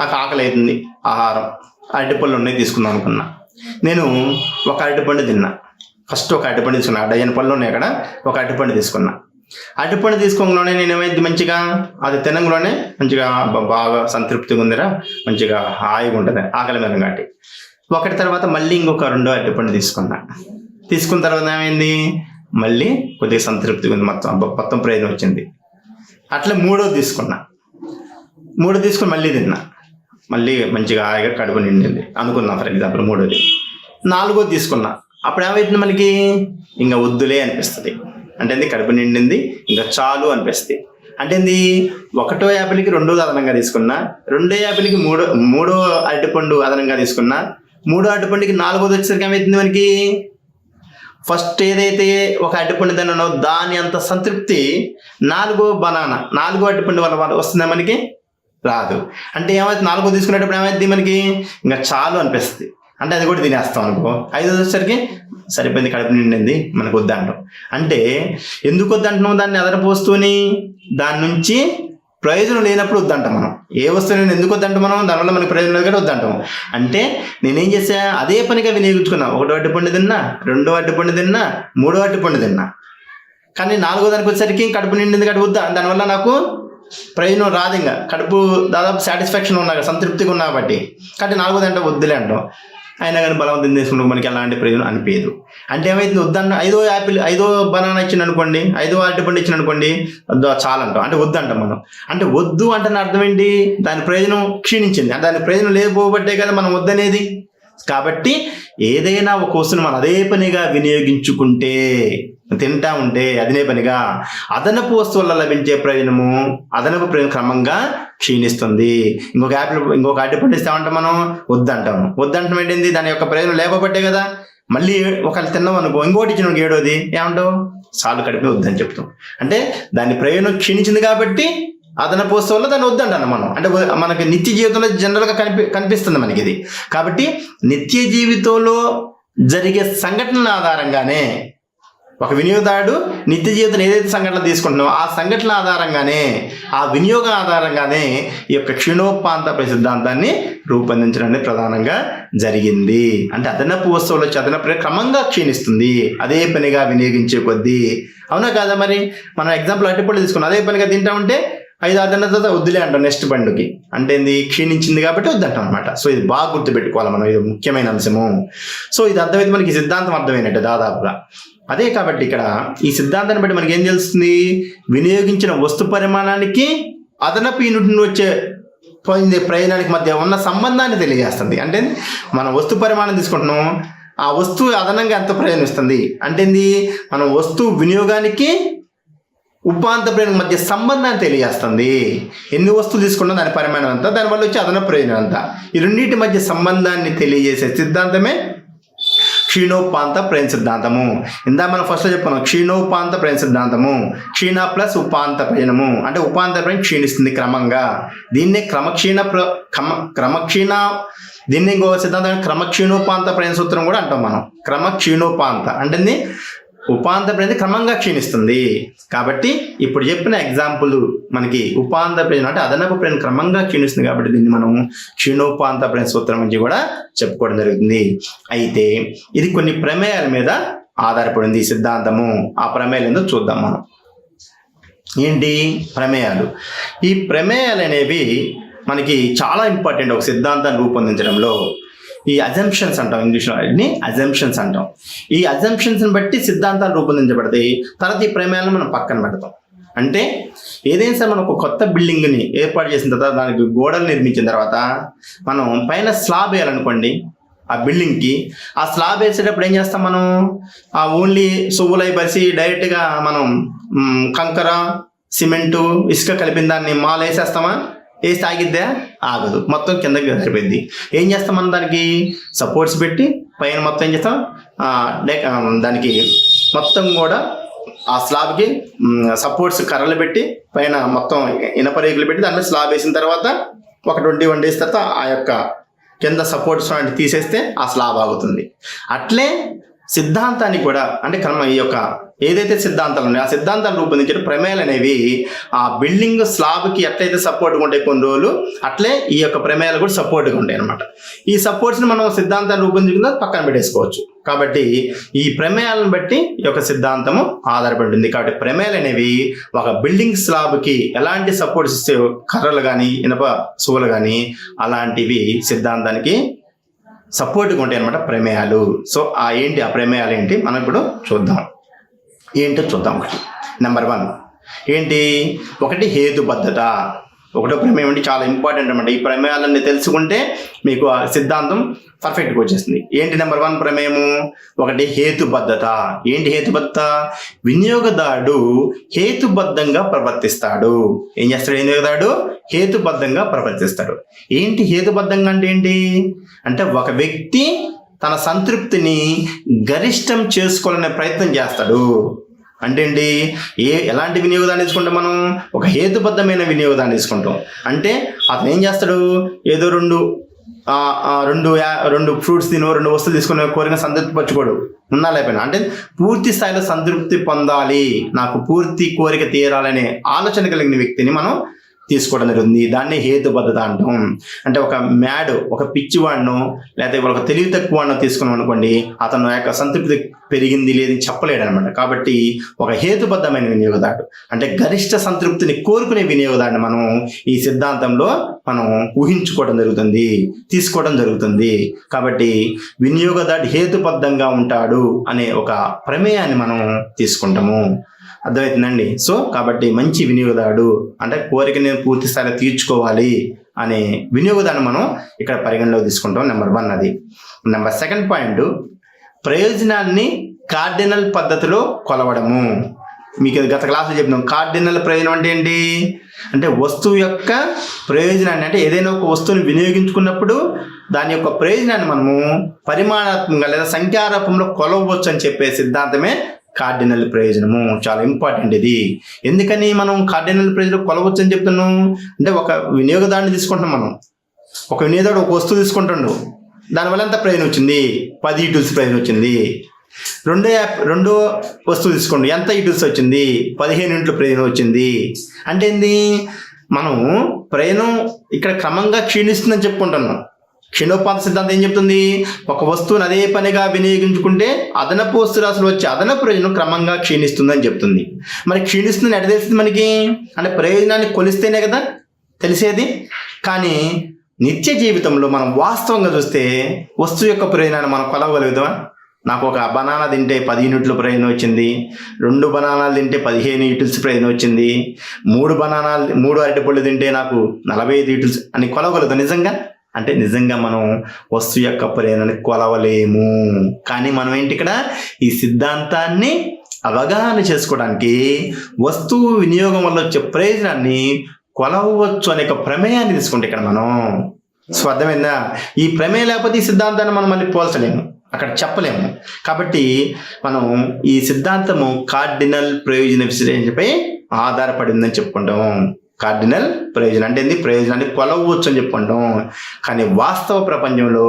నాకు ఆకలి అవుతుంది, ఆహారం అరటిపళ్ళు ఉన్నాయి తీసుకుందాం అనుకున్నా. నేను ఒక అరటిపండు తిన్నా. ఫస్ట్ ఒక అరటిపండు తీసుకున్నా, డజన్ పళ్ళు ఉన్నాయి అక్కడ, ఒక అరటిపండు తీసుకున్నా. అరటిపండు తీసుకోగానే నేను ఏమైంది, మంచిగా అది తినగానే మంచిగా బాగా సంతృప్తిగా ఉందిరా, మంచిగా హాయిగా ఉంటుంది ఆకలి మీద కాబట్టి. ఒకటి తర్వాత మళ్ళీ ఇంకొక 2వ అరటిపండు తీసుకున్నా. తీసుకున్న తర్వాత ఏమైంది, మళ్ళీ కొద్దిగా సంతృప్తిగా ఉంది, మొత్తం ప్రయోజనం వచ్చింది. అట్లా 3వది తీసుకున్నా. 3 తీసుకుని మళ్ళీ తిన్నా, మళ్ళీ మంచిగా హాయిగా కడుపు నిండింది అనుకున్నా ఫర్ ఎగ్జాంపుల్ 3వది. 4వది తీసుకున్నా. అప్పుడు ఏమైతుంది, మనకి ఇంకా వద్దులే అనిపిస్తుంది. అంటే కడుపు నిండింది, ఇంకా చాలు అనిపిస్తుంది. అంటే 1వ యాపిల్కి 2వది అదనంగా తీసుకున్నా, 2వ యాపిల్కి 3వ అరటిపండు అదనంగా తీసుకున్నా, 3వ అరటిపండుకి 4వది వచ్చేసరికి ఏమవుతుంది, మనకి ఫస్ట్ ఏదైతే ఒక అరటిపండు తిన్నానో దాని అంత సంతృప్తి 4వ బనానా 4వ అరటిపండు వల్ల వస్తుందా, మనకి రాదు. అంటే ఏమైతే 4వది తీసుకునేటప్పుడు ఏమైంది, మనకి ఇంకా చాలు అనిపిస్తుంది. అంటే అది కూడా తినేస్తాం అనుకో. 5వది వచ్చేసరికి సరిపోయింది, కడుపు నిండింది, మనకు వద్దంటాం. అంటే ఎందుకు వద్దంటున్నాం, దాన్ని అదనపు వస్తువుని, దాని నుంచి ప్రయోజనం లేనప్పుడు వద్దంటాం మనం. ఏ వస్తువుని ఎందుకు వద్దంటాం మనం, దానివల్ల మనకి ప్రయోజనం లేదు కాబట్టి వద్దంటాం. అంటే నేనేం చేసా, అదే పనిగా వినియోగించుకున్నా. 1వ అరటిపండు తిన్నా, 2వ అరటిపండు తిన్నా, 3వ అరటిపండు తిన్నా. కానీ 4వ దానికి వచ్చేసరికి కడుపు నిండింది కాబట్టి వద్దా, దానివల్ల నాకు ప్రయోజనం రాదు. ఇంకా కడుపు దాదాపు సాటిస్ఫాక్షన్ ఉన్నా, సంతృప్తిగా ఉన్నా కాబట్టి. కాబట్టి 4వది అంటే వద్దులే అంటాం. అయినా కానీ బలవంతం తీసుకుంటే మనకి ఎలాంటి ప్రయోజనం అనిపించదు. అంటే ఏమైతుంది, వద్దన్న 5వ యాపిల్ 5వ బనానా ఇచ్చింది అనుకోండి, 5వ అరటిపండు ఇచ్చింది అనుకోండి, చాలంటాం. అంటే వద్దంటాం మనం. అంటే వద్దు అంటే అర్థం ఏంటి, దాని ప్రయోజనం క్షీణించింది. అంటే దాని ప్రయోజనం లేకపోబట్టే కదా మనం వద్దనేది. కాబట్టి ఏదైనా ఒక వస్తువును మనం అదే పనిగా వినియోగించుకుంటే, తింటా ఉంటే అదే పనిగా అదనపు వస్తువుల లభించే ప్రయోజనము, అదనపు ప్రయోజనం క్రమంగా క్షీణిస్తుంది. ఇంకొక అరటిపండు ఇస్తామంటాం, మనం వద్దంటాం. వద్దంటాం ఏంటింది, దాని యొక్క ప్రయోజనం లేకపోబట్టే కదా. మళ్ళీ ఒకళ్ళు తిన్నాం అనుకో, ఇంకోటి ఇచ్చిన 7వది ఏమంటావు, చాలు కడిపి వద్దని చెప్తాం. అంటే దాని ప్రయోజనం క్షీణించింది కాబట్టి అదనపు వస్తువుల్లో దాన్ని వద్దంటాను మనం. అంటే మనకి నిత్య జీవితంలో జనరల్గా కనిపిస్తుంది మనకి ఇది. కాబట్టి నిత్య జీవితంలో జరిగే సంఘటనల ఆధారంగానే ఒక వినియోగదారుడు నిత్య జీవితంలో ఏదైతే సంఘటనలు తీసుకుంటున్నామో ఆ సంఘటనల ఆధారంగానే, ఆ వినియోగం ఆధారంగానే ఈ యొక్క క్షీణోపాంత సిద్ధాంతాన్ని రూపొందించడం ప్రధానంగా జరిగింది. అంటే అదనపు వస్తువులు వచ్చి అదనపు క్రమంగా క్షీణిస్తుంది అదే పనిగా వినియోగించే కొద్దీ. అవునా కాదా? మరి మనం ఎగ్జాంపుల్ అరటిపళ్ళు తీసుకున్నాం, అదే పనిగా తింటా ఉంటే 5-6 దినాల తర్వాత వద్దులే అంటాం నెక్స్ట్ బండికి. అంటే క్షీణించింది కాబట్టి వద్దంటాం అనమాట. సో ఇది బాగా గుర్తుపెట్టుకోవాలి మనం, ఇది ముఖ్యమైన అంశము. సో ఇది అర్థమైతే మనకి సిద్ధాంతం అర్థమైనట్టు దాదాపుగా. అదే కాబట్టి ఇక్కడ ఈ సిద్ధాంతాన్ని బట్టి మనకి ఏం తెలుస్తుంది, వినియోగించిన వస్తు పరిమాణానికి అదనపు యూనిట్ వచ్చే ప్రయోజనానికి మధ్య ఉన్న సంబంధాన్ని తెలియజేస్తుంది. అంటే మనం వస్తు పరిమాణం తీసుకుంటున్నాం, ఆ వస్తువు అదనంగా ఎంత ప్రయోజనం ఇస్తుంది అంటే మనం వస్తువు వినియోగానికి ఉపాంత ప్రయోజనం మధ్య సంబంధాన్ని తెలియజేస్తుంది. ఎన్ని వస్తువులు తీసుకున్నా దాని పరిమాణం అంతా, దానివల్ల వచ్చే అదనపు ప్రయోజనం అంతా, ఈ రెండింటి మధ్య సంబంధాన్ని తెలియజేసే సిద్ధాంతమే క్షీణోపాంత ప్రయోజన సిద్ధాంతము. ఇందా మనం ఫస్ట్లో చెప్పుకున్నాం, క్షీణోపాంత ప్రయోజన సిద్ధాంతము, క్షీణ ప్లస్ ఉపాంత ప్రయోజనము. అంటే ఉపాంత ప్రయోజనం క్షీణిస్తుంది క్రమంగా. దీన్నే దీన్ని ఇంకో సిద్ధాంతం క్రమక్షీణోపాంత ప్రయోజన సూత్రం కూడా అంటాం మనం. క్రమక్షీణోపాంత అంటే ఉపాంత ప్రయోజనం క్రమంగా క్షీణిస్తుంది. కాబట్టి ఇప్పుడు చెప్పిన ఎగ్జాంపుల్ మనకి ఉపాంత ప్రయోజనం అంటే అదనపు ప్రయోజనం క్రమంగా క్షీణిస్తుంది కాబట్టి దీన్ని మనం క్షీణోపాంత ప్రయోజన సూత్రం నుంచి కూడా చెప్పుకోవడం జరుగుతుంది. అయితే ఇది కొన్ని ప్రమేయాల మీద ఆధారపడింది ఈ సిద్ధాంతము. ఆ ప్రమేయాలు ఏందో చూద్దాం మనం. ఏంటి ప్రమేయాలు? ఈ ప్రమేయాలు అనేవి మనకి చాలా ఇంపార్టెంట్ ఒక సిద్ధాంతాన్ని రూపొందించడంలో. ఈ అజంప్షన్స్ అంటాం, ఇంగ్లీష్లో వాటిని అజంప్షన్స్ అంటాం. ఈ అజంప్షన్స్ని బట్టి సిద్ధాంతాలు రూపొందించబడతాయి. తర్వాత ఈ ప్రమేయాలను మనం పక్కన పెడతాం. అంటే ఏదైనా సరే మనం ఒక కొత్త బిల్డింగ్ని ఏర్పాటు చేసిన తర్వాత దానికి గోడలు నిర్మించిన తర్వాత మనం పైన స్లాబ్ వేయాలనుకోండి ఆ బిల్డింగ్కి. ఆ స్లాబ్ వేసేటప్పుడు ఏం చేస్తాం మనం, ఆ ఓన్లీ సువ్వులై పరిసి డైరెక్ట్గా మనం కంకర సిమెంటు ఇసుక కలిపిన దాన్ని మాల వేసేస్తామా? వేసి ఆగిద్దా? ఆగదు, మొత్తం కిందకి సరిపోద్ది. ఏం చేస్తాం మనం, దానికి సపోర్ట్స్ పెట్టి పైన మొత్తం ఏం చేస్తాం, దానికి మొత్తం కూడా ఆ స్లాబ్కి సపోర్ట్స్ కర్రలు పెట్టి పైన మొత్తం ఇనప రేకులు పెట్టి దాని మీద స్లాబ్ వేసిన తర్వాత ఒక 21 డేస్ తర్వాత ఆ యొక్క కింద సపోర్ట్స్ తీసేస్తే ఆ స్లాబ్ ఆగుతుంది. అట్లే సిద్ధాంతాన్ని కూడా అంటే ఈ యొక్క ఏదైతే సిద్ధాంతాలు ఉన్నాయో ఆ సిద్ధాంతాలు రూపొందించిన ప్రమేయాలు అనేవి ఆ బిల్డింగ్ స్లాబ్కి ఎట్లయితే సపోర్ట్గా ఉంటాయి కొన్ని రోజులు, అట్లే ఈ యొక్క ప్రమేయాలు కూడా సపోర్ట్గా ఉంటాయి అనమాట. ఈ సపోర్ట్స్ని మనం సిద్ధాంతాన్ని రూపొందించిన పక్కన పెట్టేసుకోవచ్చు. కాబట్టి ఈ ప్రమేయాలను బట్టి ఈ యొక్క సిద్ధాంతము ఆధారపడి ఉంటుంది. కాబట్టి ప్రమేయాలు అనేవి ఒక బిల్డింగ్ స్లాబ్కి ఎలాంటి సపోర్ట్స్ ఇస్తే కర్రలు కానీ ఇనప సువులు కానీ అలాంటివి సిద్ధాంతానికి సపోర్ట్గా ఉంటాయి అనమాట ప్రమేయాలు. సో ఆ ప్రమేయాలు ఏంటి మనం ఇప్పుడు చూద్దాం. ఏంటో చూద్దాం. నెంబర్ 1 ఏంటి? ఒకటి హేతుబద్ధత. ఒకటో ప్రమేయం అంటే చాలా ఇంపార్టెంట్ అనమాట. ఈ ప్రమేయాలన్నీ తెలుసుకుంటే మీకు ఆ సిద్ధాంతం పర్ఫెక్ట్గా వచ్చేస్తుంది. ఏంటి నెంబర్ 1 ప్రమేయము? ఒకటి హేతుబద్ధత. ఏంటి హేతుబద్ధత? వినియోగదారుడు హేతుబద్ధంగా ప్రవర్తిస్తాడు. ఏం చేస్తాడు వినియోగదారుడు? హేతుబద్ధంగా ప్రవర్తిస్తాడు. ఏంటి హేతుబద్ధంగా అంటే ఏంటి అంటే ఒక వ్యక్తి తన సంతృప్తిని గరిష్టం చేసుకోవాలనే ప్రయత్నం చేస్తాడు. అంటే ఏంటి? ఎలాంటి వినియోగదాన్ని తీసుకుంటాం మనం? ఒక హేతుబద్ధమైన వినియోగదాన్ని తీసుకుంటాం. అంటే అతను ఏం చేస్తాడు? ఏదో రెండు ఫ్రూట్స్ తిను, 2 వస్తువులు తీసుకుని కోరిక సంతృప్తి పరచుకోడు. ఉన్నా లేకపోయినా అంటే పూర్తి స్థాయిలో సంతృప్తి పొందాలి, నాకు పూర్తి కోరిక తీరాలనే ఆలోచన కలిగిన వ్యక్తిని మనం తీసుకోవడం జరుగుతుంది. దాన్ని హేతుబద్ధత అంటాం. అంటే ఒక పిచ్చివాడినో లేకపోతే ఒక తెలివి తక్కువ వాడినో తీసుకున్నాం అనుకోండి, అతను యొక్క సంతృప్తి పెరిగింది లేదని చెప్పలేడు అనమాట. కాబట్టి ఒక హేతుబద్ధమైన వినియోగదారుడు అంటే గరిష్ట సంతృప్తిని కోరుకునే వినియోగదారుని మనం ఈ సిద్ధాంతంలో మనం ఊహించుకోవడం జరుగుతుంది, తీసుకోవడం జరుగుతుంది. కాబట్టి వినియోగదారుడు హేతుబద్ధంగా ఉంటాడు అనే ఒక ప్రమేయాన్ని మనం తీసుకుంటాము. అర్థమవుతుందండి? సో కాబట్టి మంచి వినియోగదారుడు అంటే కోరికని పూర్తి స్థాయిలో తీర్చుకోవాలి అనే వినియోగదారుని మనం ఇక్కడ పరిగణలోకి తీసుకుంటాం. నెంబర్ 1 అది. నెంబర్ 2 పాయింట్ ప్రయోజనాన్ని కార్డినల్ పద్ధతిలో కొలవడము. మీకు గత క్లాసులో చెప్పినాం. కార్డినల్ ప్రయోజనం అంటే ఏంటి అంటే వస్తువు యొక్క ప్రయోజనాన్ని అంటే ఏదైనా ఒక వస్తువుని వినియోగించుకున్నప్పుడు దాని యొక్క ప్రయోజనాన్ని మనము పరిమాణాత్మకంగా లేదా సంఖ్యారూపంలో కొలవచ్చు అని చెప్పే సిద్ధాంతమే కార్డినల్ ప్రయోజనము. చాలా ఇంపార్టెంట్ ఇది. ఎందుకని మనం కార్డినల్ ప్రయోజనం కొలవచ్చు అని చెప్తున్నాం అంటే ఒక వినియోగదారుని తీసుకుంటాం మనం. ఒక వినియోగదారుడు ఒక వస్తువు తీసుకుంటాడు, దానివల్ల ఎంత ప్రయోజనం వచ్చింది? 10 ఈటూల్స్ ప్రయోజనం వచ్చింది. రెండో వస్తువు తీసుకోండి, ఎంత ఈటూల్స్ వచ్చింది? 15 యూనిట్ల ప్రయోజనం వచ్చింది. అంటే ఏంది? మనం ప్రయోజనం ఇక్కడ క్రమంగా క్షీణిస్తుందని చెప్పుకుంటున్నాం. క్షీణోపాత సిద్ధాంతం ఏం చెప్తుంది? ఒక వస్తువుని అదే పనిగా వినియోగించుకుంటే అదనపు వస్తురాశులు వచ్చి అదనపు ప్రయోజనం క్రమంగా క్షీణిస్తుందని చెప్తుంది. మరి క్షీణిస్తుందని ఎడ తెలుస్తుంది మనకి? అంటే ప్రయోజనాన్ని కొలిస్తేనే కదా తెలిసేది. కానీ నిత్య జీవితంలో మనం వాస్తవంగా చూస్తే వస్తువు యొక్క ప్రయోజనాన్ని మనం కొలవగలుగుతామా? నాకు ఒక బనానా తింటే 10 యూనిట్ల ప్రయోజనం వచ్చింది, 2 బనానాలు తింటే 15 యూనిట్స్ ప్రయోజనం వచ్చింది, 3 అరటిపళ్ళు తింటే నాకు 45 యూనిట్స్ అని కొలవగలుగుతాం నిజంగా? అంటే నిజంగా మనం వస్తువు యొక్క ప్రయోజనాన్ని కొలవలేము. కానీ మనం ఏంటి ఇక్కడ ఈ సిద్ధాంతాన్ని అవగాహన చేసుకోవడానికి వస్తువు వినియోగం వల్ల వచ్చే ప్రయోజనాన్ని కొలవచ్చు అనే ఒక ప్రమేయాన్ని తీసుకుంటే ఇక్కడ మనం స్వర్థమైందా? ఈ ప్రమేయం లేకపోతే ఈ సిద్ధాంతాన్ని మనం మళ్ళీ పోల్చలేము, అక్కడ చెప్పలేము. కాబట్టి మనం ఈ సిద్ధాంతము కార్డినల్ ప్రయోజన విశ్లేషణపై ఆధారపడి ఉందని చెప్పుకుంటాము. కార్డినల్ ప్రయోజనం అంటే ఏంది? ప్రయోజనాన్ని కొలవచ్చు అని చెప్పుకుంటాం. కానీ వాస్తవ ప్రపంచంలో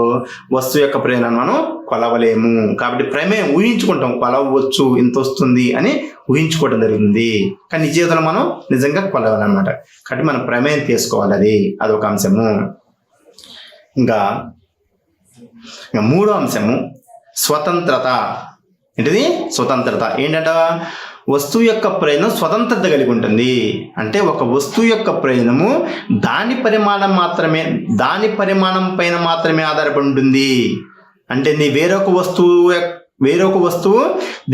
వస్తువు యొక్క ప్రయోజనాన్ని మనం కొలవలేము. కాబట్టి ప్రమేయం ఊహించుకుంటాం, కొలవచ్చు ఇంత వస్తుంది అని ఊహించుకోవడం జరుగుతుంది. కానీ నిజ జీవితంలో మనం నిజంగా కొలవాలన్నమాట. కాబట్టి మనం ప్రమేయం తీసుకోవాలి, అదొక అంశము. ఇంకా 3వ అంశము స్వతంత్రత. ఏంటిది? స్వతంత్రత. ఏంటంట? వస్తువు యొక్క ప్రయోజనం స్వతంత్రత కలిగి ఉంటుంది. అంటే ఒక వస్తువు యొక్క ప్రయోజనము దాని పరిమాణం పైన మాత్రమే ఆధారపడి ఉంటుంది. అంటే వేరొక వస్తువు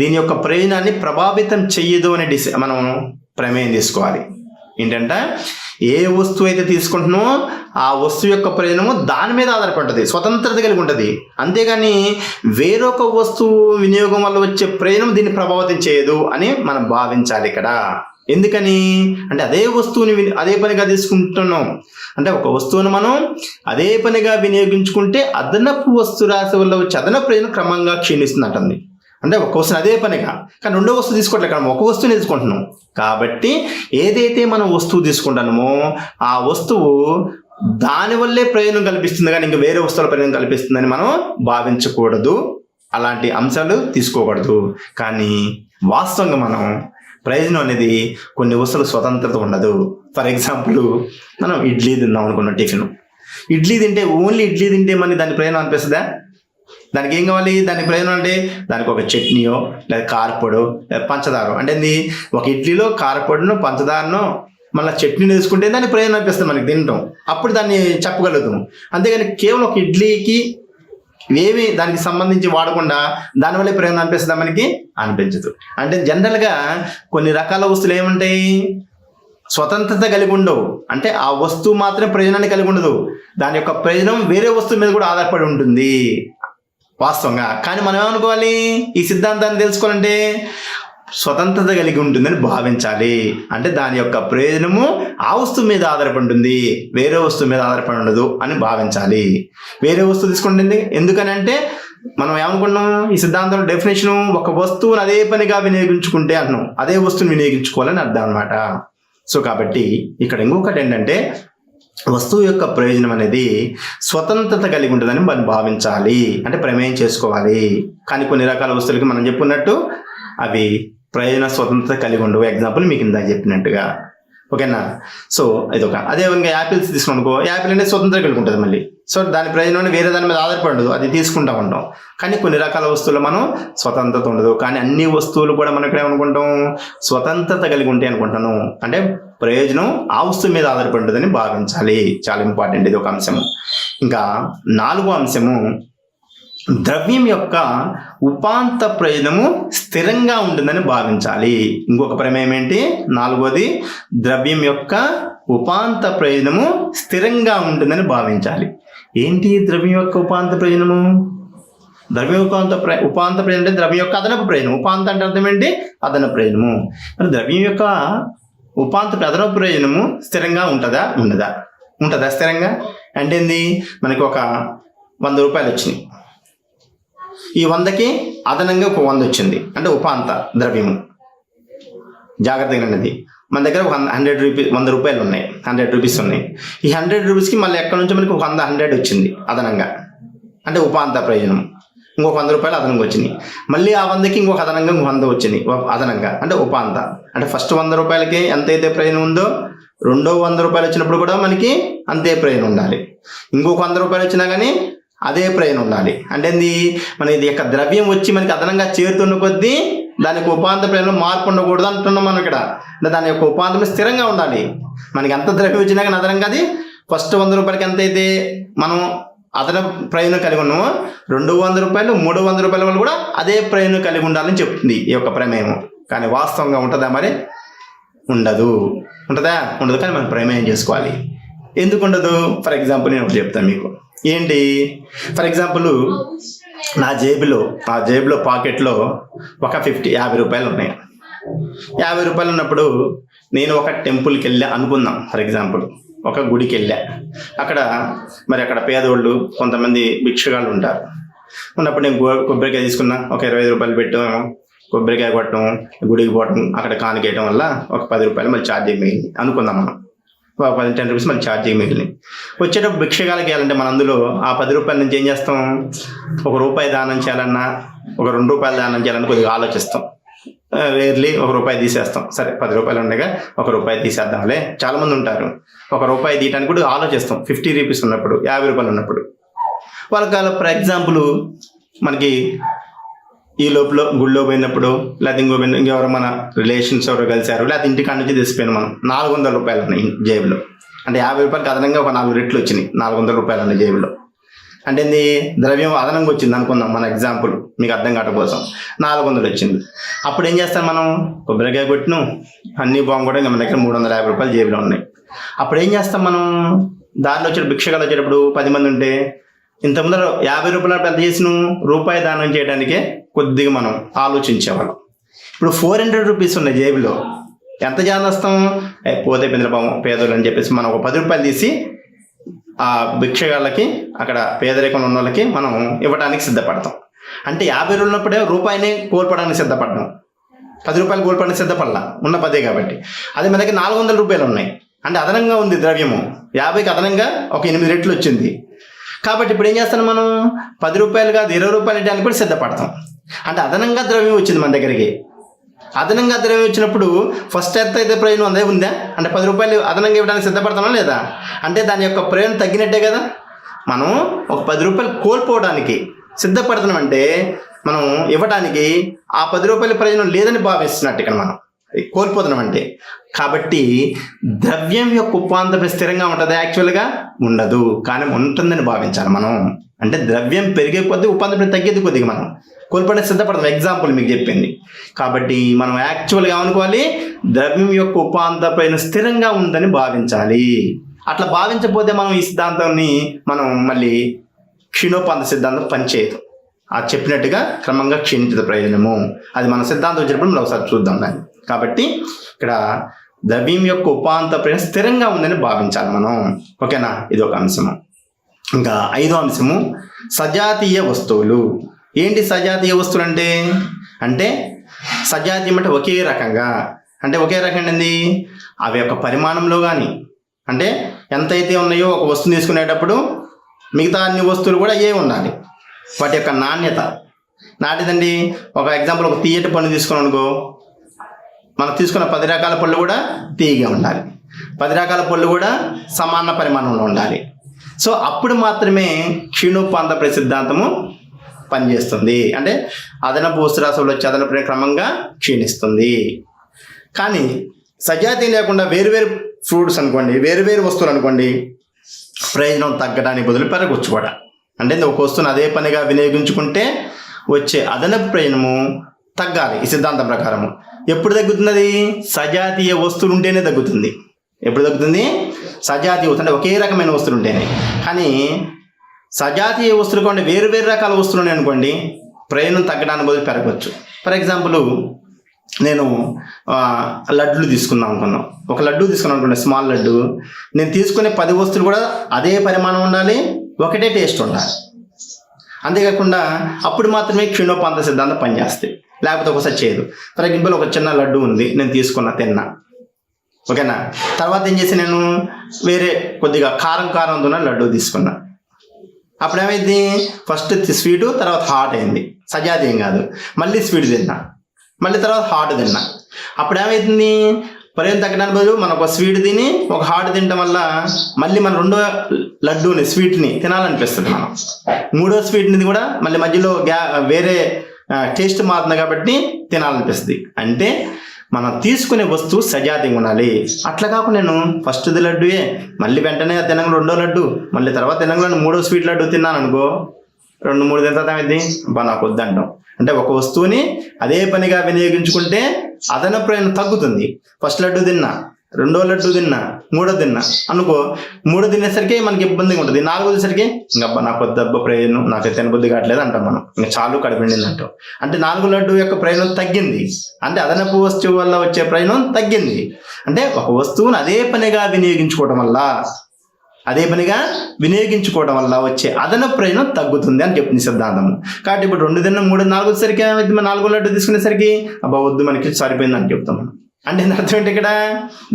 దీని యొక్క ప్రయోజనాన్ని ప్రభావితం చెయ్యదు అనే మనం ప్రమేయం తీసుకోవాలి. ఏంటంటే ఏ వస్తువు అయితే తీసుకుంటున్నామో ఆ వస్తువు యొక్క ప్రయోజనము దాని మీద ఆధారపడుతుంది, స్వతంత్రత కలిగి ఉంటుంది. అంతేగాని వేరొక వస్తువు వినియోగం వల్ల వచ్చే ప్రయోజనం దీన్ని ప్రభావితం చేయదు అని మనం భావించాలి ఇక్కడ. ఎందుకని అంటే అదే వస్తువుని అదే పనిగా తీసుకుంటున్నాం. అంటే ఒక వస్తువును మనం అదే పనిగా వినియోగించుకుంటే అదనపు వస్తు రాశి వల్ల వచ్చే అదనపు ప్రయోజనం క్రమంగా క్షీణిస్తుంది. అంటే ఒక వస్తువుని అదే పనిగా, కానీ 2వ వస్తువు తీసుకోవట్లేదు, కానీ ఒక వస్తువుని తీసుకుంటున్నాం. కాబట్టి ఏదైతే మనం వస్తువు తీసుకుంటామో ఆ వస్తువు దానివల్లే ప్రయోజనం కల్పిస్తుంది కానీ ఇంకా వేరే వస్తువుల ప్రయోజనం కల్పిస్తుందని మనం భావించకూడదు. అలాంటి అంశాలు తీసుకోకూడదు. కానీ వాస్తవంగా మనం ప్రయోజనం అనేది కొన్ని వస్తువులు స్వతంత్రత ఉండదు. ఫర్ ఎగ్జాంపుల్, మనం ఇడ్లీ తిందాం అనుకున్న టిఫిన్, ఇడ్లీ తింటే ఓన్లీ ఇడ్లీ తింటే మనకి దాని ప్రయోజనం అనిపిస్తుందా? దానికి ఏం కావాలి? దానికి ప్రయోజనం అంటే దానికి ఒక చట్నీయో లేదా కారపొడో లేదా పంచదారో, అంటే ఒక ఇడ్లీలో కారపొడినో పంచదారనో మళ్ళీ చట్నీని వేసుకుంటే దానికి ప్రయోజనం అనిపిస్తుంది మనకి తినటం, అప్పుడు దాన్ని చెప్పగలుగుతాం. అంతేగాని కేవలం ఒక ఇడ్లీకి ఏమి దానికి సంబంధించి వాడకుండా దానివల్ల ప్రయోజనం అనిపిస్తుందా? మనకి అనిపించదు. అంటే జనరల్గా కొన్ని రకాల వస్తువులు ఏముంటాయి, స్వతంత్రత కలిగి ఉండవు. అంటే ఆ వస్తువు మాత్రమే ప్రయోజనాన్ని కలిగి ఉండదు, దాని యొక్క ప్రయోజనం వేరే వస్తువు మీద కూడా ఆధారపడి ఉంటుంది వాస్తవంగా. కానీ మనం ఏమనుకోవాలి, ఈ సిద్ధాంతాన్ని తెలుసుకోవాలంటే స్వతంత్రత కలిగి ఉంటుందని భావించాలి. అంటే దాని యొక్క ప్రయోజనము ఆ వస్తువు మీద ఆధారపడి ఉంటుంది, వేరే వస్తువు మీద ఆధారపడి ఉండదు అని భావించాలి. వేరే వస్తువు తీసుకుంటుంది ఎందుకని అంటే మనం ఏమనుకున్నాం, ఈ సిద్ధాంతంలో డెఫినేషన్ ఒక వస్తువుని అదే పనిగా వినియోగించుకుంటే అంటున్నాం, అదే వస్తువుని వినియోగించుకోవాలని అర్థం అనమాట. సో కాబట్టి ఇక్కడ ఇంకొకటి ఏంటంటే వస్తువు యొక్క ప్రయోజనం అనేది స్వతంత్రత కలిగి ఉంటుందని మనం భావించాలి, అంటే ప్రమేయం చేసుకోవాలి. కానీ కొన్ని రకాల వస్తువులకి మనం చెప్పుకున్నట్టు అవి ప్రయోజన స్వతంత్రత కలిగి ఉండవు. ఎగ్జాంపుల్ మీకు ఇందాక చెప్పినట్టుగా, ఓకేనా? సో ఇదొక. అదే విధంగా యాపిల్స్ తీసుకున్నానుకో, యాపిల్ అనేది స్వతంత్రం కలిగి ఉంటుంది మళ్ళీ. సో దాని ప్రయోజనం వేరే దాని మీద ఆధారపడి ఉండదు, అది తీసుకుంటూ ఉంటాం. కానీ కొన్ని రకాల వస్తువులు మనం స్వతంత్రత ఉండదు. కానీ అన్ని వస్తువులు కూడా మనం ఇక్కడ ఏమనుకుంటాం, స్వతంత్రత కలిగి ఉంటాయి అనుకుంటాను. అంటే ప్రయోజనం ఆ వస్తువు మీద ఆధారపడి ఉంటుందని భావించాలి. చాలా ఇంపార్టెంట్ ఇది ఒక అంశము. ఇంకా 4వ అంశము, ద్రవ్యం యొక్క ఉపాంత ప్రయోజనము స్థిరంగా ఉంటుందని భావించాలి. ఇంకొక ప్రమేయం ఏంటి? 4వది, ద్రవ్యం యొక్క ఉపాంత ప్రయోజనము స్థిరంగా ఉంటుందని భావించాలి. ఏంటి ద్రవ్యం యొక్క ఉపాంత ప్రయోజనము? ద్రవ్యం ఉపాంత ప్రయోజనం అంటే ద్రవ్యం యొక్క అదనపు ప్రయోజనం. ఉపాంత అంటే అర్థం ఏంటి? అదనపు ప్రయోజనము. మరి ద్రవ్యం యొక్క ఉపాంత అదనపు ప్రయోజనము స్థిరంగా ఉంటుందా? ఉంటుందా స్థిరంగా? అంటే ఏంది, మనకి ఒక 100 రూపాయలు వచ్చినాయి, ఈ 100కి అదనంగా ఒక 100 వచ్చింది, అంటే ఉపాంత ద్రవ్యము. జాగ్రత్తగా ఉన్నది. మన దగ్గర ఒక 100 రూపాయలు ఉన్నాయి, 100 రూపీస్ ఉన్నాయి. ఈ 100 రూపీస్కి మళ్ళీ ఎక్కడి నుంచి మనకి ఒక 100 వచ్చింది అదనంగా, అంటే ఉపాంత ప్రయోజనం. ఇంకొక 100 రూపాయలు అదనంగా వచ్చినాయి. మళ్ళీ ఆ 100కి ఇంకొక అదనంగా 100 వచ్చింది అదనంగా, అంటే ఉపాంత. అంటే ఫస్ట్ 100 రూపాయలకి ఎంతైతే ప్రయోజనం ఉందో రెండో 100 రూపాయలు వచ్చినప్పుడు కూడా మనకి అంతే ప్రయోజనం ఉండాలి. ఇంకొక 100 రూపాయలు వచ్చినా కానీ అదే ప్రయోజనం ఉండాలి. అంటే మన ఇది యొక్క ద్రవ్యం వచ్చి మనకి అదనంగా చేరుతున్న కొద్దీ దానికి ఉపాంత ప్రయోజనం మార్పు ఉండకూడదు అంటున్నాం మనం ఇక్కడ. అంటే దాని యొక్క ఉపాంతం స్థిరంగా ఉండాలి. మనకి ఎంత ద్రవ్యం వచ్చినా కానీ అదనంగా అది ఫస్ట్ 100 రూపాయలకి ఎంతైతే మనం అదనపు ప్రయోజనం కలిగి ఉన్నామో 200 రూపాయలు 300 రూపాయల వల్ల కూడా అదే ప్రయోజనం కలిగి ఉండాలని చెప్తుంది ఈ యొక్క ప్రమేయం. కానీ వాస్తవంగా ఉంటుందా? మరి ఉండదు. ఉంటుందా? ఉండదు. కానీ మనం ప్రమేయం చేసుకోవాలి. ఎందుకు ఉండదు? ఫర్ ఎగ్జాంపుల్ నేను ఒకటి చెప్తాను మీకు. ఏంటి? ఫర్ ఎగ్జాంపుల్ నా జేబులో పాకెట్లో ఒక 50 రూపాయలు ఉన్నాయి. 50 రూపాయలు ఉన్నప్పుడు నేను ఒక టెంపుల్కి వెళ్ళా అనుకుందాం. ఫర్ ఎగ్జాంపుల్ ఒక గుడికి వెళ్ళా. అక్కడ పేదోళ్ళు కొంతమంది భిక్షగాళ్ళు ఉంటారు. ఉన్నప్పుడు నేను కొబ్బరికాయ తీసుకున్నా, ఒక 25 రూపాయలు పెట్టాం, కొబ్బరికాయ కొట్టడం, గుడికి పోవటం, అక్కడ కానుకేయటం వల్ల ఒక 10 రూపాయలు మళ్ళీ ఛార్జింగ్ మిగిలింది అనుకుందాం. మనం 10 రూపీస్ మళ్ళీ ఛార్జింగ్ మిగిలింది. వచ్చేటప్పుడు భిక్షగాలకి వెళ్ళాలంటే మన అందులో ఆ 10 రూపాయల నుంచి ఏం చేస్తాం? ఒక రూపాయి దానం చేయాలన్నా, ఒక 2 రూపాయలు దానం చేయాలన్నా కొద్దిగా ఆలోచిస్తాం. రేర్లీ 1 రూపాయి తీసేస్తాం. సరే 10 రూపాయలు ఉండగా 1 రూపాయి తీసేద్దాంలే. చాలా మంది ఉంటారు. 1 రూపాయి తీయటానికి కూడా ఆలోచిస్తాం. 50 రూపీస్ ఉన్నప్పుడు, 50 రూపాయలు ఉన్నప్పుడు వాళ్ళకి. ఫర్ ఎగ్జాంపుల్ మనకి ఈ లోపల గుళ్ళో పోయినప్పుడు, లేకపోతే ఇంకెవరు మన రిలేషన్స్ ఎవరు కలిసారు, లేకపోతే ఇంటికాడ నుంచి తీసిపోయిన మనం 400 రూపాయలు ఉన్నాయి జేబులో. అంటే 50 రూపాయలకి అదనంగా ఒక 4 రెట్లు వచ్చినాయి. 400 రూపాయలు ఉన్నాయి జేబులో. అంటే ద్రవ్యం అదనంగా వచ్చింది అనుకుందాం మన ఎగ్జాంపుల్ మీకు అర్థం కావడం కోసం. 400 వచ్చింది. అప్పుడు ఏం చేస్తాం మనం? కొబ్బరికాయ కొట్టినాం, అన్నీ బాగుండడం, మన దగ్గర 350 రూపాయలు జేబులో ఉన్నాయి. అప్పుడు ఏం చేస్తాం మనం? దారిలో వచ్చే భిక్షగాలు వచ్చేటప్పుడు 10 మంది ఉంటే ఇంత ముందర 50 రూపాయలు ఎంత చేసినాం? రూపాయి దానం చేయడానికే కొద్దిగా మనం ఆలోచించేవాళ్ళం. ఇప్పుడు 400 రూపీస్ ఉన్నాయి జేబులో. ఎంత చేస్తాం? పోతే పేదోళ్ళు అని చెప్పేసి మనం ఒక 10 రూపాయలు తీసి ఆ భిక్షగాళ్ళకి, అక్కడ పేదరికంలో ఉన్న వాళ్ళకి మనం ఇవ్వడానికి సిద్ధపడతాం. అంటే 50 రూపాయలు ఉన్నప్పుడే రూపాయిని కోల్పోవడానికి సిద్ధపడ్డాం. 10 రూపాయలు కోల్పోవడానికి సిద్ధపడలా, ఉన్న 10 కాబట్టి. అదే మన దగ్గర 400 రూపాయలు ఉన్నాయి. అంటే అదనంగా ఉంది ద్రవ్యము. 50కి అదనంగా ఒక 8 రెట్లు వచ్చింది. కాబట్టి ఇప్పుడు ఏం చేస్తాం మనం, 10 రూపాయలు కాదు 20 రూపాయలు ఇవ్వడానికి కూడా సిద్ధపడతాం. అంటే అదనంగా ద్రవ్యం వచ్చింది మన దగ్గరికి. అదనంగా ద్రవ్యం వచ్చినప్పుడు ఫస్ట్ ఎంత అయితే ప్రయోజనం అదే ఉందా, అంటే 10 రూపాయలు అదనంగా ఇవ్వడానికి సిద్ధపడతామా లేదా? అంటే దాని యొక్క ప్రయోజనం తగ్గినట్టే కదా. మనం ఒక 10 రూపాయలు కోల్పోవడానికి సిద్ధపడుతున్నామంటే మనం ఇవ్వడానికి ఆ 10 రూపాయల ప్రయోజనం లేదని భావిస్తున్నట్టు ఇక్కడ మనం కోల్పోతున్నామంటే. కాబట్టి ద్రవ్యం యొక్క ఉపాంతం స్థిరంగా ఉంటుందా? యాక్చువల్గా ఉండదు, కానీ ఉంటుందని భావించాలి మనం. అంటే ద్రవ్యం పెరిగే కొద్దీ ఉపాంతం తగ్గేది కొద్దిగా మనం కోల్పోవడానికి సిద్ధపడతాం. ఎగ్జాంపుల్ మీకు చెప్పింది. కాబట్టి మనం యాక్చువల్గా ఏమనుకోవాలి, ద్రవ్యం యొక్క ఉపాంతపైన స్థిరంగా ఉందని భావించాలి. అట్లా భావించకపోతే మనం ఈ సిద్ధాంతాన్ని మనం మళ్ళీ క్షీణోపాంత సిద్ధాంతం పనిచేయదు. అది చెప్పినట్టుగా క్రమంగా క్షీణించదు ప్రయోజనము. అది మన సిద్ధాంతం వచ్చినప్పుడు మనం ఒకసారి చూద్దాం దాన్ని. కాబట్టి ఇక్కడ ద్రవ్యం యొక్క ఉపాంతపైన స్థిరంగా ఉందని భావించాలి మనం. ఓకేనా, ఇది ఒక అంశము. ఇంకా 5వ అంశము సజాతీయ వస్తువులు. ఏంటి సజాతీయ వస్తువులు అంటే సజాతీయం అంటే ఒకే రకంగా, అంటే ఒకే రకంగా ఏంది, అవి యొక్క పరిమాణంలో కానీ, అంటే ఎంతైతే ఉన్నాయో ఒక వస్తువు తీసుకునేటప్పుడు మిగతా అన్ని వస్తువులు కూడా ఏ ఉండాలి. వాటి యొక్క నాణ్యత నాటిదండి. ఒక ఎగ్జాంపుల్, ఒక తీయటి పళ్ళు తీసుకున్నాం అనుకో, మనం తీసుకున్న 10 రకాల పళ్ళు కూడా తీయగా ఉండాలి. 10 రకాల పళ్ళు కూడా సమాన పరిమాణంలో ఉండాలి. సో అప్పుడు మాత్రమే క్షీణోపాంత సిద్ధాంతము పనిచేస్తుంది. అంటే అదనపు వస్తురాశులు వచ్చి అదనపు క్రమంగా క్షీణిస్తుంది. కానీ సజాతీయం లేకుండా వేరువేరు ఫ్రూట్స్ అనుకోండి, వేరువేరు వస్తువులు అనుకోండి, ప్రయోజనం తగ్గడానికి బదులు పెరగొచ్చు కూడా. అంటే ఒక వస్తువుని అదే పనిగా వినియోగించుకుంటే వచ్చే అదనపు ప్రయోజనము తగ్గాలి. ఈ సిద్ధాంతం ప్రకారము ఎప్పుడు తగ్గుతున్నది, సజాతీయ వస్తువులు ఉంటేనే తగ్గుతుంది. ఎప్పుడు తగ్గుతుంది, సజాతీయ వస్తువు అంటే ఒకే రకమైన వస్తువులు ఉంటేనే. కానీ సజాతీయ వస్తువులు కాకుండా వేరు వేరు రకాల వస్తువులు ఉన్నాయి అనుకోండి, ప్రయోజనం తగ్గడానికి బదులు పెరగవచ్చు. ఫర్ ఎగ్జాంపుల్, నేను లడ్డులు తీసుకుందాం అనుకున్నాం. ఒక లడ్డు తీసుకున్నాం అనుకోండి, స్మాల్ లడ్డు. నేను తీసుకునే 10 వస్తువులు కూడా అదే పరిమాణం ఉండాలి, ఒకటే టేస్ట్ ఉండాలి. అంతేకాకుండా అప్పుడు మాత్రమే క్షీణోపాంత సిద్ధాంతం పనిచేస్తాయి, లేకపోతే ఒకసారి చేయదు. ఫర్ ఎగ్జాంపుల్, ఒక చిన్న లడ్డు ఉంది, నేను తిన్నా. ఓకేనా, తర్వాత ఏం చేసి నేను వేరే కొద్దిగా కారం ఉన్న లడ్డు తీసుకున్నా. అప్పుడు ఏమైంది, ఫస్ట్ స్వీటు, తర్వాత హాట్ అయింది. సజాతీయం కాదు. మళ్ళీ స్వీట్ తిన్నా, మళ్ళీ తర్వాత హాట్ తిన్నా. అప్పుడు ఏమైతుంది, ప్రయోజనం తగ్గడానికి బదులు మనం ఒక స్వీట్ తిని ఒక హాట్ తినడం వల్ల మళ్ళీ మన రెండో లడ్డూని స్వీట్ని తినాలనిపిస్తుంది. మనం మూడో స్వీట్ని కూడా మళ్ళీ మధ్యలో వేరే టేస్ట్ మారుతుంది కాబట్టి తినాలనిపిస్తుంది. అంటే మనం తీసుకునే వస్తువు సజాతీయంగా ఉండాలి. అట్లా కాకుండా నేను ఫస్ట్ది లడ్డుయే, మళ్ళీ వెంటనే తినంగా రెండో లడ్డు, మళ్ళీ తర్వాత తినంగా మూడో స్వీట్ లడ్డు తిన్నాను అనుకో, 2-3 తిన తర్వాత ఏమైంది, నాకు వద్దంటాం. అంటే ఒక వస్తువుని అదే పనిగా వినియోగించుకుంటే అదనపు ప్రయోజనం తగ్గుతుంది. ఫస్ట్ లడ్డు తిన్నా, రెండో లడ్డు తిన్నా, మూడో తిన్నా అనుకో, 3 తినేసరికి మనకి ఇబ్బందిగా ఉంటుంది. 4 తినేసరికి ఇంకబ్బా నాకు వద్దబ్బా ప్రయోజనం, నాకు తినబుద్ధి కావట్లేదు అంటాం మనం. ఇంకా చాలు కడిపిండింది అంటాం. అంటే 4 లడ్డు యొక్క ప్రయోజనం తగ్గింది, అంటే అదనపు వస్తువు వల్ల వచ్చే ప్రయోజనం తగ్గింది. అంటే ఒక వస్తువును అదే పనిగా వినియోగించుకోవడం వల్ల వచ్చే అదనపు ప్రయోజనం తగ్గుతుంది అని చెప్తుంది సిద్ధాంతం. కాబట్టి ఇప్పుడు 2 తిన్న 3 4 సరికి 4 లడ్డు తీసుకునేసరికి అబ్బా వద్దు మనకి సరిపోయింది అని చెప్తాం మనం. అంటే అర్థం ఏంటి, ఇక్కడ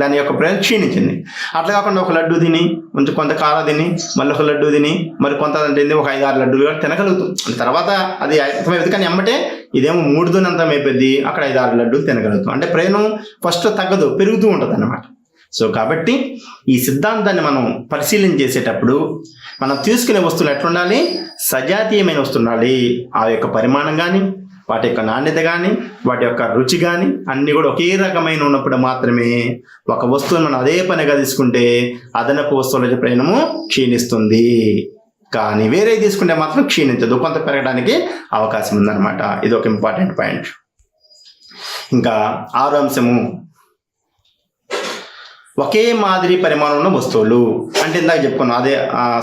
దాని యొక్క ప్రయోజనం క్షీణించింది. అట్లా కాకుండా ఒక లడ్డు తిని కొంచెం కొంత కారం తిని మళ్ళీ ఒక లడ్డు తిని మరి కొంత అంటే ఒక 5-6 లడ్డూలు తినగలుగుతాం. తర్వాత అది అర్థమైపోతుంది. కానీ ఎమ్మటే ఇదేమో 3 అంతమైపోయింది, అక్కడ 5-6 లడ్డూలు తినగలుగుతాం. అంటే ప్రయోజనం ఫస్ట్ తగ్గదు, పెరుగుతూ ఉంటుంది అన్నమాట. సో కాబట్టి ఈ సిద్ధాంతాన్ని మనం పరిశీలన చేసేటప్పుడు మనం తీసుకునే వస్తువులు ఎట్లుండాలి, సజాతీయమైన వస్తువులు ఉండాలి. ఆ యొక్క పరిమాణం కానీ, వాటి యొక్క నాణ్యత కానీ, వాటి యొక్క రుచి కానీ అన్నీ కూడా ఒకే రకమైన ఉన్నప్పుడు మాత్రమే ఒక వస్తువును మనం అదే పనిగా తీసుకుంటే అదనపు వస్తువుల ప్రయోజనము క్షీణిస్తుంది. కానీ వేరే తీసుకుంటే మాత్రం క్షీణించదు, కొంత పెరగడానికి అవకాశం ఉందన్నమాట. ఇది ఒక ఇంపార్టెంట్ పాయింట్. ఇంకా 6వ అంశము ఒకే మాదిరి పరిమాణం ఉన్న వస్తువులు. అంటే ఇందాక చెప్పుకున్నాం, అదే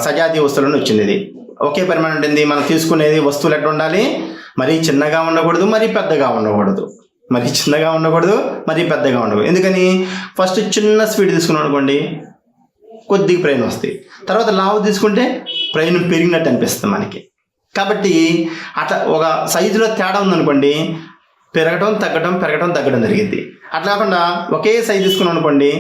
సజాతీయ వస్తువులను వచ్చింది. ఇది ఒకే పరిమాణం ఉంటుంది. మనం తీసుకునేది వస్తువులు ఎట్లా ఉండాలి, మరీ చిన్నగా ఉండకూడదు, మరీ పెద్దగా ఉండకూడదు. ఎందుకని, ఫస్ట్ చిన్న స్వీట్ తీసుకున్నాం అనుకోండి, కొద్దిగా ప్రయోజనం వస్తాయి. తర్వాత లావు తీసుకుంటే ప్రయోజనం పెరిగినట్టు అనిపిస్తుంది మనకి. కాబట్టి అట్లా ఒక సైజులో తేడా ఉందనుకోండి, పెరగటం తగ్గడం జరిగింది. అట్లా కాకుండా ఒకే సైజు తీసుకున్నాం అనుకోండి,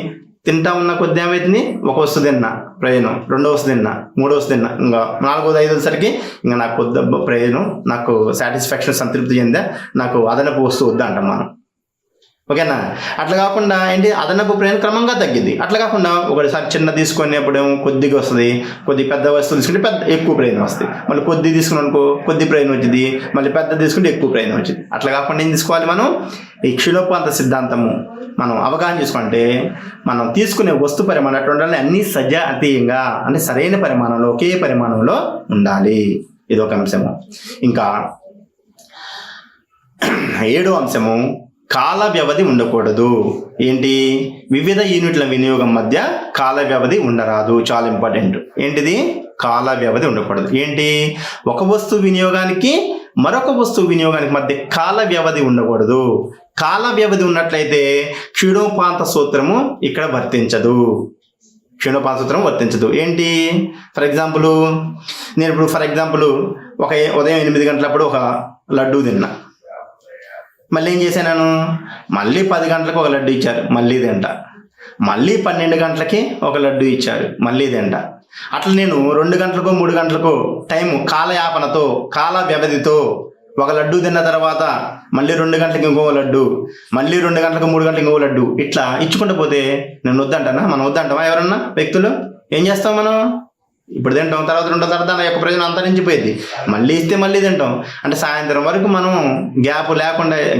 తింటా ఉన్న కొద్ది ఏమైతుంది, ఒక వస్తువు తిన్నా ప్రయోజనం, రెండో వస్తువు తిన్నా, మూడో వస్తువు తిన్నా, ఇంకా నాలుగోది ఐదోసరికి ఇంకా నాకు కొద్ది ప్రయోజనం, నాకు సాటిస్ఫాక్షన్ సంతృప్తి చెందా, నాకు అదనపు వస్తువు వద్దా అంటాం మనం. ఓకేనా? అట్లా కాకుండా ఏంటి, అదనపు ప్రయోజనం క్రమంగా తగ్గింది. అట్లా కాకుండా ఒకసారి చిన్న తీసుకునేప్పుడేమో కొద్దిగా వస్తుంది, కొద్ది పెద్ద వస్తువు తీసుకుంటే ఎక్కువ ప్రయోజనం వస్తుంది, మళ్ళీ కొద్ది తీసుకుని అనుకో కొద్ది ప్రయోజనం వచ్చింది, మళ్ళీ పెద్ద తీసుకుంటే ఎక్కువ ప్రయోజనం వచ్చింది. అట్లా కాకుండా ఏం తీసుకోవాలి మనం, ఈ క్షీణోపాంత సిద్ధాంతము మనం అవగాహన చేసుకుంటే మనం తీసుకునే వస్తు పరిమాణం అట్లా ఉండాలి, అన్ని సజాతీయంగా అంటే సరైన పరిమాణంలో ఒకే పరిమాణంలో ఉండాలి. ఇది ఒక అంశము. ఇంకా 7వ అంశము, కాల వ్యవధి ఉండకూడదు. ఏంటి, వివిధ యూనిట్ల వినియోగం మధ్య కాల వ్యవధి ఉండరాదు. చాలా ఇంపార్టెంట్. ఏంటిది, కాల వ్యవధి ఉండకూడదు. ఏంటి, ఒక వస్తువు వినియోగానికి మరొక వస్తువు వినియోగానికి మధ్య కాల వ్యవధి ఉండకూడదు. కాల వ్యవధి ఉన్నట్లయితే క్షీణోపాంత సూత్రము ఇక్కడ వర్తించదు. క్షీణోపాంత సూత్రం వర్తించదు. ఏంటి, ఫర్ ఎగ్జాంపుల్ నేను ఇప్పుడు ఒక ఉదయం 8 గంటలప్పుడు ఒక లడ్డూ తిన్నా, మళ్ళీ ఏం చేశాను, మళ్ళీ 10 గంటలకు ఒక లడ్డు ఇచ్చారు, మళ్ళీ తింటా, మళ్ళీ 12 గంటలకి ఒక లడ్డు ఇచ్చారు, మళ్ళీ తింటా. అట్లా నేను 2 గంటలకు 3 గంటలకు టైము కాలయాపనతో కాల వ్యవధితో ఒక లడ్డు తిన్న తర్వాత మళ్ళీ 2 గంటలకు ఇంకో లడ్డు, మళ్ళీ 2 గంటలకు 3 గంటలకు ఇంకో లడ్డు, ఇట్లా ఇచ్చుకుంటూ పోతే నేను వద్దంటానా? మనం వద్దంటామా? ఎవరన్నా వ్యక్తులు ఏం చేస్తాం మనం, ఇప్పుడు తింటాం, తర్వాత 2 తర్వాత నా యొక్క ప్రయోజనం అంతరించిపోయింది, మళ్ళీ ఇస్తే మళ్ళీ తింటాం. అంటే సాయంత్రం వరకు మనం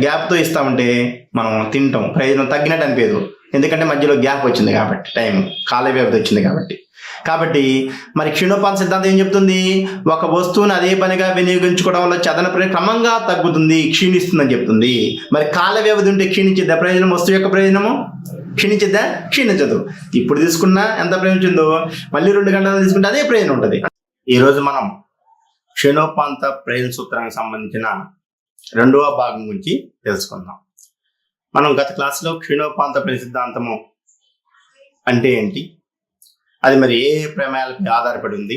గ్యాప్తో ఇస్తామంటే మనం తింటాం, ప్రయోజనం తగ్గినట్టు అనిపించదు. ఎందుకంటే మధ్యలో గ్యాప్ వచ్చింది కాబట్టి, టైం కాల వ్యవధి వచ్చింది కాబట్టి మరి క్షీణోపాంత సిద్ధాంతం ఏం చెప్తుంది, ఒక వస్తువుని అదే పనిగా వినియోగించుకోవడం వల్ల చదన ప్రయోజనం క్రమంగా తగ్గుతుంది, క్షీణిస్తుందని చెప్తుంది. మరి కాల వ్యవధి ఉంటే క్షీణించిద్దా ప్రయోజనం, వస్తువు యొక్క ప్రయోజనము క్షీణించిద్దా? క్షీణించదు. ఇప్పుడు తీసుకున్నా ఎంత ప్రయోజనం, మళ్ళీ 2 గంటలు తీసుకుంటే అదే ప్రయోజనం ఉంటుంది. ఈరోజు మనం క్షీణోపాంత ప్రయోజన సూత్రానికి సంబంధించిన 2వ భాగం గురించి తెలుసుకుందాం. మనం గత క్లాసులో క్షీణోపాంత ప్రయోజన సిద్ధాంతము అంటే ఏంటి, అది మరి ఏ ప్రమేయాలపై ఆధారపడి ఉంది,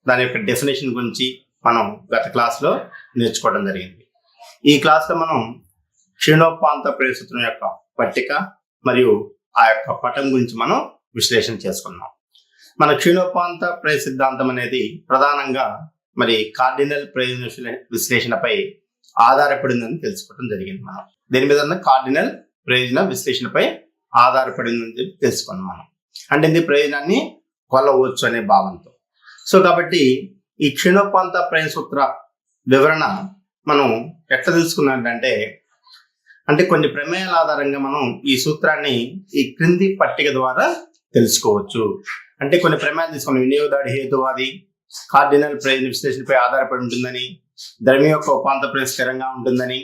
దాని యొక్క డెఫినేషన్ గురించి మనం గత క్లాస్లో నేర్చుకోవడం జరిగింది. ఈ క్లాస్లో మనం క్షీణోపాంత ప్రయోజన సూత్రం యొక్క పట్టిక మరియు ఆ యొక్క పటం గురించి మనం విశ్లేషణ చేసుకున్నాం. మన క్షీణోపాంత ప్రయోజన సిద్ధాంతం అనేది ప్రధానంగా మరి కార్డినల్ ప్రయోజన విశ్లేషణపై ఆధారపడిందని తెలుసుకోవడం జరిగింది. మనం దీని మీద కార్డినల్ ప్రయోజన విశ్లేషణపై ఆధారపడిందని చెప్పి తెలుసుకున్నాం. మనం అంటే ఇది ప్రయోజనాన్ని కొలవచ్చు అనే భావంతో. సో కాబట్టి ఈ క్షీణోపాంత ప్రయోజన సూత్ర వివరణ మనం ఎట్లా తెలుసుకున్నామంటే, అంటే కొన్ని ప్రమేయాల ఆధారంగా మనం ఈ సూత్రాన్ని ఈ క్రింది పట్టిక ద్వారా తెలుసుకోవచ్చు. అంటే కొన్ని ప్రమేయాలు తీసుకుని వినియోగదాడి హేతువాది కార్డినల్ ప్రయోజన విశ్లేషణపై ఆధారపడి ఉంటుందని, ద్రవ్యం యొక్క ఉపాంత ప్రయోజనం స్థిరంగా ఉంటుందని,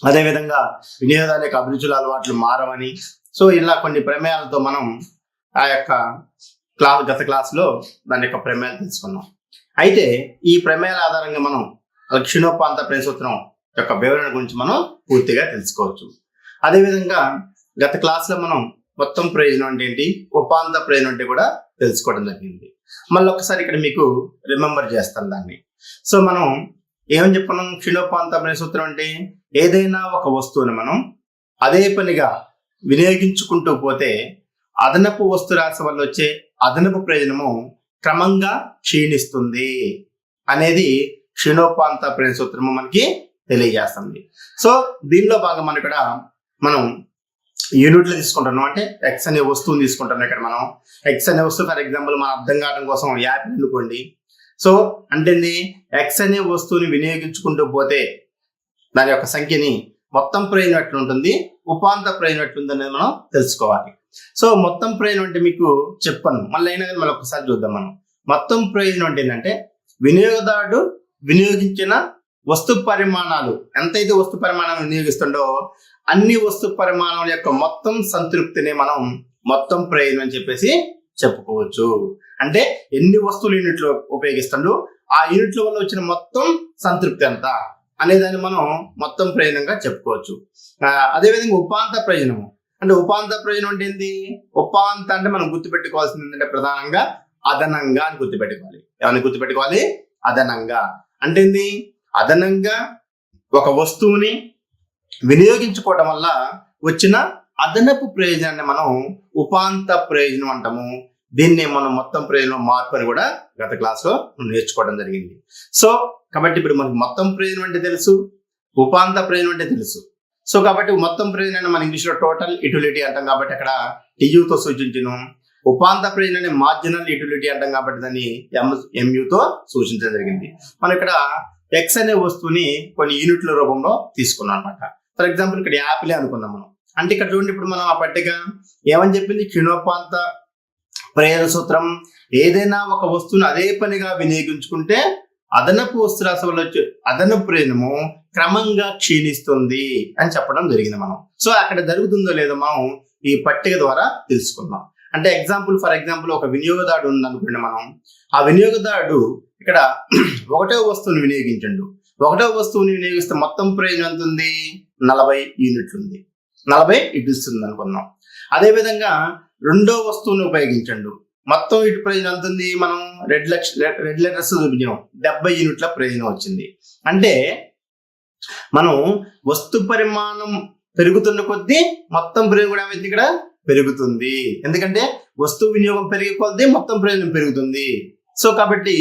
అదేవిధంగా వినియోగదారుల యొక్క అభిరుచుల అలవాట్లు మారవని. సో ఇలా కొన్ని ప్రమేయాలతో మనం ఆ యొక్క గత క్లాస్లో దాని యొక్క ప్రమేయాలు తెలుసుకున్నాం. అయితే ఈ ప్రమేయాల ఆధారంగా మనం క్షీణోపాంత ప్రయోజన సూత్రం యొక్క వివరణ గురించి మనం పూర్తిగా తెలుసుకోవచ్చు. అదేవిధంగా గత క్లాస్లో మనం మొత్తం ప్రయోజనం అంటే ఏంటి, ఉపాంత ప్రయోజనం అంటే కూడా తెలుసుకోవడం జరిగింది. మళ్ళీ ఒకసారి ఇక్కడ మీకు రిమెంబర్ చేస్తాను దాన్ని. సో మనం ఏమని చెప్పుకున్నాం, క్షీణోపాంత ప్రయోజన సూత్రం అంటే ఏదైనా ఒక వస్తువుని మనం అదే పనిగా వినియోగించుకుంటూ పోతే అదనపు వస్తు రాశి వల్ల వచ్చే అదనపు ప్రయోజనము క్రమంగా క్షీణిస్తుంది అనేది క్షీణోపాంత ప్రయోజన సూత్రము మనకి తెలియజేస్తుంది. సో దీనిలో భాగం మనం ఇక్కడ మనం యూనిట్లు తీసుకుంటున్నాం. అంటే ఎక్స్ అనే వస్తువుని తీసుకుంటున్నాం. ఇక్కడ మనం ఎక్స్ అనే వస్తువు ఫర్ ఎగ్జాంపుల్ మన అర్థం కావడం కోసం యాపిల్ అనుకోండి. సో అంటే ఎక్స్ అనే వస్తువుని వినియోగించుకుంటూ పోతే దాని యొక్క సంఖ్యని మొత్తం ప్రయోజనం ఎట్లా ఉంటుంది, ఉపాంత ప్రయోజనం ఎట్లుంది అనేది మనం తెలుసుకోవాలి. సో మొత్తం ప్రయోజనం అంటే మీకు చెప్పాను, మళ్ళీ అయినా కానీ మళ్ళీ ఒకసారి చూద్దాం. మనం మొత్తం ప్రయోజనం అంటే ఏంటంటే వినియోగదారుడు వినియోగించిన వస్తు పరిమాణాలు ఎంతైతే వస్తు పరిమాణం వినియోగిస్తుండో అన్ని వస్తు పరిమాణాల యొక్క మొత్తం సంతృప్తిని మనం మొత్తం ప్రయోజనం అని చెప్పేసి చెప్పుకోవచ్చు. అంటే ఎన్ని వస్తువులు యూనిట్లు ఉపయోగిస్తుండో ఆ యూనిట్ల వల్ల వచ్చిన మొత్తం సంతృప్తి ఎంత అనేదాన్ని మనం మొత్తం ప్రయోజనంగా చెప్పుకోవచ్చు. అదేవిధంగా ఉపాంత ప్రయోజనము అంటే ఉపాంత ప్రయోజనం అంటే ఏంటి, ఉపాంత అంటే మనం గుర్తుపెట్టుకోవాల్సింది ఏంటంటే ప్రధానంగా అదనంగా అని గుర్తుపెట్టుకోవాలి. ఏమని గుర్తుపెట్టుకోవాలి, అదనంగా అంటే ఏంది, అదనంగా ఒక వస్తువుని వినియోగించుకోవడం వల్ల వచ్చిన అదనపు ప్రయోజనాన్ని మనం ఉపాంత ప్రయోజనం అంటాము. దీన్ని మనం మొత్తం ప్రయోజనం మార్పు అని కూడా గత క్లాస్లో నేర్చుకోవడం జరిగింది. సో కాబట్టి ఇప్పుడు మనకి మొత్తం ప్రయోజనం అంటే తెలుసు, ఉపాంత ప్రయోజనం అంటే తెలుసు. సో కాబట్టి మొత్తం ప్రయోజనాన్ని మన ఇంగ్లీష్లో టోటల్ యూటిలిటీ అంటాం కాబట్టి అక్కడ టీయూతో సూచించను. ఉపాంత ప్రయోజనాన్ని మార్జినల్ యూటిలిటీ అంటాం కాబట్టి దాన్ని ఎంయుతో సూచించడం జరిగింది. మనం ఇక్కడ ఎక్స్ అనే వస్తువుని కొన్ని యూనిట్ల రూపంలో తీసుకున్నాం అనమాట. ఫర్ ఎగ్జాంపుల్ ఇక్కడ యాపిలే అనుకుందాం మనం. అంటే ఇక్కడ చూడండి, ఇప్పుడు మనం ఆ పట్టిక ఏమని చెప్పింది, క్షీణోపాంత ప్రయోజన సూత్రం ఏదైనా ఒక వస్తువును అదే పనిగా వినియోగించుకుంటే అదనపు వస్తురాశి వల్ల వచ్చే అదనపు ప్రయోజనము క్రమంగా క్షీణిస్తుంది అని చెప్పడం జరిగింది మనం. సో అక్కడ జరుగుతుందో లేదో మనం ఈ పట్టిక ద్వారా తెలుసుకుందాం. అంటే ఫర్ ఎగ్జాంపుల్ ఒక వినియోగదారుడు ఉందనుకోండి. మనం ఆ వినియోగదారుడు ఇక్కడ ఒకటో వస్తువుని వినియోగించండు. ఒకటో వస్తువుని వినియోగిస్తే మొత్తం ప్రయోజనం ఎంత ఉంది, 40 యూనిట్లు ఉంది, 40 ఇస్తుంది అనుకుందాం. అదేవిధంగా రెండో వస్తువుని ఉపయోగించండు. మొత్తం ఇటు ప్రయోజనం ఎంత ఉంది, మనం రెడ్ లెటర్స్ చూపించాం, 70 యూనిట్ల ప్రయోజనం వచ్చింది. అంటే మనం వస్తు పరిమాణం పెరుగుతున్న కొద్దీ మొత్తం ప్రయోజనం కూడా ఏమైంది, ఇక్కడ పెరుగుతుంది. ఎందుకంటే వస్తువు వినియోగం పెరిగే కొద్దీ మొత్తం ప్రయోజనం పెరుగుతుంది. సో కాబట్టి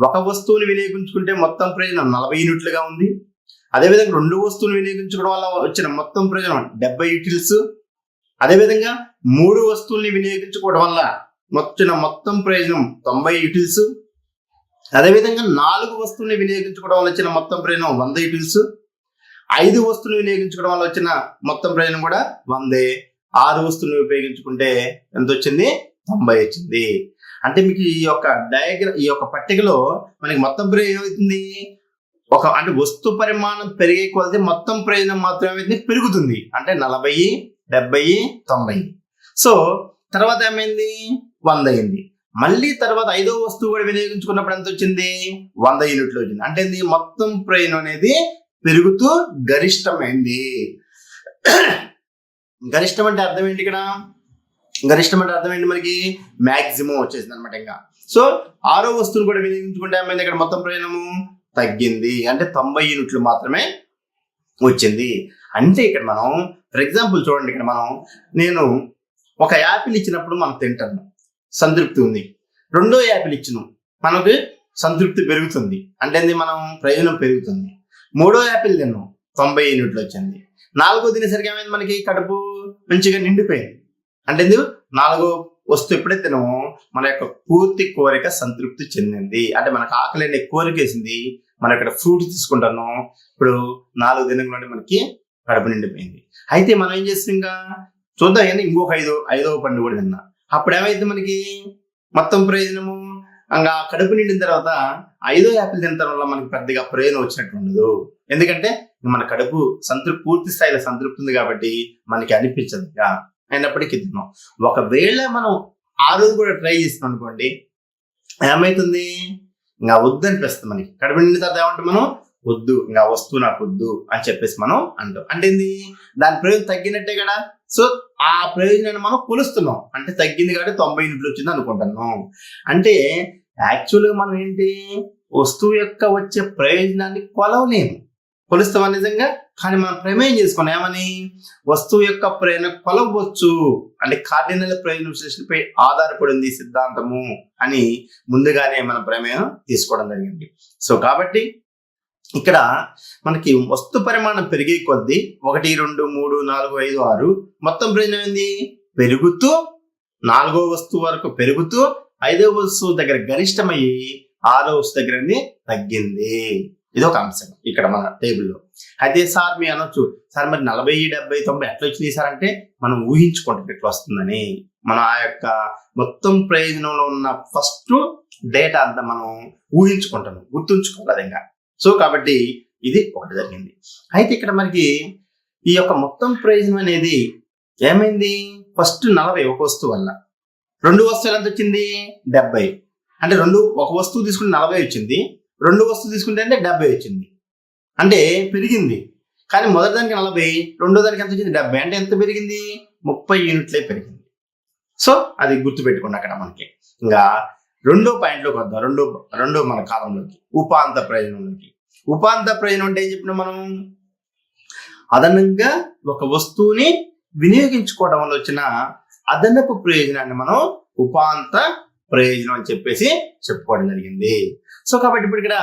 ఒక వస్తువుని వినియోగించుకుంటే మొత్తం ప్రయోజనం 40 యూనిట్లుగా ఉంది. అదేవిధంగా రెండు వస్తువులు వినియోగించుకోవడం వల్ల వచ్చిన మొత్తం ప్రయోజనం 70 యూటిల్స్. అదేవిధంగా 3 వస్తువుల్ని వినియోగించుకోవడం వల్ల వచ్చిన మొత్తం ప్రయోజనం 90 యూటిల్స్. అదేవిధంగా 4 వస్తువుల్ని వినియోగించుకోవడం వల్ల వచ్చిన మొత్తం ప్రయోజనం 100 యూటిల్స్. 5 వస్తువులు వినియోగించుకోవడం వల్ల వచ్చిన మొత్తం ప్రయోజనం కూడా 100. 6 వస్తువులను ఉపయోగించుకుంటే ఎంత వచ్చింది, 90 వచ్చింది. అంటే మీకు ఈ యొక్క పట్టికలో మనకి మొత్తం ప్రయోజనం అవుతుంది అంటే వస్తు పరిమాణం పెరిగే కొలది మొత్తం ప్రయోజనం మాత్రమే పెరుగుతుంది. అంటే 40, 70, 90. సో తర్వాత ఏమైంది, 100 అయింది. మళ్ళీ తర్వాత 5వ వస్తువు కూడా వినియోగించుకున్నప్పుడు ఎంత వచ్చింది, 100 యూనిట్లు వచ్చింది. అంటే మొత్తం ప్రయోజనం అనేది పెరుగుతూ గరిష్టమైంది. గరిష్టం అంటే అర్థం ఏంటి, ఇక్కడ గరిష్టం అంటే అర్థం ఏంటి, మనకి మ్యాక్సిమం వచ్చేసింది అనమాట. ఇంకా సో 6వ వస్తువును కూడా వినియోగించుకుంటే ఏమైంది, ఇక్కడ మొత్తం ప్రయోజనము తగ్గింది. అంటే 90 యూనిట్లు మాత్రమే వచ్చింది. అంటే ఇక్కడ మనం ఫర్ ఎగ్జాంపుల్ చూడండి, ఇక్కడ నేను ఒక యాపిల్ ఇచ్చినప్పుడు మనం తింటాము, సంతృప్తి ఉంది. రెండో యాపిల్ ఇచ్చినాం, మనకి సంతృప్తి పెరుగుతుంది, అంటే మనం ప్రయోజనం పెరుగుతుంది. మూడో యాపిల్ తిన్నాం, 90 యూనిట్లు వచ్చింది. 4వ తినేసరికి ఏమైంది, మనకి కడుపు మంచిగా నిండిపోయింది. అంటే 4వ వస్తువు ఎప్పుడైతే తినమో మన యొక్క పూర్తి కోరిక సంతృప్తి చెందింది. అంటే మనకు ఆకలి అనే కోరిక వేసింది. మనం ఇక్కడ ఫ్రూట్ తీసుకుంటాను, ఇప్పుడు 4 దినంలోనే మనకి కడుపు నిండిపోయింది. అయితే మనం ఏం చేస్తాం, ఇంకా చూద్దాం కానీ ఇంకొక 5వ పండు కూడా తిన్నా. అప్పుడు ఏమైంది, మనకి మొత్తం ప్రయోజనము ఇంకా కడుపు నిండిన తర్వాత 5వ యాపిల్ తినడం వల్ల మనకి పెద్దగా ప్రయోజనం వచ్చినట్టు ఉండదు. ఎందుకంటే మన కడుపు పూర్తి స్థాయిలో సంతృప్తి ఉంది కాబట్టి మనకి అనిపించదు. అయినప్పటికీ తిన్నాం. ఒకవేళ మనం ఆ రోజు కూడా ట్రై చేస్తాం అనుకోండి, ఏమైతుంది, ఇంకా వద్దు అనిపిస్తుంది. మనకి కడుపు నిండిన తర్వాత ఏమంటాం, మనం వద్దు, ఇంకా వస్తువు నాకు వద్దు అని చెప్పేసి మనం అంటాం. అంటే దాని ప్రయోజనం తగ్గినట్టే కదా. సో ఆ ప్రయోజనాన్ని మనం కొలుస్తున్నాం. అంటే తగ్గింది కాబట్టి 90 యూనిట్లు వచ్చింది అనుకుంటున్నాం. అంటే యాక్చువల్గా మనం ఏంటి, వస్తువు యొక్క వచ్చే ప్రయోజనాన్ని కొలవలేము, కొలుస్తాం నిజంగా. కానీ మనం ప్రమేయం చేసుకున్నాం ఏమని, వస్తువు యొక్క ప్రయోజనం కొలవచ్చు. అంటే కార్డినల్ ప్రయోజన విశ్లేషణపై ఆధారపడింది సిద్ధాంతము అని ముందుగానే మనం ప్రమేయం తీసుకోవడం జరిగింది. సో కాబట్టి ఇక్కడ మనకి వస్తు పరిమాణం పెరిగే కొద్దీ 1, 2, 3, 4, 5, 6 మొత్తం ప్రయోజనం ఏంది, పెరుగుతూ 4వ వస్తువు వరకు పెరుగుతూ 5వ వస్తువు దగ్గర గరిష్టమయ్యి 6వ వస్తువు దగ్గర తగ్గింది. ఇది ఒక అంశం ఇక్కడ మన టేబుల్లో. అయితే సార్ మీ అనొచ్చు, సార్ మరి 40, 70, 90 ఎట్లా వచ్చినాయి సార్ అంటే, మనం ఊహించుకుంటాం ఎట్లా వస్తుందని. మనం ఆ యొక్క మొత్తం ప్రయోజనంలో ఉన్న ఫస్ట్ డేటా అంతా మనం ఊహించుకుంటాం, గుర్తుంచుకోవాలి ఇంకా. సో కాబట్టి ఇది ఒకటి జరిగింది. అయితే ఇక్కడ మనకి ఈ యొక్క మొత్తం ప్రయోజనం అనేది ఏమైంది, ఫస్ట్ 40 ఒక వస్తువు వల్ల, 2 వస్తువులు ఎంత వచ్చింది, 70. అంటే ఒక వస్తువు తీసుకుంటే 40 వచ్చింది, 2 వస్తువు తీసుకుంటే అంటే 70 వచ్చింది. అంటే పెరిగింది. కానీ మొదటి దానికి 40, రెండో దానికి ఎంత వచ్చింది, 70. అంటే ఎంత పెరిగింది, 30 యూనిట్లే పెరిగింది. సో అది గుర్తుపెట్టుకోండి అక్కడ మనకి. ఇంకా రెండో పాయింట్లోకి వద్దాం, రెండో మన కాలంలోకి, ఉపాంత ప్రయోజనంలోకి. ఉపాంత ప్రయోజనం అంటే ఏం చెప్పినా మనం, అదనంగా ఒక వస్తువుని వినియోగించుకోవడం వల్ల వచ్చిన అదనపు ప్రయోజనాన్ని మనం ఉపాంత ప్రయోజనం అని చెప్పేసి చెప్పుకోవడం జరిగింది. సో కాబట్టి ఇప్పుడు ఇక్కడ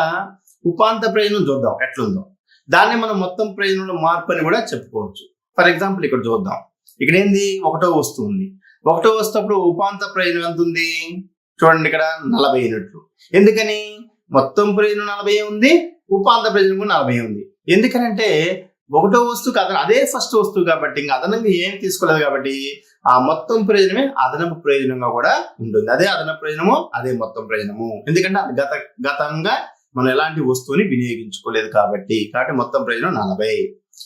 ఉపాంత ప్రయోజనం చూద్దాం ఎట్లుందో. దాన్ని మనం మొత్తం ప్రయోజనంలో మార్పు అని కూడా చెప్పుకోవచ్చు. ఫర్ ఎగ్జాంపుల్ ఇక్కడ చూద్దాం. ఇక్కడ ఏంది, ఒకటో వస్తువు ఉంది. ఒకటో వస్తువు అప్పుడు ఉపాంత ప్రయోజనం ఎంత ఉంది చూడండి, ఇక్కడ 40 యూనిట్లు. ఎందుకని? మొత్తం ప్రయోజనం 40 ఉంది, ఉపాంత ప్రయోజనం కూడా 40 ఉంది. ఎందుకనంటే ఒకటో వస్తువుకి అదే ఫస్ట్ వస్తువు కాబట్టి ఇంకా అదనంగా ఏం తీసుకోలేదు కాబట్టి ఆ మొత్తం ప్రయోజనమే అదనపు ప్రయోజనంగా కూడా ఉంటుంది. అదే అదనపు ప్రయోజనము, అదే మొత్తం ప్రయోజనము. ఎందుకంటే గతంగా మనం ఎలాంటి వస్తువుని వినియోగించుకోలేదు కాబట్టి మొత్తం ప్రయోజనం 40.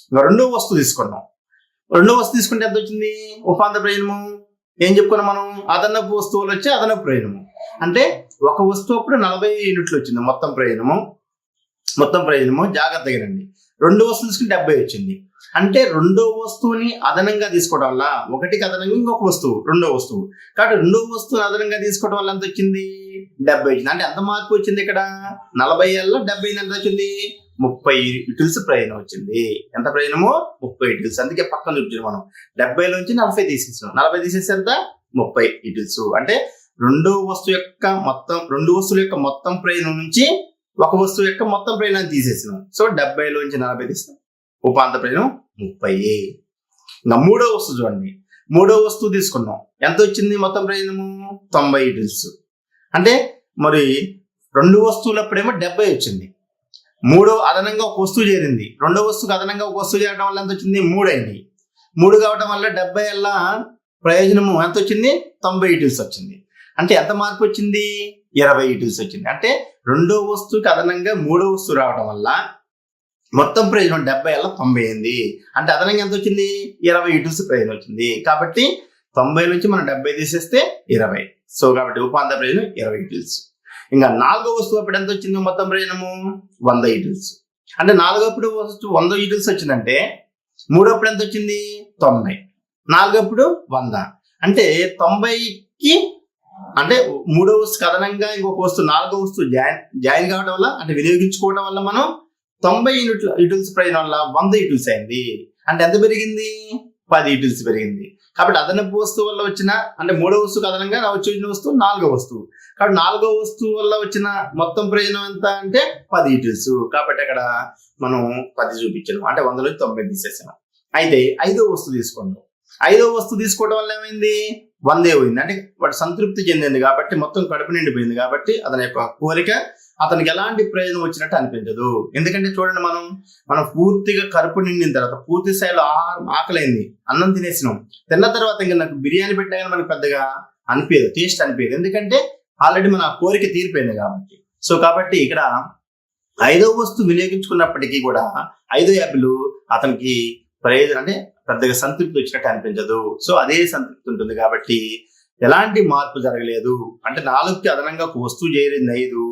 ఇంకా రెండో వస్తువు తీసుకున్నాం. రెండో వస్తువు తీసుకుంటే ఎంత వచ్చింది ఉపాంత ప్రయోజనము? ఏం చెప్పుకున్నాం మనం? అదనపు వస్తువులు వచ్చి అదనపు ప్రయోజనము. అంటే ఒక వస్తువు అప్పుడు 40 యూనిట్లు వచ్చింది మొత్తం ప్రయోజనము. జాగ్రత్తగా రండి. రెండో వస్తువు తీసుకుంటే 70 వచ్చింది. అంటే రెండో వస్తువుని అదనంగా తీసుకోవడం వల్ల, ఒకటికి అదనంగా ఇంకొక వస్తువు రెండో వస్తువు కాబట్టి రెండో వస్తువుని అదనంగా తీసుకోవడం వల్ల ఎంత వచ్చింది? 70 వచ్చింది. అంటే ఎంత మార్పు వచ్చింది ఇక్కడ? 40 ఏళ్ళలో 70 ఎంత వచ్చింది? 30 యూటిల్స్ ప్రయోజనం వచ్చింది. ఎంత ప్రయోజనము? 30 యూటిల్స్. అందుకే పక్కన చూపించాం మనం. 70లోంచి 40 తీసేసాం. 40 తీసేసి ఎంత? 30 యూటిల్స్. అంటే రెండు వస్తువుల యొక్క మొత్తం ప్రయోజనం నుంచి ఒక వస్తువు యొక్క మొత్తం ప్రయోజనాన్ని తీసేసినాం. సో 70లోంచి 40 తీస్తాం. ఉపాంత ప్రయోజనం 30. ఇంకా మూడో వస్తువు చూడండి. మూడో వస్తువు తీసుకున్నాం. ఎంత వచ్చింది మొత్తం ప్రయోజనము? 90 యూటిల్స్. అంటే మరి రెండు వస్తువులప్పుడేమో 70 వచ్చింది. మూడో అదనంగా ఒక వస్తువు చేరింది. రెండో వస్తువుకి అదనంగా ఒక వస్తువు చేరడం వల్ల ఎంత వచ్చింది? 3 అయింది. 3 కావడం వల్ల 70 ఏళ్ళ ప్రయోజనము ఎంత వచ్చింది? 90 యూటిల్స్ వచ్చింది. అంటే ఎంత మార్పు వచ్చింది? 20 యూటిల్స్ వచ్చింది. అంటే రెండో వస్తువుకి అదనంగా మూడో వస్తువు రావడం వల్ల మొత్తం ప్రయోజనం 70 ఏళ్ళ 90 అయింది. అంటే అదనంగా ఎంత వచ్చింది? 20 యూటిల్స్ ప్రయోజనం వచ్చింది. కాబట్టి 90 నుంచి మనం 70 తీసేస్తే 20. సో కాబట్టి ఉపాంత ప్రయోజనం 20 యూటిల్స్. ఇంకా నాలుగో వస్తువు అప్పుడు ఎంత వచ్చింది మొత్తం ప్రయోజనము? 100 యూటిల్స్. అంటే నాలుగప్పుడు వస్తువు 100 యూటిల్స్ వచ్చిందంటే మూడప్పుడు ఎంత వచ్చింది? 90. నాలుగప్పుడు 100. అంటే 90కి అంటే మూడో వస్తువుకి అదనంగా ఇంకొక వస్తువు నాలుగో వస్తువు జాయిన్ కావడం వల్ల, అంటే వినియోగించుకోవడం వల్ల మనం 90 యూటిల్స్ ప్రయోజనం వల్ల 100 యూటిల్స్ అయింది. అంటే ఎంత పెరిగింది? 10 యూటిల్స్ పెరిగింది. కాబట్టి అదనపు వస్తువు వల్ల వచ్చిన, అంటే మూడో వస్తువుకి అదనంగా వచ్చిన వస్తువు నాలుగో వస్తువు. కాబట్టి నాలుగో వస్తువు వల్ల వచ్చిన మొత్తం ప్రయోజనం ఎంత అంటే 10 యూటిల్స్. కాబట్టి అక్కడ మనం 10 చూపించాము. అంటే 100లో 90 తీసేసాము. అయితే ఐదో వస్తువు తీసుకోండి. ఐదో వస్తువు తీసుకోవడం వల్ల ఏమైంది? 100 పోయింది. అంటే వాడు సంతృప్తి చెందింది కాబట్టి, మొత్తం కడుపు నిండిపోయింది కాబట్టి అతని యొక్క కోరిక అతనికి ఎలాంటి ప్రయోజనం వచ్చినట్టు అనిపించదు. ఎందుకంటే చూడండి, మనం పూర్తిగా కడుపు నిండిన తర్వాత పూర్తి స్థాయిలో ఆకలైంది, అన్నం తినేసినాం. తిన్న తర్వాత ఇంకా నాకు బిర్యానీ పెట్టినా కానీ మనకు పెద్దగా అనిపించదు, టేస్ట్ అనిపించదు. ఎందుకంటే ఆల్రెడీ మన కోరిక తీరిపోయింది కాబట్టి. సో కాబట్టి ఇక్కడ ఐదో వస్తువు వినియోగించుకున్నప్పటికీ కూడా 5 యాపిల్ అతనికి ప్రయోజనం అంటే పెద్దగా సంతృప్తి వచ్చినట్టు అనిపించదు. సో అదే సంతృప్తి ఉంటుంది కాబట్టి ఎలాంటి మార్పు జరగలేదు. అంటే 4కి అదనంగా ఒక వస్తువు చేరింది 5,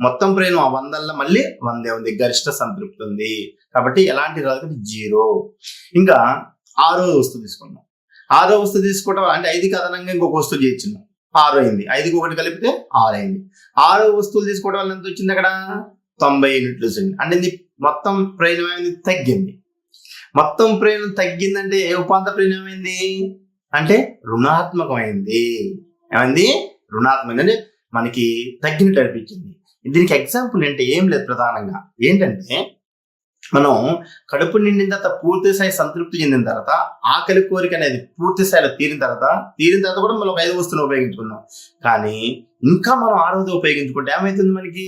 మొత్తం ప్రయోజనం ఆ 100లో మళ్ళీ 100 ఉంది, గరిష్ట సంతృప్తి ఉంది. కాబట్టి ఎలాంటి రాదు, 0. ఇంకా ఆరో వస్తువు తీసుకున్నాం. ఆరో వస్తువు తీసుకోవడం అంటే 5కి అదనంగా ఇంకొక వస్తువు చేయించినాం, 6 అయింది. 5కి 1 కలిపితే 6 అయింది. 6 వస్తువులు తీసుకోవడం వల్ల ఎంత వచ్చింది? అక్కడ 90 యూనిట్లు వచ్చింది. అంటే ఇది మొత్తం ప్రయోజనం ఏమైంది? తగ్గింది. మొత్తం ప్రయోజనం తగ్గిందంటే ఉపాంత ప్రయోజనం ఏమైంది అంటే రుణాత్మకమైంది. ఏమైంది? రుణాత్మకం. అంటే మనకి తగ్గినట్టు అనిపించింది. దీనికి ఎగ్జాంపుల్ అంటే ఏం లేదు, ప్రధానంగా ఏంటంటే మనం కడుపు నిండిన తర్వాత పూర్తి స్థాయి సంతృప్తి చెందిన తర్వాత ఆకలి కోరిక అనేది పూర్తి స్థాయిలో తీరిన తర్వాత కూడా మనం 5 వస్తువులు ఉపయోగించుకున్నాం. కానీ ఇంకా మనం 6వది ఉపయోగించుకుంటే ఏమవుతుంది? మనకి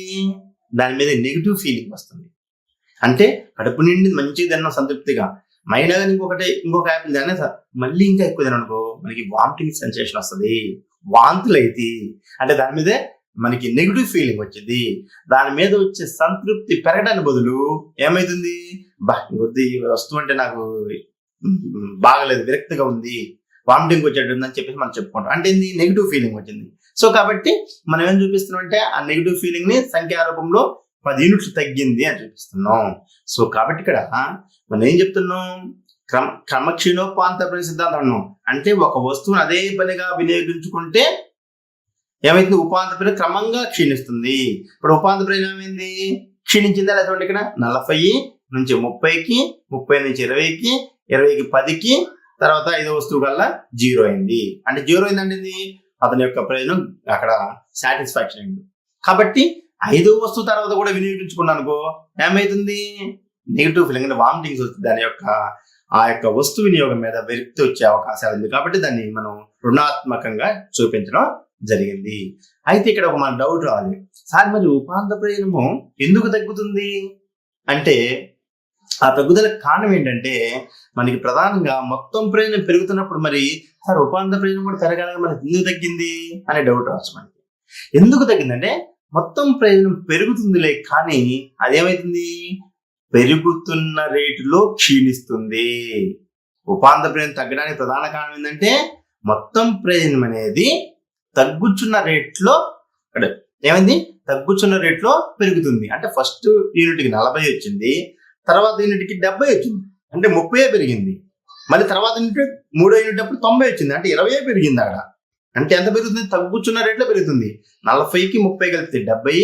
దాని మీద నెగిటివ్ ఫీలింగ్ వస్తుంది. అంటే కడుపు నిండి మంచిగా తిన్నాం సంతృప్తిగా, మైనా కానీ ఇంకొక యాపిల్ తినే మళ్ళీ ఇంకా ఎక్కువ తిననుకో మనకి వామిటింగ్ సెన్సేషన్ వస్తుంది, వాంతులు అయితే. అంటే దాని మీదే మనకి నెగిటివ్ ఫీలింగ్ వచ్చింది. దాని మీద వచ్చే సంతృప్తి పెరగడానికి బదులు ఏమైతుంది? కొద్ది వస్తువు అంటే నాకు బాగలేదు, విరక్తిగా ఉంది, వామిటింగ్ వచ్చేటట్టు అని చెప్పేసి మనం చెప్పుకుంటాం. అంటే ఇది నెగిటివ్ ఫీలింగ్ వచ్చింది. సో కాబట్టి మనం ఏం చూపిస్తున్నాం అంటే ఆ నెగిటివ్ ఫీలింగ్ ని సంఖ్యారూపంలో 10 యూనిట్లు తగ్గింది అని చూపిస్తున్నాం. సో కాబట్టి ఇక్కడ మనం ఏం చెప్తున్నాం? క్రమక్షీణోపాంత సిద్ధాంతం అన్నాం. అంటే ఒక వస్తువును అదే పనిగా వినియోగించుకుంటే ఏమైతుంది? ఉపాంత ప్రయోజనం క్రమంగా క్షీణిస్తుంది. ఇప్పుడు ఉపాంత ప్రయోజనం ఏమైంది? క్షీణించిందా లేదా? చూడండి ఇక్కడ 40 నుంచి 30కి, 30 నుంచి 20కి, 20కి 10కి, తర్వాత 5వ వస్తువు కల్లా 0 అయింది. అంటే 0 అయిందంటే ఇది అతని యొక్క ప్రయోజనం అక్కడ సాటిస్ఫాక్షన్ అయింది. కాబట్టి 5వ వస్తువు తర్వాత కూడా వినియోగించుకున్నాను అనుకో ఏమైతుంది, నెగిటివ్ ఫీలింగ్ అంటే వామిటింగ్స్ వస్తుంది. దాని యొక్క ఆ యొక్క వస్తు వినియోగం మీద విరక్తి వచ్చే అవకాశాలు ఉంది. కాబట్టి దాన్ని మనం రుణాత్మకంగా చూపించడం జరిగింది. అయితే ఇక్కడ ఒక మన డౌట్ రావాలి, సార్ మరి ఉపాంత ప్రయోజనము ఎందుకు తగ్గుతుంది అంటే ఆ తగ్గుదలకు కారణం ఏంటంటే మనకి ప్రధానంగా మొత్తం ప్రయోజనం పెరుగుతున్నప్పుడు మరి సార్ ఉపాంత ప్రయోజనం కూడా పెరగాలి మరి ఎందుకు తగ్గింది అనే డౌట్ రావచ్చు మనకి. ఎందుకు తగ్గిందంటే మొత్తం ప్రయోజనం పెరుగుతుందిలే కానీ అదేమైతుంది, పెరుగుతున్న రేటులో క్షీణిస్తుంది. ఉపాంత ప్రయోజనం తగ్గడానికి ప్రధాన కారణం ఏంటంటే మొత్తం ప్రయోజనం అనేది తగ్గుచున్న రేట్లో ఏమైంది, తగ్గుచున్న రేట్లో పెరుగుతుంది. అంటే ఫస్ట్ యూనిట్కి 40 వచ్చింది, తర్వాత యూనిట్కి 70 వచ్చింది, అంటే 30 పెరిగింది. మళ్ళీ తర్వాత యూనిట్ 3వ యూనిట్ అప్పుడు 90 వచ్చింది, అంటే 20 పెరిగింది అక్కడ. అంటే ఎంత పెరుగుతుంది, తగ్గుచున్న రేట్లో పెరుగుతుంది. 40కి 30 కలిపితే 70,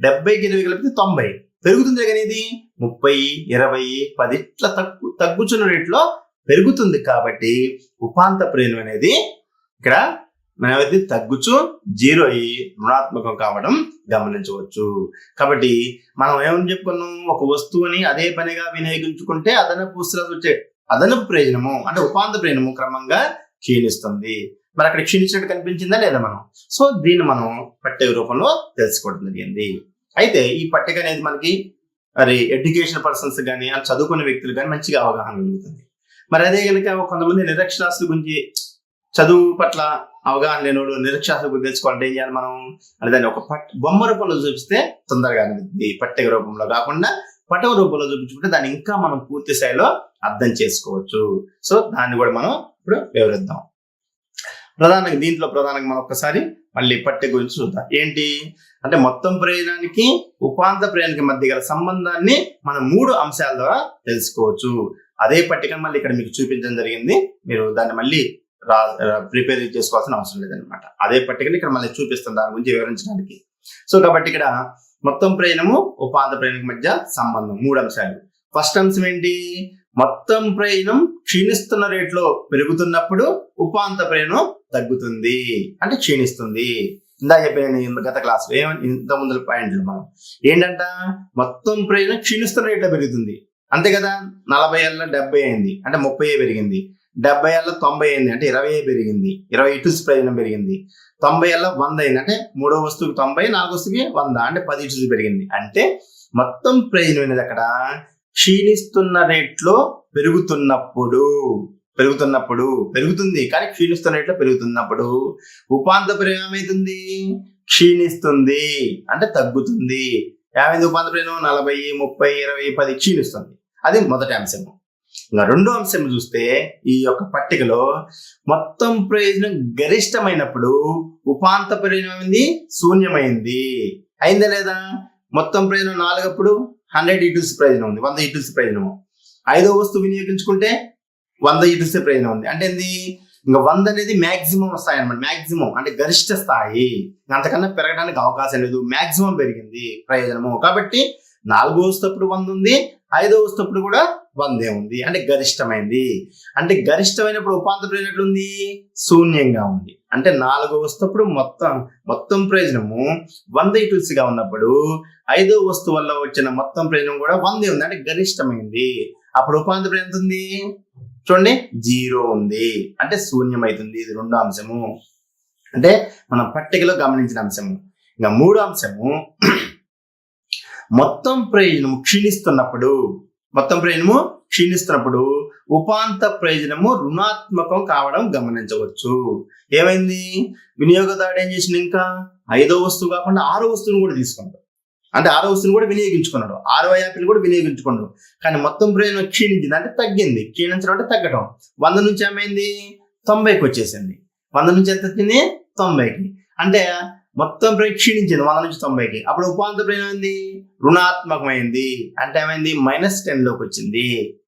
70కి 20 కలిపితే 90 పెరుగుతుంది. కానీ ఇది 30, 20, 10 ఇట్లా తగ్గుచున్న రేట్లో పెరుగుతుంది. కాబట్టి ఉపాంత ప్రయోజనం అనేది ఇక్కడ మనమైతే తగ్గుచు 0 అయ్యి రుణాత్మకం కావడం గమనించవచ్చు. కాబట్టి మనం ఏమని చెప్పుకున్నాం, ఒక వస్తువుని అదే పనిగా వినియోగించుకుంటే అదనపు ప్రయోజనము అంటే ఉపాంత ప్రయోజనము క్రమంగా క్షీణిస్తుంది. మరి అక్కడ క్షీణించినట్టు కనిపించిందా లేదా మనం? సో దీన్ని మనం పట్టిక రూపంలో తెలుసుకోవడం జరిగింది. అయితే ఈ పట్టిక అనేది మనకి మరి ఎడ్యుకేషన్ పర్సన్స్ కానీ చదువుకునే వ్యక్తులు కానీ మంచిగా అవగాహన కలుగుతుంది. మరి అదే కనుక కొంతమంది నిరక్షరాస్యుల గురించి చదువు పట్ల అవగాహన లేనోడు నిరక్షరాస్యుల గురించి తెలుసుకోవాలంటే ఏం చేయాలి మనం అంటే దాన్ని ఒక బొమ్మ రూపంలో చూపిస్తే తొందరగా అనిపిస్తుంది. పట్టిక రూపంలో కాకుండా పటం రూపంలో చూపించుకుంటే దాన్ని ఇంకా మనం పూర్తి స్థాయిలో అర్థం చేసుకోవచ్చు. సో దాన్ని కూడా మనం ఇప్పుడు వివరిద్దాం. దీంట్లో ప్రధానంగా మనం ఒక్కసారి మళ్ళీ పట్టిక గురించి చూద్దాం. ఏంటి అంటే మొత్తం ప్రయోజనానికి ఉపాంత ప్రయోజనానికి మధ్య గల సంబంధాన్ని మనం 3 అంశాల ద్వారా తెలుసుకోవచ్చు. అదే పట్టికను మళ్ళీ ఇక్కడ మీకు చూపించడం జరిగింది. మీరు దాన్ని మళ్ళీ ప్రిపేర్ చేసుకోవాల్సిన అవసరం లేదనమాట. అదే పట్టికని ఇక్కడ మళ్ళీ చూపిస్తాం దాని గురించి వివరించడానికి. సో కాబట్టి ఇక్కడ మొత్తం ప్రయోజనము ఉపాంత ప్రయోజనం మధ్య సంబంధం 3 అంశాలు. ఫస్ట్ అంశం ఏంటి, మొత్తం ప్రయోజనం క్షీణిస్తున్న రేట్లో పెరుగుతున్నప్పుడు ఉపాంత ప్రయోజనం తగ్గుతుంది అంటే క్షీణిస్తుంది. ఇందా చెప్పిన గత క్లాస్ ఇంత ముందు పాయింట్లు మనం ఏంటంట, మొత్తం ప్రయోజనం క్షీణిస్తున్న రేట్లో పెరుగుతుంది అంతే కదా. 40 ఏళ్ళ 70 అయింది అంటే 30 పెరిగింది, 70 ఏళ్ళ 90 అయింది అంటే 20 పెరిగింది, 20 ఇటుస్ ప్రయోజనం పెరిగింది. 90 ఏళ్ళ 100 అయింది అంటే 3వ వస్తువుకి 90, 4వ వస్తువుకి 100 అంటే 10 ఇటుస్ పెరిగింది. అంటే మొత్తం ప్రయోజనం అనేది అక్కడ క్షీణిస్తున్న రేట్లో పెరుగుతున్నప్పుడు పెరుగుతుంది కానీ క్షీణిస్తున్న రేట్లో పెరుగుతున్నప్పుడు ఉపాంత ప్రయోజనం ఏమవుతుంది, క్షీణిస్తుంది అంటే తగ్గుతుంది. ఏమైంది ఉపాంత ప్రయోజనం 40, 30, 20, 10 క్షీణిస్తుంది. అది మొదటి అంశము. ఇంకా రెండో అంశం చూస్తే ఈ యొక్క పట్టికలో మొత్తం ప్రయోజనం గరిష్టమైనప్పుడు ఉపాంత ప్రయోజనం అయింది శూన్యమైంది. అయిందా లేదా? మొత్తం ప్రయోజనం 4 అప్పుడు 100 ఇటుల్స్ ప్రయోజనం ఉంది, 100 ఇటుల్స్ ప్రయోజనం. 5వ వస్తువు వినియోగించుకుంటే 100 ఇటుల్స్ ప్రయోజనం ఉంది. అంటే ఏంది, ఇంకా 100 అనేది మాక్సిమం స్థాయి అనమాట. మాక్సిమం అంటే గరిష్ట స్థాయి, అంతకన్నా పెరగడానికి అవకాశం లేదు. మాక్సిమం పెరిగింది ప్రయోజనము. కాబట్టి 4వ వస్తువు 100 ఉంది, 5వ వస్తువు కూడా 100 ఉంది అంటే గరిష్టమైంది. అంటే గరిష్టమైనప్పుడు ఉపాంత ప్రయోజనం ఎట్లుంది, శూన్యంగా ఉంది. అంటే 4వ వస్తువు మొత్తం ప్రయోజనము 100 ఇటుల్స్ గా ఉన్నప్పుడు 5వ వస్తువు వల్ల వచ్చిన మొత్తం ప్రయోజనం కూడా 100 ఉంది అంటే గరిష్టమైంది. అప్పుడు ఉపాంత ప్రయోజనం ఎంత ఉంది చూడండి, 0 ఉంది అంటే శూన్యమైతుంది. ఇది రెండో అంశము అంటే మనం పట్టికలో గమనించిన అంశము. ఇంకా మూడో అంశము, మొత్తం ప్రయోజనము క్షీణిస్తున్నప్పుడు ఉపాంత ప్రయోజనము రుణాత్మకం కావడం గమనించవచ్చు. ఏమైంది, వినియోగదారుడు ఏం చేసిన ఇంకా 5వ వస్తువు కాకుండా 6వ వస్తువును కూడా తీసుకున్నాడు. అంటే 6వ వస్తువును కూడా వినియోగించుకున్నాడు, 6వ యాపిల్ కూడా వినియోగించుకున్నాడు. కానీ మొత్తం ప్రయోజనం క్షీణించింది అంటే తగ్గింది. క్షీణించడం అంటే తగ్గడం. 100 నుంచి ఏమైంది 90కి వచ్చేసింది. 100 నుంచి ఎంత వచ్చింది 90కి. అంటే మొత్తం ప్రయోజనం క్షీణించింది 100 నుంచి 90కి. అప్పుడు ఉపాంత ప్రయోజనం ఏంది, రుణాత్మకమైంది. అంటే ఏమైంది -10 లోకి వచ్చింది,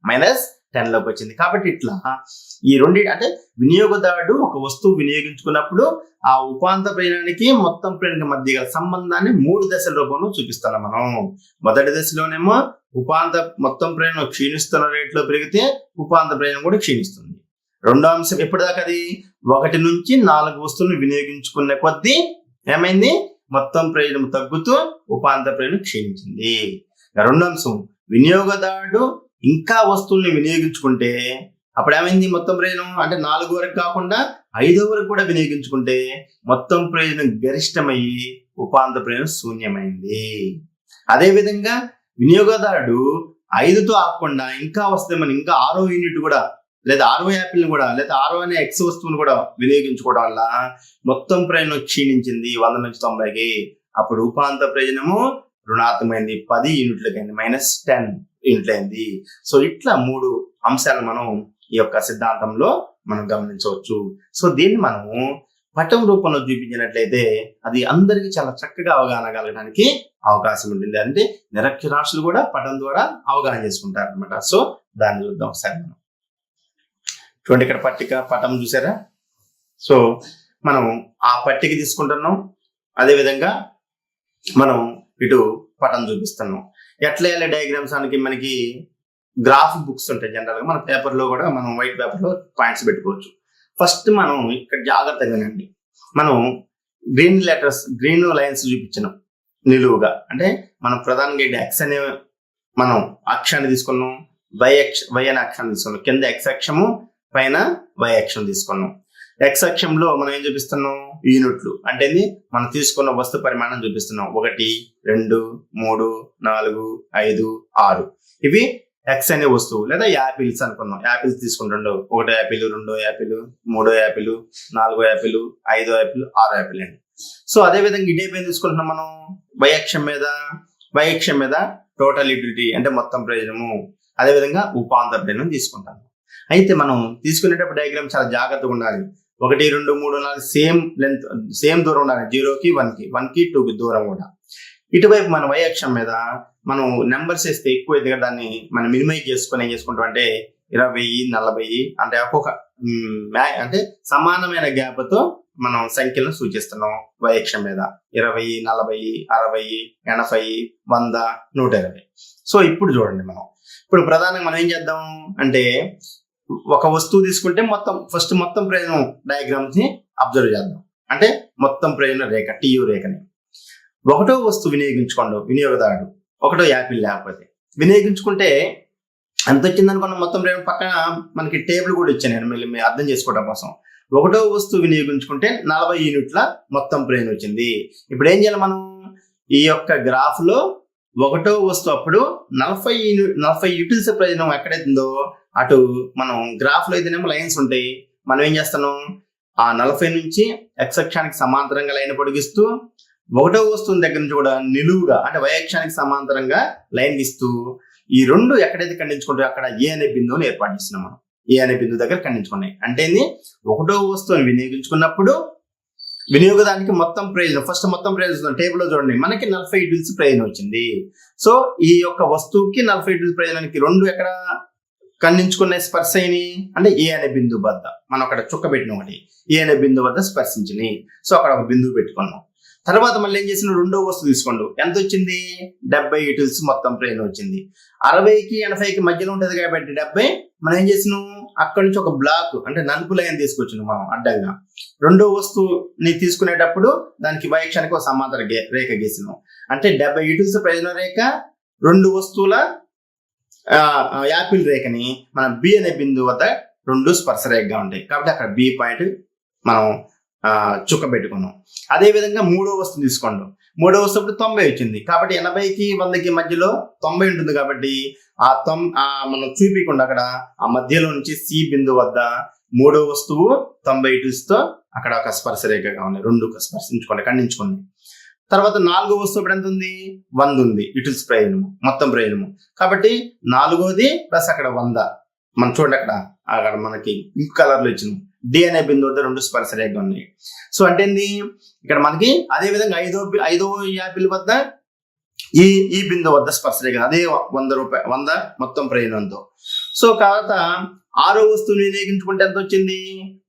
-10 లోకి వచ్చింది. కాబట్టి ఇట్లా ఈ రెండు అంటే వినియోగదారుడు ఒక వస్తువు వినియోగించుకున్నప్పుడు ఆ ఉపాంత ప్రయోజనానికి మొత్తం ప్రయోజనం మధ్య గల సంబంధాన్ని 3 దశల రూపంలో చూపిస్తున్నాం మనం. మొదటి దశలోనేమో మొత్తం ప్రయోజనం క్షీణిస్తున్న రేట్లో పెరిగితే ఉపాంత ప్రయోజనం కూడా క్షీణిస్తుంది. రెండో అంశం ఎప్పటిదాకా అది 1 నుంచి 4 వస్తువులను వినియోగించుకునే కొద్దీ ఏమైంది, మొత్తం ప్రయోజనం తగ్గుతూ ఉపాంత ప్రయోజనం క్షీణించింది. రెండో అంశం, వినియోగదారుడు ఇంకా వస్తువుల్ని వినియోగించుకుంటే అప్పుడు ఏమైంది, మొత్తం ప్రయోజనం అంటే 4 వరకు కాకుండా 5 వరకు కూడా వినియోగించుకుంటే మొత్తం ప్రయోజనం గరిష్టమయ్యి ఉపాంత ప్రయోజనం శూన్యమైంది. అదేవిధంగా వినియోగదారుడు 5తో ఆకుండా ఇంకా వస్తే మనం ఇంకా 6వ యూనిట్ కూడా లేదా 6వ యాపిల్ని కూడా లేదా 6వ అనే ఎక్స్ వస్తువుని కూడా వినియోగించుకోవడం వల్ల మొత్తం ప్రయోజనం క్షీణించింది 100 నుంచి 90కి. అప్పుడు ఉపాంత ప్రయోజనము రుణాత్మకమైంది, 10 యూనిట్లకైంది, -10 యూనిట్లైంది. సో ఇట్లా 3 అంశాలు మనం ఈ యొక్క సిద్ధాంతంలో మనం గమనించవచ్చు. సో దీన్ని మనము పటం రూపంలో చూపించినట్లయితే అది అందరికీ చాలా చక్కగా అవగాహన కలగడానికి అవకాశం ఉంటుంది. అంటే నిరక్షరాస్యులు కూడా పటం ద్వారా అవగాహన చేసుకుంటారు అనమాట. సో దాన్ని చూద్దాం ఒకసారి మనం. చూడండి, ఇక్కడ పటం చూసారా? సో మనం ఆ పట్టిక తీసుకుంటున్నాం, అదేవిధంగా మనం ఇటు పటం చూపిస్తున్నాం. ఎట్లా వేయాలి డయాగ్రామ్స్ అని మనకి గ్రాఫ్ బుక్స్ ఉంటాయి జనరల్ గా, మన పేపర్ లో కూడా మనం వైట్ పేపర్ లో పాయింట్స్ పెట్టుకోవచ్చు. ఫస్ట్ మనం ఇక్కడ జాగ్రత్తగానండి, మనం గ్రీన్ లైన్స్ చూపించినాం నిలువుగా. అంటే మనం ప్రధానంగా ఎక్స్ అనే మనం అక్షాన్ని తీసుకున్నాం, వై అనే అక్షాన్ని తీసుకున్నాం, కింద ఎక్స్ అక్షము పైన వై అక్షం తీసుకున్నాం. ఎక్స్ అక్షంలో మనం ఏం చూపిస్తున్నాం, యూనిట్లు అంటే మనం తీసుకున్న వస్తు పరిమాణం చూపిస్తున్నాం. 1, 2, 3, 4, 5, 6 ఇవి ఎక్స్ అనే వస్తువు. లేదా యాపిల్స్ అనుకున్నాం, యాపిల్స్ తీసుకుంటుండో 1 apple, 2 apple, 3 apple, 4 apple, 5 apple, 6 apple అండి. సో అదే విధంగా ఇదే పైన తీసుకుంటున్నాం మనం వై అక్షం మీద టోటల్ యూటిలిటీ అంటే మొత్తం ప్రయోజనము, అదేవిధంగా ఉపాంత ప్రయోజనం తీసుకుంటాము. అయితే మనం తీసుకునేటప్పుడు డయాగ్రామ్ చాలా జాగ్రత్తగా ఉండాలి. 1, 2, 3, 4 సేమ్ లెంత్, సేమ్ దూరం ఉండాలి. 0కి 1కి 2కి దూరం కూడా. ఇటువైపు మన వై అక్షం మీద మనం నెంబర్స్ వేస్తే ఎక్కువ అయితే దాన్ని మనం మినిమైజ్ చేసుకొని ఏం చేసుకుంటాం అంటే 20, 40 అంటే ఒక్కొక్క అంటే సమానమైన గ్యాప్ తో మనం సంఖ్యలను సూచిస్తున్నాం వై అక్షం మీద. 20, 40, 60, 80, 100, 120. సో ఇప్పుడు చూడండి, ఇప్పుడు ప్రధానంగా మనం ఏం చేద్దాం అంటే ఒక వస్తువు తీసుకుంటే మొత్తం ప్రయోజనం డయాగ్రామ్స్ ని అబ్జర్వ్ చేద్దాం. అంటే మొత్తం ప్రయోజన రేఖ టియు రేఖని 1వ వస్తువు వినియోగదారుడు 1వ యాపిల్ లేకపోతే వినియోగించుకుంటే ఎంత వచ్చింది అనుకున్న మొత్తం ప్రయోజనం పక్కన మనకి టేబుల్ కూడా ఇచ్చాను నేను అర్థం చేసుకోవడం కోసం. 1వ వస్తువు వినియోగించుకుంటే 40 యూనిట్ల మొత్తం ప్రయోజనం వచ్చింది. ఇప్పుడు ఏం చేయాలి, మనం ఈ యొక్క గ్రాఫ్ లో 1వ వస్తువు అప్పుడు 40 యూటిల్స్ ప్రయోజనం ఎక్కడైతుందో అటు మనం గ్రాఫ్ లో అయితేనేమో లైన్స్ ఉంటాయి. మనం ఏం చేస్తున్నాం, ఆ 40 నుంచి ఎక్స్ అక్షానికి సమాంతరంగా లైన్ పొడిగిస్తూ 1వ వస్తువు దగ్గర నుంచి కూడా నిలువుగా అంటే వై అక్షానికి సమాంతరంగా లైన్ గీస్తూ ఈ రెండు ఎక్కడైతే ఖండించుకుంటాయో అక్కడ ఏ అనే బిందువుని ఏర్పాటు చేస్తున్నాం. మనం ఏ అనే బిందువు దగ్గర ఖండించుకున్నాయి అంటే 1వ వస్తువుని వినియోగించుకున్నప్పుడు వినియోగదానికి మొత్తం ప్రయోజనం మొత్తం ప్రయోజనం టేబుల్ లో చూడండి, మనకి 40 యూటిల్స్ ప్రయోజనం వచ్చింది. సో ఈ యొక్క వస్తువుకి 40 యూటిల్స్ ప్రయోజనానికి 2 ఎక్కడ ఖండించుకునే స్పర్శ అయినాయి అంటే ఏ అనే బిందువు వద్ద. మనం అక్కడ చుక్క పెట్టిన ఒకటి ఏ అనే బిందువు వద్ద స్పర్శించినాయి. సో అక్కడ ఒక బిందువు పెట్టుకున్నాం. తర్వాత మళ్ళీ ఏం చేసిన 2వ వస్తువు తీసుకోండు, ఎంత వచ్చింది, 70 యూటిల్స్ మొత్తం ప్రయోజనం వచ్చింది. 60కి 80కి మధ్యలో ఉంటుంది కాబట్టి 70 మనం ఏం చేసినాం, అక్కడి నుంచి ఒక బ్లాక్ అంటే నలుపు లైన్ తీసుకొచ్చినాం మనం అడ్డంగా. 2వ వస్తువుని తీసుకునేటప్పుడు దానికి వై అక్షానికి ఒక సమాంతర రేఖ గీసినాం. అంటే 70 యూటిల్స్ ప్రయోజన రేఖ 2 వస్తువుల యాపిల్ రేఖని మనం బి అనే బిందువు వద్ద 2 స్పర్శ రేఖగా ఉంటాయి కాబట్టి అక్కడ బి పాయింట్ మనం చుక్క పెట్టుకున్నాం. అదే విధంగా 3వ వస్తువు తీసుకోండి, 3వ వస్తువు 90 వచ్చింది కాబట్టి 80కి 100కి మధ్యలో 90 ఉంటుంది కాబట్టి మనం చూపించకుండా అక్కడ ఆ మధ్యలో నుంచి సి బిందువు వద్ద 3వ వస్తువు 90 యూటిల్స్ తో అక్కడ ఒక స్పర్శ రేఖగా ఉన్నాయి. 2 స్పర్శించుకోండి, ఖండించుకోండి. తర్వాత 4వ వస్తువు ఎంత ఉంది, 100 ఉంది యూటిల్స్ ప్రయోజనము మొత్తం ప్రయోజనము కాబట్టి 4వది ప్లస్ అక్కడ 100 మనం చూడండి అక్కడ మనకి పింక్ కలర్ లో ఇచ్చింది. డి అనే బిందువు వద్ద 2 స్పర్శ రేఖలు ఉన్నాయి. సో అంటే ఇక్కడ మనకి అదే విధంగా 5వ యాపిల్ వద్ద ఈ బిందువు వద్ద స్పర్శ రేఖ అదే 100 మొత్తం ప్రయోజనంతో. సో తర్వాత 6వ వస్తువుని వినియోగించుకుంటే ఎంత వచ్చింది,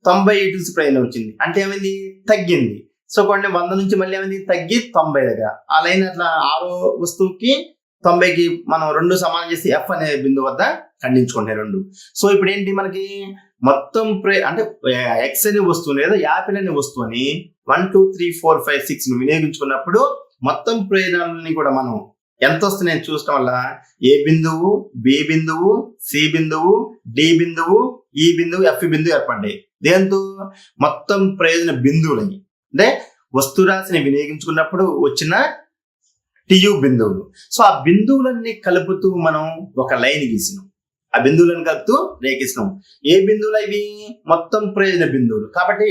90 యూటిల్స్ ప్రయోజనం వచ్చింది. అంటే ఏమైంది, తగ్గింది. సో కొన్ని 100 నుంచి మళ్ళీ ఏమైంది, తగ్గి 90 దగ్గర ఆ లైన్ అట్లా 6వ వస్తువుకి 90కి మనం 2 సమానం చేసి ఎఫ్ అనే బిందువు వద్ద ఖండించుకుంటాయి 2. సో ఇప్పుడు ఏంటి, మనకి మొత్తం అంటే ఎక్స్ అనే వస్తువు లేదా యాపిల్ అనే వస్తువుని 1 2 3 4 5 6 వినియోగించుకున్నప్పుడు మొత్తం ప్రయోజనాలని కూడా మనం ఎంత వస్తున్నాయని చూడటం వల్ల ఏ బిందువు, బి బిందువు, సి బిందువు, డి బిందువు, ఈ బిందువు, ఎఫ్ బిందువు ఏర్పడ్డాయి. దేంతో మొత్తం ప్రయోజన బిందువులని అంటే వస్తురాశిని వినియోగించుకున్నప్పుడు వచ్చిన టియు బిందువులు. సో ఆ బిందువులన్నీ కలుపుతూ మనం ఒక లైన్ గీసినాం. ఆ బిందువులను కలుపుతూ రేఖిస్తున్నాం. ఏ బిందువులు ఇవి? మొత్తం ప్రయోజన బిందువులు. కాబట్టి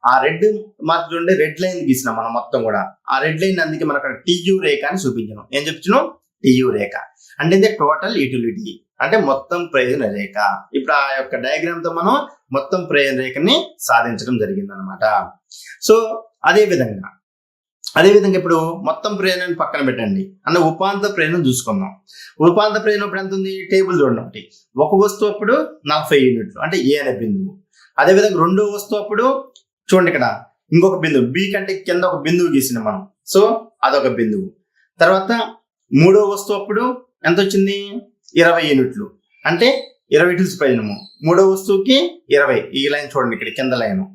ఆ రెడ్ మార్క్ చూడండి, రెడ్ లైన్ గీసినాం మనం మొత్తం కూడా. ఆ రెడ్ లైన్ అందుకే మనం అక్కడ టియు రేఖ అని చూపించాను. ఏం చెప్తున్నాం? టియు రేఖ అంటే టోటల్ యూటిలిటీ అంటే మొత్తం ప్రయోజన రేఖ. ఇప్పుడు ఆ యొక్క డయాగ్రామ్ తో మనం మొత్తం ప్రయోజన రేఖని సాధించడం జరిగింది అనమాట. సో అదే విధంగా ఇప్పుడు మొత్తం ప్రయోజనాన్ని పక్కన పెట్టండి అన్న ఉపాంత ప్రయోజనం చూసుకుందాం. ఉపాంత ప్రయోజనం ఇప్పుడు ఎంత ఉంది? టేబుల్ చూడండి. ఒకటి ఒక వస్తువు అప్పుడు 40 యూనిట్లు అంటే ఏ అనే బిందువు. అదేవిధంగా రెండో వస్తువు అప్పుడు చూడండి ఇక్కడ ఇంకొక బిందువు బి కంటే కింద ఒక బిందువు గీసిన మనం. సో అదొక బిందువు. తర్వాత మూడో వస్తువు అప్పుడు ఎంత వచ్చింది? 20 యూనిట్లు అంటే 20 యూనిట్స్ ప్రయోజనము. మూడో వస్తువుకి 20. ఈ లైన్ చూడండి ఇక్కడ కింద లైన్.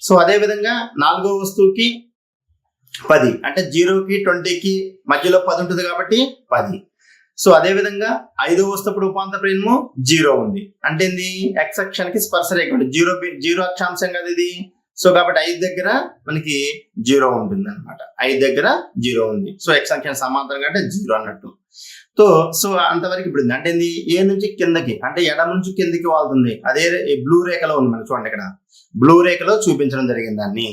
సో అదే విధంగా నాలుగో వస్తువుకి 10 అంటే 0కి 20కి మధ్యలో 10 ఉంటుంది కాబట్టి 10. సో అదే విధంగా ఐదో వస్తువు ఉపాంత ప్రయోజనము 0 ఉంది అంటే ఏంది? ఎక్స్ అక్షానికి స్పర్శ రేఖ ఉంది. 0 అక్షాంశం కదా ఇది. సో కాబట్టి 5 దగ్గర మనకి 0 ఉంటుంది అనమాట. 5 దగ్గర 0 ఉంది. సో ఎక్స్ అక్షానికి సమాంతరంగా అంటే 0 అన్నట్టు. సో అంతవరకు ఇప్పుడు అంటే ఏంది? ఏ నుంచి కిందకి అంటే ఎడమ నుంచి కిందకి వాళ్తుంది. అదే బ్లూ రేఖలో ఉంది మనకి చూడండి. ఇక్కడ బ్లూ రేఖలో చూపించడం జరిగింది దాన్ని.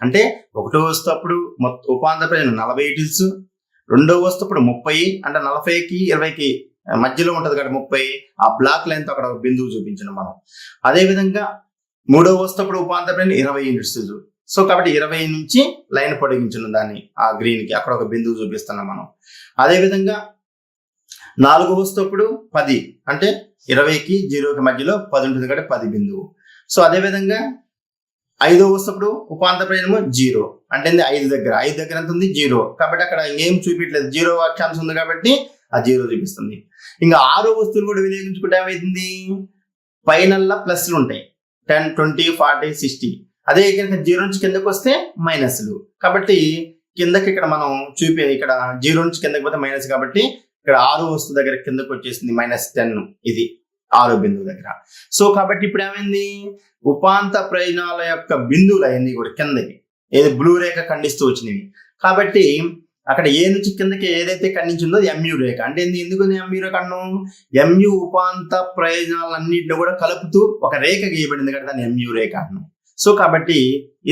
అంటే ఒకటో వస్తువు అప్పుడు ఉపాంత ప్రయోజనం 40 యూనిట్స్. రెండో వస్తువు అప్పుడు 30 అంటే 40కి 20కి మధ్యలో ఉంటది కాబట్టి 30. ఆ బ్లాక్ లైన్ తో అక్కడ ఒక బిందువు చూపించడం మనం. అదే విధంగా మూడో వస్తువు అప్పుడు ఉపాంత ప్రయోజనం 20 యూనిట్స్. సో కాబట్టి 20 నుంచి లైన్ పొడిగించిన దాన్ని ఆ గ్రీన్ కి అక్కడ ఒక బిందువు చూపిస్తున్నాం మనం. అదే విధంగా నాలుగో వస్తువు అప్పుడు 10 అంటే 20కి 0కి మధ్యలో 10 ఉంటుంది కాబట్టి 10 బిందువు. సో అదే విధంగా ఐదో వస్తువు ఉపాంత ప్రయోజనము 0 అంటే 5 దగ్గర ఎంత ఉంది? 0. కాబట్టి అక్కడ ఏం చూపించలేదు, 0 అక్షాంశం ఉంది కాబట్టి ఆ 0 చూపిస్తుంది. ఇంకా ఆరో వస్తువులు కూడా వినియోగించుకుంటే ఏమైతుంది? పైనల్లా ప్లస్లు ఉంటాయి 10 20 40 60. అదే కనుక 0 నుంచి కిందకు వస్తే మైనస్లు. కాబట్టి కిందకి ఇక్కడ మనం ఇక్కడ 0 నుంచి కిందకి పోతే మైనస్ కాబట్టి ఇక్కడ ఆరో వస్తువు దగ్గర కిందకు వచ్చేసింది -10. ఇది ఆరో బిందువు దగ్గర. సో కాబట్టి ఇప్పుడు ఏమైంది? ఉపాంత ప్రయోజనాల యొక్క బిందువులు అవన్నీ కూడా కిందకి ఏది బ్లూ రేఖ ఖండిస్తూ వచ్చినవి. కాబట్టి అక్కడ ఏ నుంచి కిందకి ఏదైతే ఖండించిందో ఎంయు రేఖ అంటే ఎందుకు ఎంయు రేఖ అన్నాం? ఎంయు ఉపాంత ప్రయోజనాలన్నింటినీ కూడా కలుపుతూ ఒక రేఖ గీయబడింది కదా, దాన్ని ఎంయు రేఖ అన్నాం. సో కాబట్టి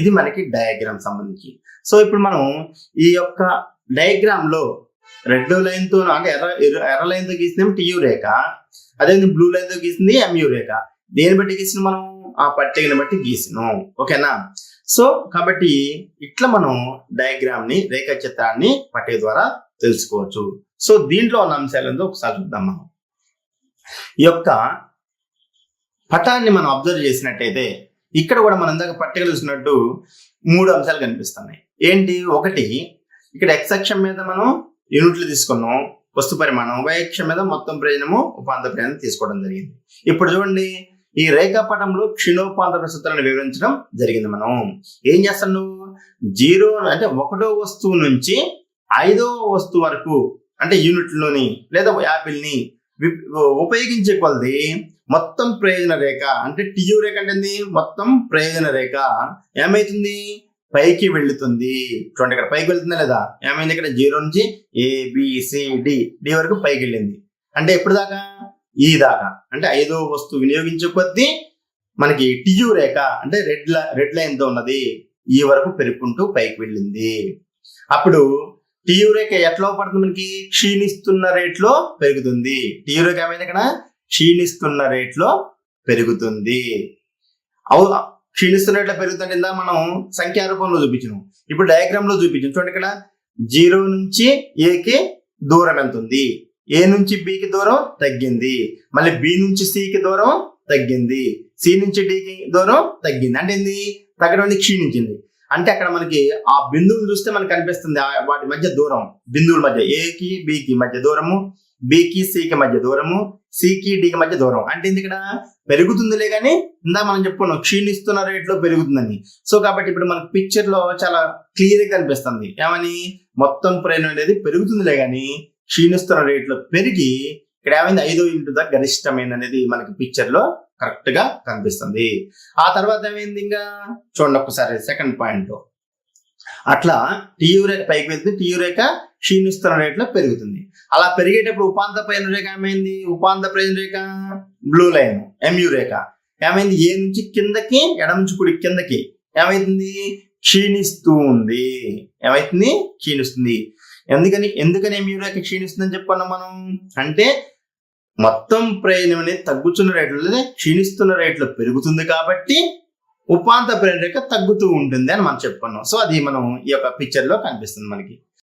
ఇది మనకి డయాగ్రామ్ సంబంధించి. సో ఇప్పుడు మనం ఈ యొక్క డయాగ్రామ్ లో రెడ్ లైన్ తో అంటే ఎర్ర లైన్ తో గీసినేమో టియు రేఖ, అదే బ్లూ లైన్ తో గీసింది ఎంయు రేఖ. దేని బట్టి గీసిన? మనం ఆ పట్టికని బట్టి గీసినాం. ఓకేనా? సో కాబట్టి ఇట్లా మనం డయాగ్రామ్ ని రేఖా చిత్రాన్ని పట్టిక ద్వారా తెలుసుకోవచ్చు. సో దీంట్లో ఉన్న అంశాలంతో ఒకసారి చూద్దాం. మనం ఈ యొక్క పటాన్ని మనం అబ్జర్వ్ చేసినట్టయితే ఇక్కడ కూడా మనం ఇందాక పట్టికలు చూసినట్టు 3 అంశాలు కనిపిస్తున్నాయి. ఏంటి? ఒకటి ఇక్కడ ఎక్స్ అక్షం మీద మనం యూనిట్లు తీసుకున్నాం వస్తు పరిమాణం, y అక్షం మీద మొత్తం ప్రయోజనము ఉపాంత ప్రయోజనం తీసుకోవడం జరిగింది. ఇప్పుడు చూడండి ఈ రేఖాపటంలో క్షీణోపాంత ప్రస్తుతాలను వివరించడం జరిగింది. మనం ఏం చేస్తాం? 0 అంటే ఒకటో వస్తువు నుంచి 5వ వస్తువు వరకు అంటే యూనిట్లోని లేదా యాపిల్ ని ఉపయోగించే కొలది మొత్తం ప్రయోజన రేఖ అంటే టియు రేఖ అంటే మొత్తం ప్రయోజన రేఖ ఏమైతుంది? పైకి వెళ్తుంది. చూడండి ఇక్కడ పైకి వెళ్తుందా లేదా? ఏమైంది? ఇక్కడ 0 నుంచి ABCD వరకు పైకి వెళ్ళింది. అంటే ఎప్పుడు దాకా? ఈ దాకా. అంటే 5వ వస్తువు వినియోగించే కొద్దీ మనకి టియు రేఖ అంటే రెడ్ లైన్ తో ఉన్నది ఈ వరకు పెరుగుకుంటూ పైకి వెళ్ళింది. అప్పుడు టియు రేఖ ఎట్లా పడుతుంది? మనకి క్షీణిస్తున్న రేట్లో పెరుగుతుంది. టియు రేఖ ఏమైంది? ఇక్కడ క్షీణిస్తున్న రేట్లో పెరుగుతుంది. క్షీణిస్తున్న రేట్లో పెరుగుతుంటే ఇందా మనం సంఖ్యా రూపంలో చూపించాం, ఇప్పుడు డయాగ్రామ్ లో చూపించాం. చూడండి ఇక్కడ 0 నుంచి Aకి దూరం ఎంత ఉంది? A నుంచి Bకి దూరం తగ్గింది, మళ్ళీ B నుంచి Cకి దూరం తగ్గింది, C నుంచి Dకి దూరం తగ్గింది. అంటే ఏంది? తగ్గడం క్షీణించింది. అంటే అక్కడ మనకి ఆ బిందువులు చూస్తే మనకు కనిపిస్తుంది వాటి మధ్య దూరం, బిందువుల మధ్య Aకి Bకి మధ్య దూరము, Bకి Cకి మధ్య దూరము, సికి డికి మధ్య దూరం. అంటే ఇది ఇక్కడ పెరుగుతుందిలే కానీ ఇందా మనం చెప్పుకున్నాం క్షీణిస్తున్న రేట్లో పెరుగుతుందని. సో కాబట్టి ఇప్పుడు మనకు పిక్చర్ లో చాలా క్లియర్ గా కనిపిస్తుంది ఏమని, మొత్తం ప్రయాణం అనేది పెరుగుతుందిలే కానీ క్షీణిస్తున్న రేట్లో పెరిగి ఇక్కడ ఏమైంది 5 ఇంటూ ద గరిష్టమైంది అనేది మనకి పిక్చర్ లో కరెక్ట్ గా కనిపిస్తుంది. ఆ తర్వాత ఏమైంది ఇంకా చూడండి ఒకసారి సెకండ్ పాయింట్ లో, అట్లా టీయు రేఖ పైకి వెళ్తుంది, టీయు రేఖ క్షీణిస్తున్న రేట్లో పెరుగుతుంది. అలా పెరిగేటప్పుడు ఉపాంత ప్రయాణ రేఖ ఏమైంది, ఉపాంత ప్రయాణ రేఖ బ్లూ లైన్ ఎంయు రేఖ ఏమైంది ఏ నుంచి కిందకి ఎడం నుంచి కుడి కిందకి ఏమైతుంది క్షీణిస్తూ ఉంది. ఏమైతుంది క్షీణిస్తుంది. ఎందుకని ఎంయు రేఖ క్షీణిస్తుందని చెప్పుకున్నాం మనం, అంటే మొత్తం ప్రయాణం అనేది తగ్గుతున్న రేట్లో క్షీణిస్తున్న రేట్లో పెరుగుతుంది కాబట్టి ఉపాంత ప్రయాణ రేఖ తగ్గుతూ ఉంటుంది అని మనం చెప్పుకున్నాం. సో అది మనం ఈ యొక్క పిక్చర్ లో కనిపిస్తుంది మనకి.